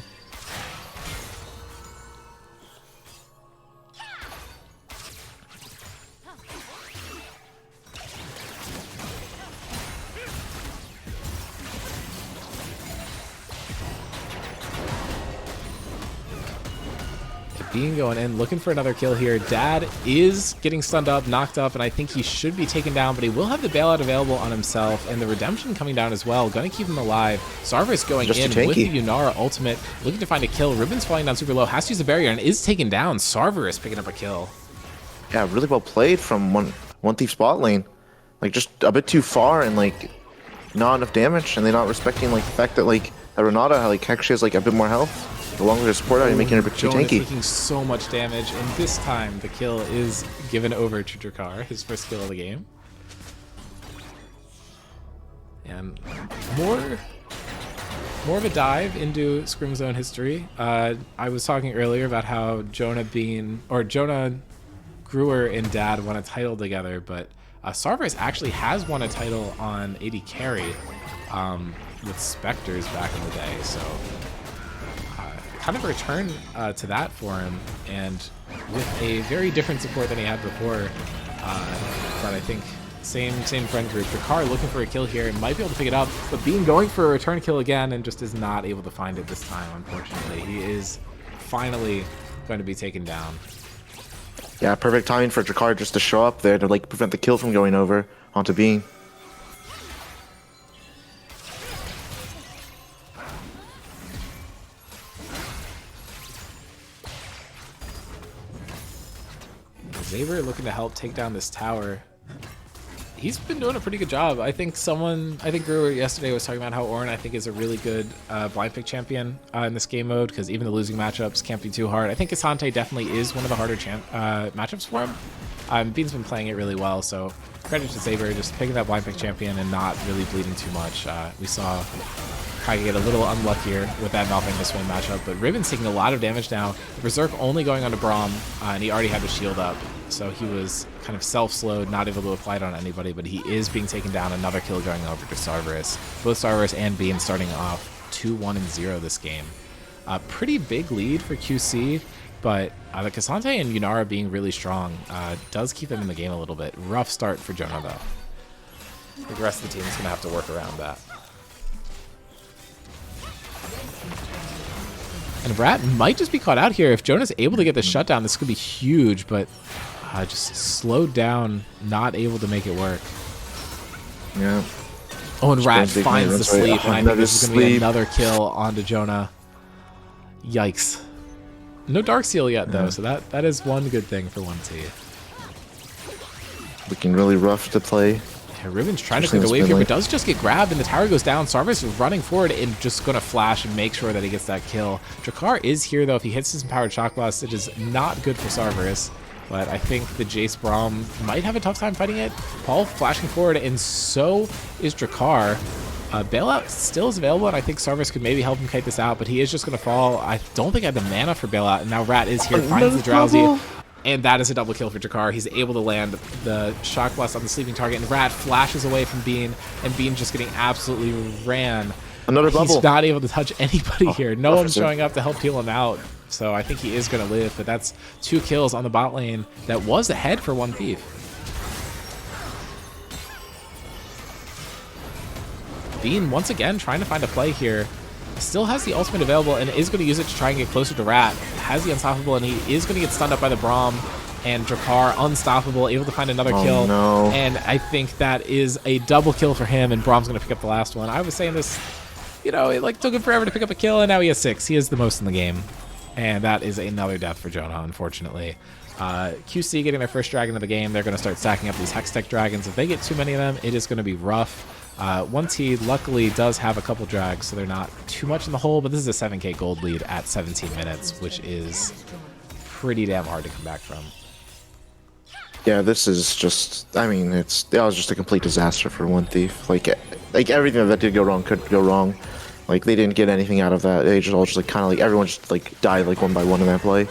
Bean going in, looking for another kill here. Dad is getting stunned up, knocked up, and I think he should be taken down, but he will have the bailout available on himself, and the redemption coming down as well. Gonna keep him alive. Sarvis going in with the Yunara ultimate, looking to find a kill. Ribbon's falling down super low, has to use the barrier, and is taken down. Sarvis picking up a kill. Yeah, really well played from one thief spot lane. Like, just a bit too far, and like, not enough damage, and they're not respecting like the fact that like Renata like actually has like a bit more health. The longer the support out, you're making her a bit too tanky. Taking so much damage, and this time the kill is given over to Drakar, his first kill of the game. And more of a dive into Scrim Zone history. I was talking earlier about how Jonah, Gruer, and Dad won a title together, but Sarvis actually has won a title on AD Carry with Spectres back in the day, so kind of a return to that for him, and with a very different support than he had before. But I think same friend group. Drakar looking for a kill here, might be able to pick it up, but Bean going for a return kill again and just is not able to find it this time, unfortunately. He is finally going to be taken down. Yeah, perfect timing for Drakar just to show up there to like prevent the kill from going over onto Bean. Xavier looking to help take down this tower. He's been doing a pretty good job. I think Gruer yesterday was talking about how Ornn, I think, is a really good blind pick champion in this game mode, because even the losing matchups can't be too hard. I think Cassante definitely is one of the harder matchups for him. Bean's been playing it really well, so credit to Xavier just picking that blind pick champion and not really bleeding too much. We saw Kage get a little unluckier with that Malphite this win matchup, but Ribbon's taking a lot of damage now. Berserk only going onto Braum, and he already had the shield up, so he was kind of self-slowed, not able to apply it on anybody, but he is being taken down. Another kill going over to Sarvis. Both Sarvis and Bean starting off 2-1-0 this game. A pretty big lead for QC, but the Cassante and Yunara being really strong does keep them in the game a little bit. Rough start for Jonah, though. I think the rest of the team is going to have to work around that. And Rat might just be caught out here. If Jonah's able to get the shutdown, this could be huge, but just slowed down, not able to make it work. Yeah. Oh, and Rat Big finds the that's right. sleep, and I think Another this is going to be sleep. another kill onto Jonah. Yikes. No Dark Seal yet, though, so that is one good thing for 1T. Looking really rough to play. Yeah, Ribbon's trying to Especially clear the in wave this here, mid but does just get grabbed, and the tower goes down. Sarvis is running forward and just going to flash and make sure that he gets that kill. Drakkar is here, though. If he hits his Empowered Shock Blast, it is not good for Sarvis. But I think the Jace Braum might have a tough time fighting it. Paul flashing forward, and so is Drakkar. Bailout still is available, and I think Sarvis could maybe help him kite this out, but he is just going to fall. I don't think I have the mana for Bailout, and now Rat is here, finds the Drowsy, and that is a double kill for Drakkar. He's able to land the Shock Blast on the sleeping target, and Rat flashes away from Bean, and Bean just getting absolutely ran. Another bubble. He's not able to touch anybody here. No one's officer. showing up to help heal him out, so I think he is going to live, but that's 2 kills on the bot lane that was ahead for 1 Thief. Bean, once again, trying to find a play here. Still has the ultimate available and is going to use it to try and get closer to Rat. Has the Unstoppable, and he is going to get stunned up by the Braum. And Drakkar, unstoppable, able to find another kill. No. And I think that is a double kill for him, and Braum's going to pick up the last one. I was saying this, you know, it like took him forever to pick up a kill, and now he has 6. He is the most in the game. And that is another death for Jonah, unfortunately. QC getting their first dragon of the game. They're going to start stacking up these Hextech dragons. If they get too many of them, it is going to be rough. 1T luckily does have a couple drags, so they're not too much in the hole, but this is a 7k gold lead at 17 minutes, which is pretty damn hard to come back from. Yeah, this is just, I mean, that was just a complete disaster for 1 Thief. Like everything that did go wrong could go wrong. Like, they didn't get anything out of that. They just all just, like, kind of, like, everyone just, like, died, like, one by one in that play.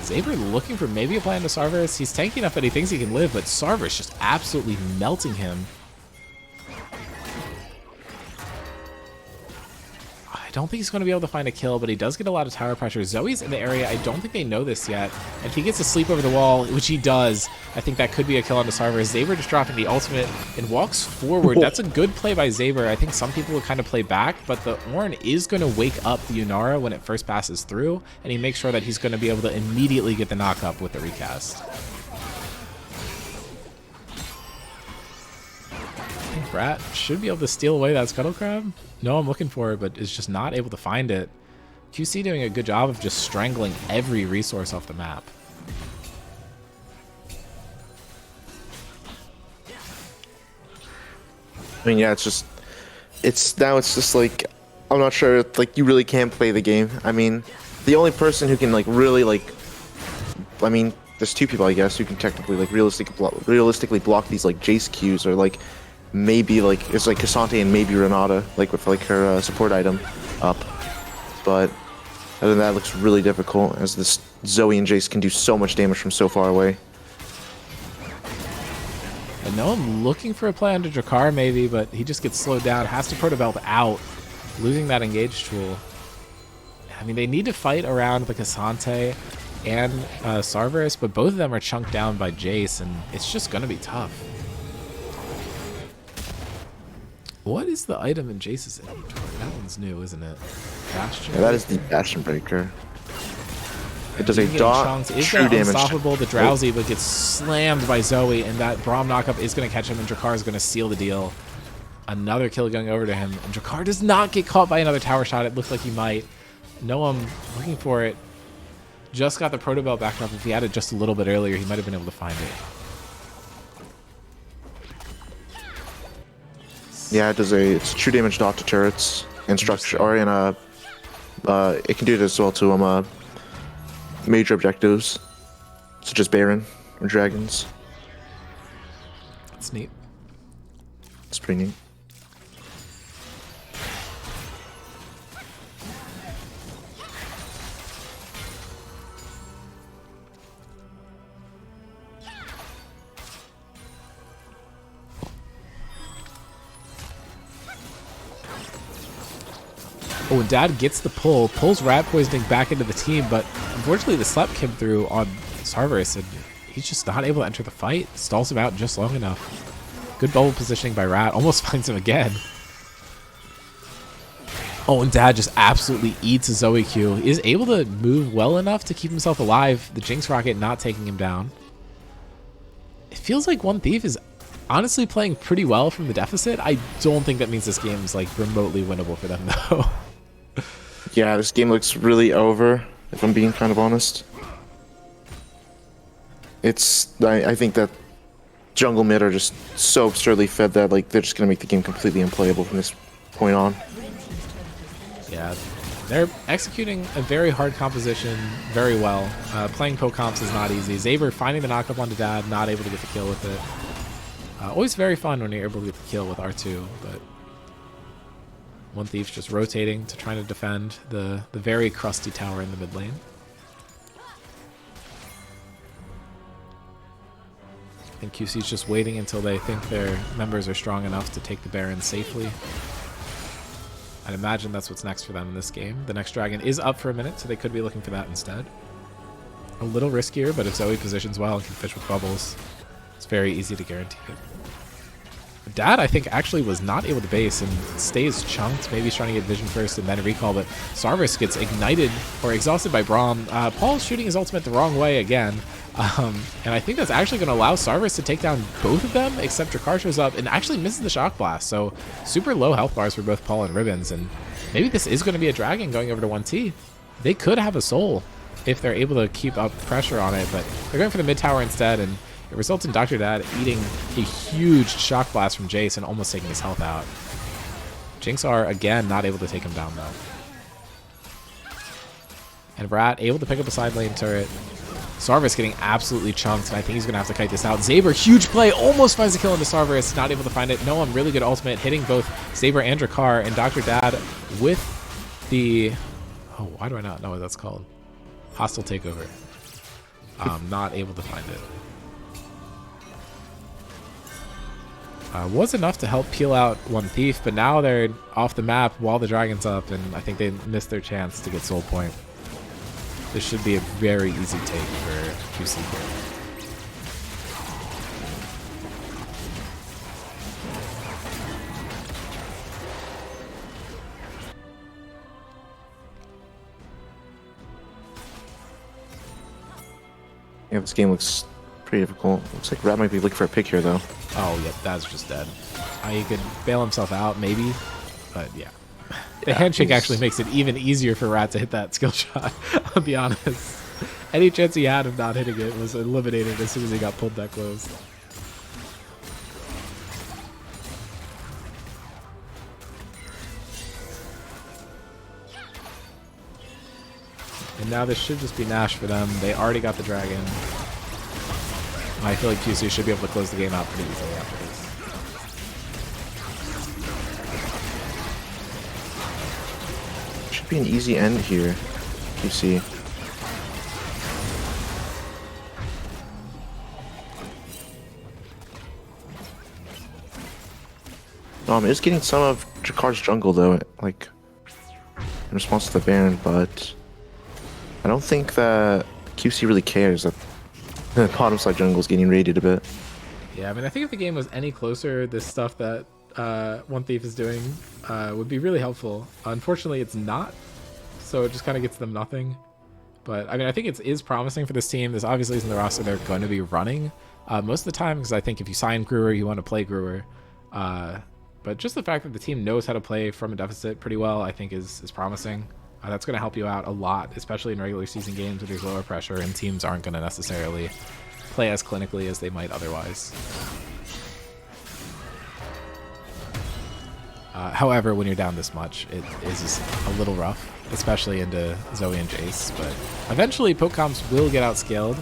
Saber looking for maybe a plan to Sarvis. He's tanky enough that he thinks he can live, but Sarvis just absolutely melting him. I don't think he's going to be able to find a kill, but he does get a lot of tower pressure. Zoe's in the area. I don't think they know this yet. And if he gets to sleep over the wall, which he does, I think that could be a kill onto Sarvis. Zaber just dropping the ultimate and walks forward. That's a good play by Zaber. I think some people will kind of play back, but the Ornn is going to wake up the Yunara when it first passes through, and he makes sure that he's going to be able to immediately get the knock up with the recast. I think Rat should be able to steal away that Scuttle Crab. No, I'm looking for it, but is just not able to find it. QC doing a good job of just strangling every resource off the map. I mean, yeah, it's just like, I'm not sure, like, you really can't play the game. I mean, the only person who can, like, really, like, I mean, there's 2 people, I guess, who can technically, like, realistically block these, like, Jace Qs, or, like, maybe, like, it's like Cassante and maybe Renata, like, with, like, her support item up. But other than that, it looks really difficult, as this Zoe and Jace can do so much damage from so far away. I know I'm looking for a play under Drakkar maybe, but he just gets slowed down, has to Protobelt out, losing that engage tool. I mean, they need to fight around the Cassante and Sarvis, but both of them are chunked down by Jace, and it's just going to be tough. What is the item in Jace's inventory? That one's new, isn't it? Bastion? Yeah, that is the Bastion Breaker. It does a Getting dot chunks. Is true that damage. unstoppable? The Drowsy, but gets slammed by Zoe, and that Braum knockup is going to catch him, and Drakkar is going to seal the deal. Another kill going over to him, and Drakkar does not get caught by another tower shot. It looks like he might. No, I'm looking for it. Just got the Protobelt back up. If he had it just a little bit earlier, he might have been able to find it. Yeah, it's true damage dot to turrets and structure, or in it can do it as well to major objectives, such as Baron or dragons. That's neat. It's pretty neat. Oh, and Dad gets the pull, pulls Rat Poisoning back into the team, but unfortunately the slap came through on Sarvis, and he's just not able to enter the fight. Stalls him out just long enough. Good bubble positioning by Rat, almost finds him again. Oh, and Dad just absolutely eats a Zoe Q. He is able to move well enough to keep himself alive. The Jinx Rocket not taking him down. If feels like One Thief is honestly playing pretty well from the deficit. I don't think that means this game's like remotely winnable for them though. Yeah, this game looks really over, if I'm being kind of honest. I think that jungle mid are just so absurdly fed that like they're just gonna make the game completely unplayable from this point on. Yeah, they're executing a very hard composition very well. Playing poke comps is not easy. Zaber finding the knockup onto Dad, not able to get the kill with it. Always very fun when you're able to get the kill with R2, but One Thief's just rotating to trying to defend the very crusty tower in the mid lane. I think QC's just waiting until they think their members are strong enough to take the Baron safely. I'd imagine that's what's next for them in this game. The next dragon is up for a minute, so they could be looking for that instead. A little riskier, but if Zoe positions well and can fish with bubbles, it's very easy to guarantee it. Dad, I think, actually was not able to base and stays chunked. Maybe he's trying to get vision first and then recall, but Sarvis gets ignited or exhausted by Braum. Paul's shooting his ultimate the wrong way again. And I think that's actually going to allow Sarvis to take down both of them, except Drakkar shows up and actually misses the shock blast. So super low health bars for both Paul and Ribbons. And maybe this is going to be a dragon going over to 1T. They could have a soul if they're able to keep up pressure on it, but they're going for the mid tower instead. And it results in Dr. Dad eating a huge shock blast from Jace and almost taking his health out. Jinx are, again, not able to take him down, though. And Rat able to pick up a side lane turret. Sarvis getting absolutely chunked, and I think he's going to have to kite this out. Zaber, huge play, almost finds a kill into Sarvis, not able to find it. Noam, really good ultimate, hitting both Zaber and Drakkar, and Dr. Dad with the... Oh, why do I not know what that's called? Hostile takeover. Not able to find it. Was enough to help peel out One Thief, but now they're off the map while the dragon's up, and I think they missed their chance to get soul point. This should be a very easy take for QC here. Yeah, this game looks pretty difficult. Looks like Rat might be looking for a pick here, though. Oh, yep, that's just dead. He could bail himself out, maybe, but yeah. The handshake actually makes it even easier for Rat to hit that skill shot, I'll be honest. Any chance he had of not hitting it was eliminated as soon as he got pulled that close. And now this should just be Nash for them. They already got the dragon. I feel like QC should be able to close the game out pretty easily after this. Should be an easy end here, QC. Is getting some of Drakkar's jungle though, like in response to the Baron, but I don't think that QC really cares that the bottom side jungle is getting raided a bit. Yeah, I mean, I think if the game was any closer, this stuff that One Thief is doing would be really helpful. Unfortunately, it's not, so it just kind of gets them nothing. But I mean, I think it is promising for this team. This obviously isn't the roster they're going to be running most of the time, because I think if you sign Brewer, you want to play Brewer. But just the fact that the team knows how to play from a deficit pretty well, I think is promising. That's going to help you out a lot, especially in regular season games where there's lower pressure and teams aren't going to necessarily play as clinically as they might otherwise. However, when you're down this much, it is a little rough, especially into Zoe and Jace. But eventually, poke comps will get outscaled,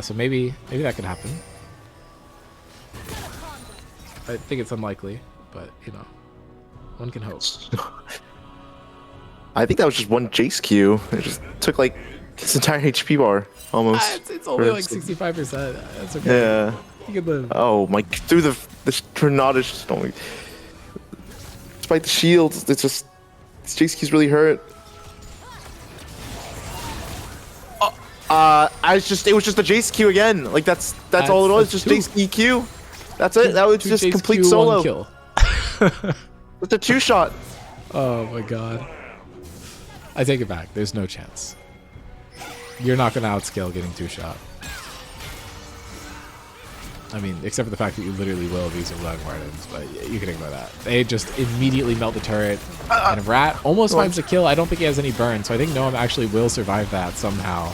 so maybe that could happen. I think it's unlikely, but you know, one can hope. I think that was just one Jace Q. It just took like his entire HP bar almost. It's only like 65%. That's okay. Yeah. You can live. Oh my! Through the Tornado, just only. Despite the shields, it's just Jace Q's really hurt. It was just a Jace Q again. Like that's all it was. Just Jace EQ. That's it. That was just Jace complete Q, solo. one kill. It's a 2-shot. Oh my god. I take it back. There's no chance. You're not going to outscale getting 2-shot. I mean, except for the fact that you literally will these are Black Martins, but you can ignore that. They just immediately melt the turret, and Rat almost finds the kill. I don't think he has any burn, so I think Noam actually will survive that somehow.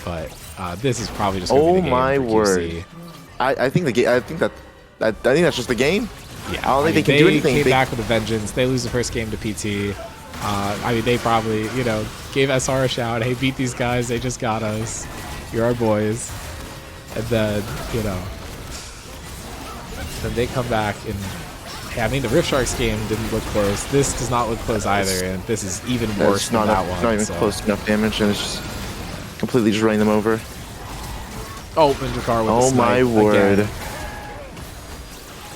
But this is probably just going to be the game my for word! QC. I think the game. I think that's just the game. Yeah, I don't think they can do anything. They came back with a vengeance. They lose the first game to PT. I mean, they probably, gave SR a shout. Hey, beat these guys. They just got us. You're our boys. And then, then they come back and, hey, I mean, the Rift Sharks game didn't look close. This does not look close either, and this is even worse than that one. Not even close enough damage, and it's just completely just running them over. Oh, Vindracar with Oh my word. Again.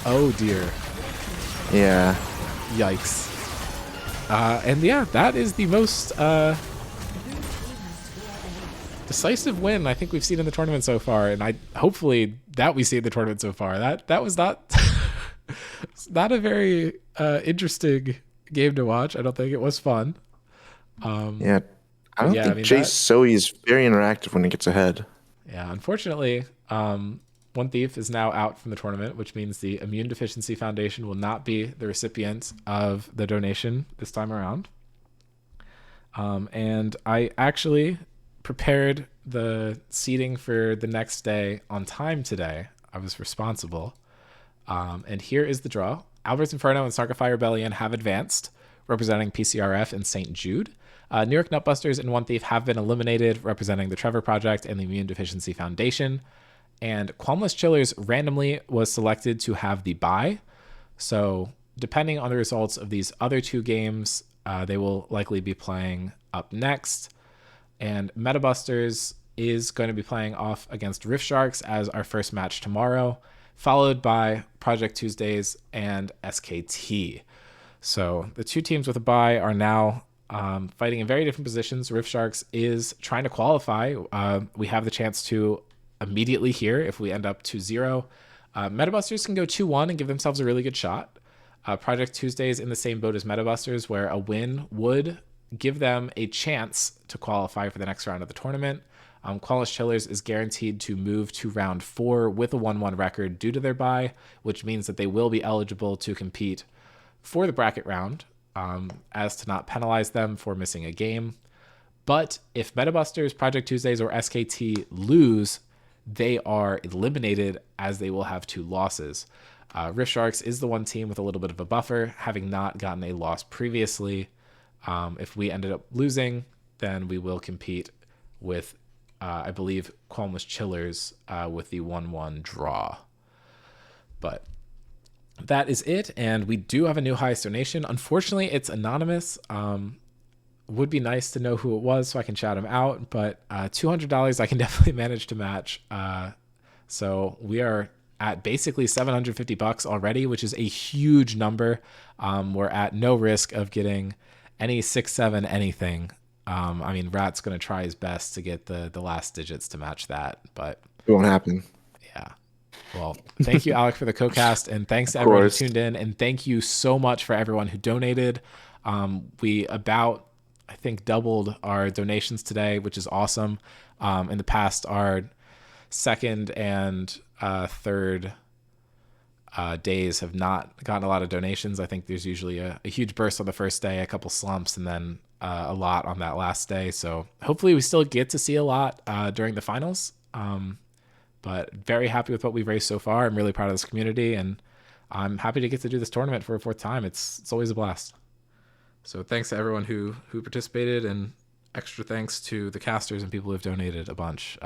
Oh dear. Yeah. Yikes. And yeah, that is the most decisive win I think we've seen in the tournament so far, and hopefully that we see in the tournament so far. That was not not a very interesting game to watch. I don't think it was fun. Yeah. I don't think Jay Zoe is very interactive when he gets ahead. Yeah, unfortunately, One Thief is now out from the tournament, which means the Immune Deficiency Foundation will not be the recipient of the donation this time around. And I actually prepared the seating for the next day on time today. I was responsible. And here is the draw. Albert's Inferno and Sarcofy Rebellion have advanced, representing PCRF and St. Jude. New York Nutbusters and One Thief have been eliminated, representing the Trevor Project and the Immune Deficiency Foundation. And Qualmless Chillers randomly was selected to have the bye. So depending on the results of these other two games, they will likely be playing up next. And Metabusters is going to be playing off against Rift Sharks as our first match tomorrow, followed by Project Tuesdays and SKT. So the two teams with a bye are now fighting in very different positions. Rift Sharks is trying to qualify. We have the chance to immediately here if we end up 2-0. Metabusters can go 2-1 and give themselves a really good shot. Project Tuesday is in the same boat as Metabusters, where a win would give them a chance to qualify for the next round of the tournament. Qualmless Chillers is guaranteed to move to round 4 with a 1-1 record due to their bye, which means that they will be eligible to compete for the bracket round, as to not penalize them for missing a game. But if Metabusters, Project Tuesdays, or SKT lose, they are eliminated, as they will have 2 losses. Rift Sharks is the one team with a little bit of a buffer, having not gotten a loss previously. If we ended up losing, then we will compete with, I believe, Qualmless Chillers with the 1-1 draw. But that is it, and we do have a new highest donation. Unfortunately, it's anonymous. Would be nice to know who it was so I can shout him out, but $200 I can definitely manage to match. So we are at basically $750 already, which is a huge number. We're at no risk of getting any 6-7 anything. I mean, Rat's going to try his best to get the last digits to match that, but it won't happen. Yeah. Well, thank you, Alec, for the co-cast, and thanks to everyone who tuned in, and thank you so much for everyone who donated. We I think doubled our donations today, which is awesome. In the past, our second and third days have not gotten a lot of donations. I think there's usually a huge burst on the first day, a couple slumps, and then a lot on that last day. So hopefully we still get to see a lot during the finals. But very happy with what we've raised so far. I'm really proud of this community, and I'm happy to get to do this tournament for a 4th time. It's always a blast. So thanks to everyone who participated, and extra thanks to the casters and people who have donated a bunch.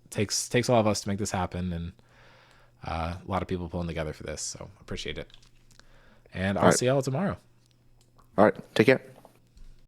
Takes all of us to make this happen, and a lot of people pulling together for this. So appreciate it. And I'll see y'all tomorrow. All right. Take care.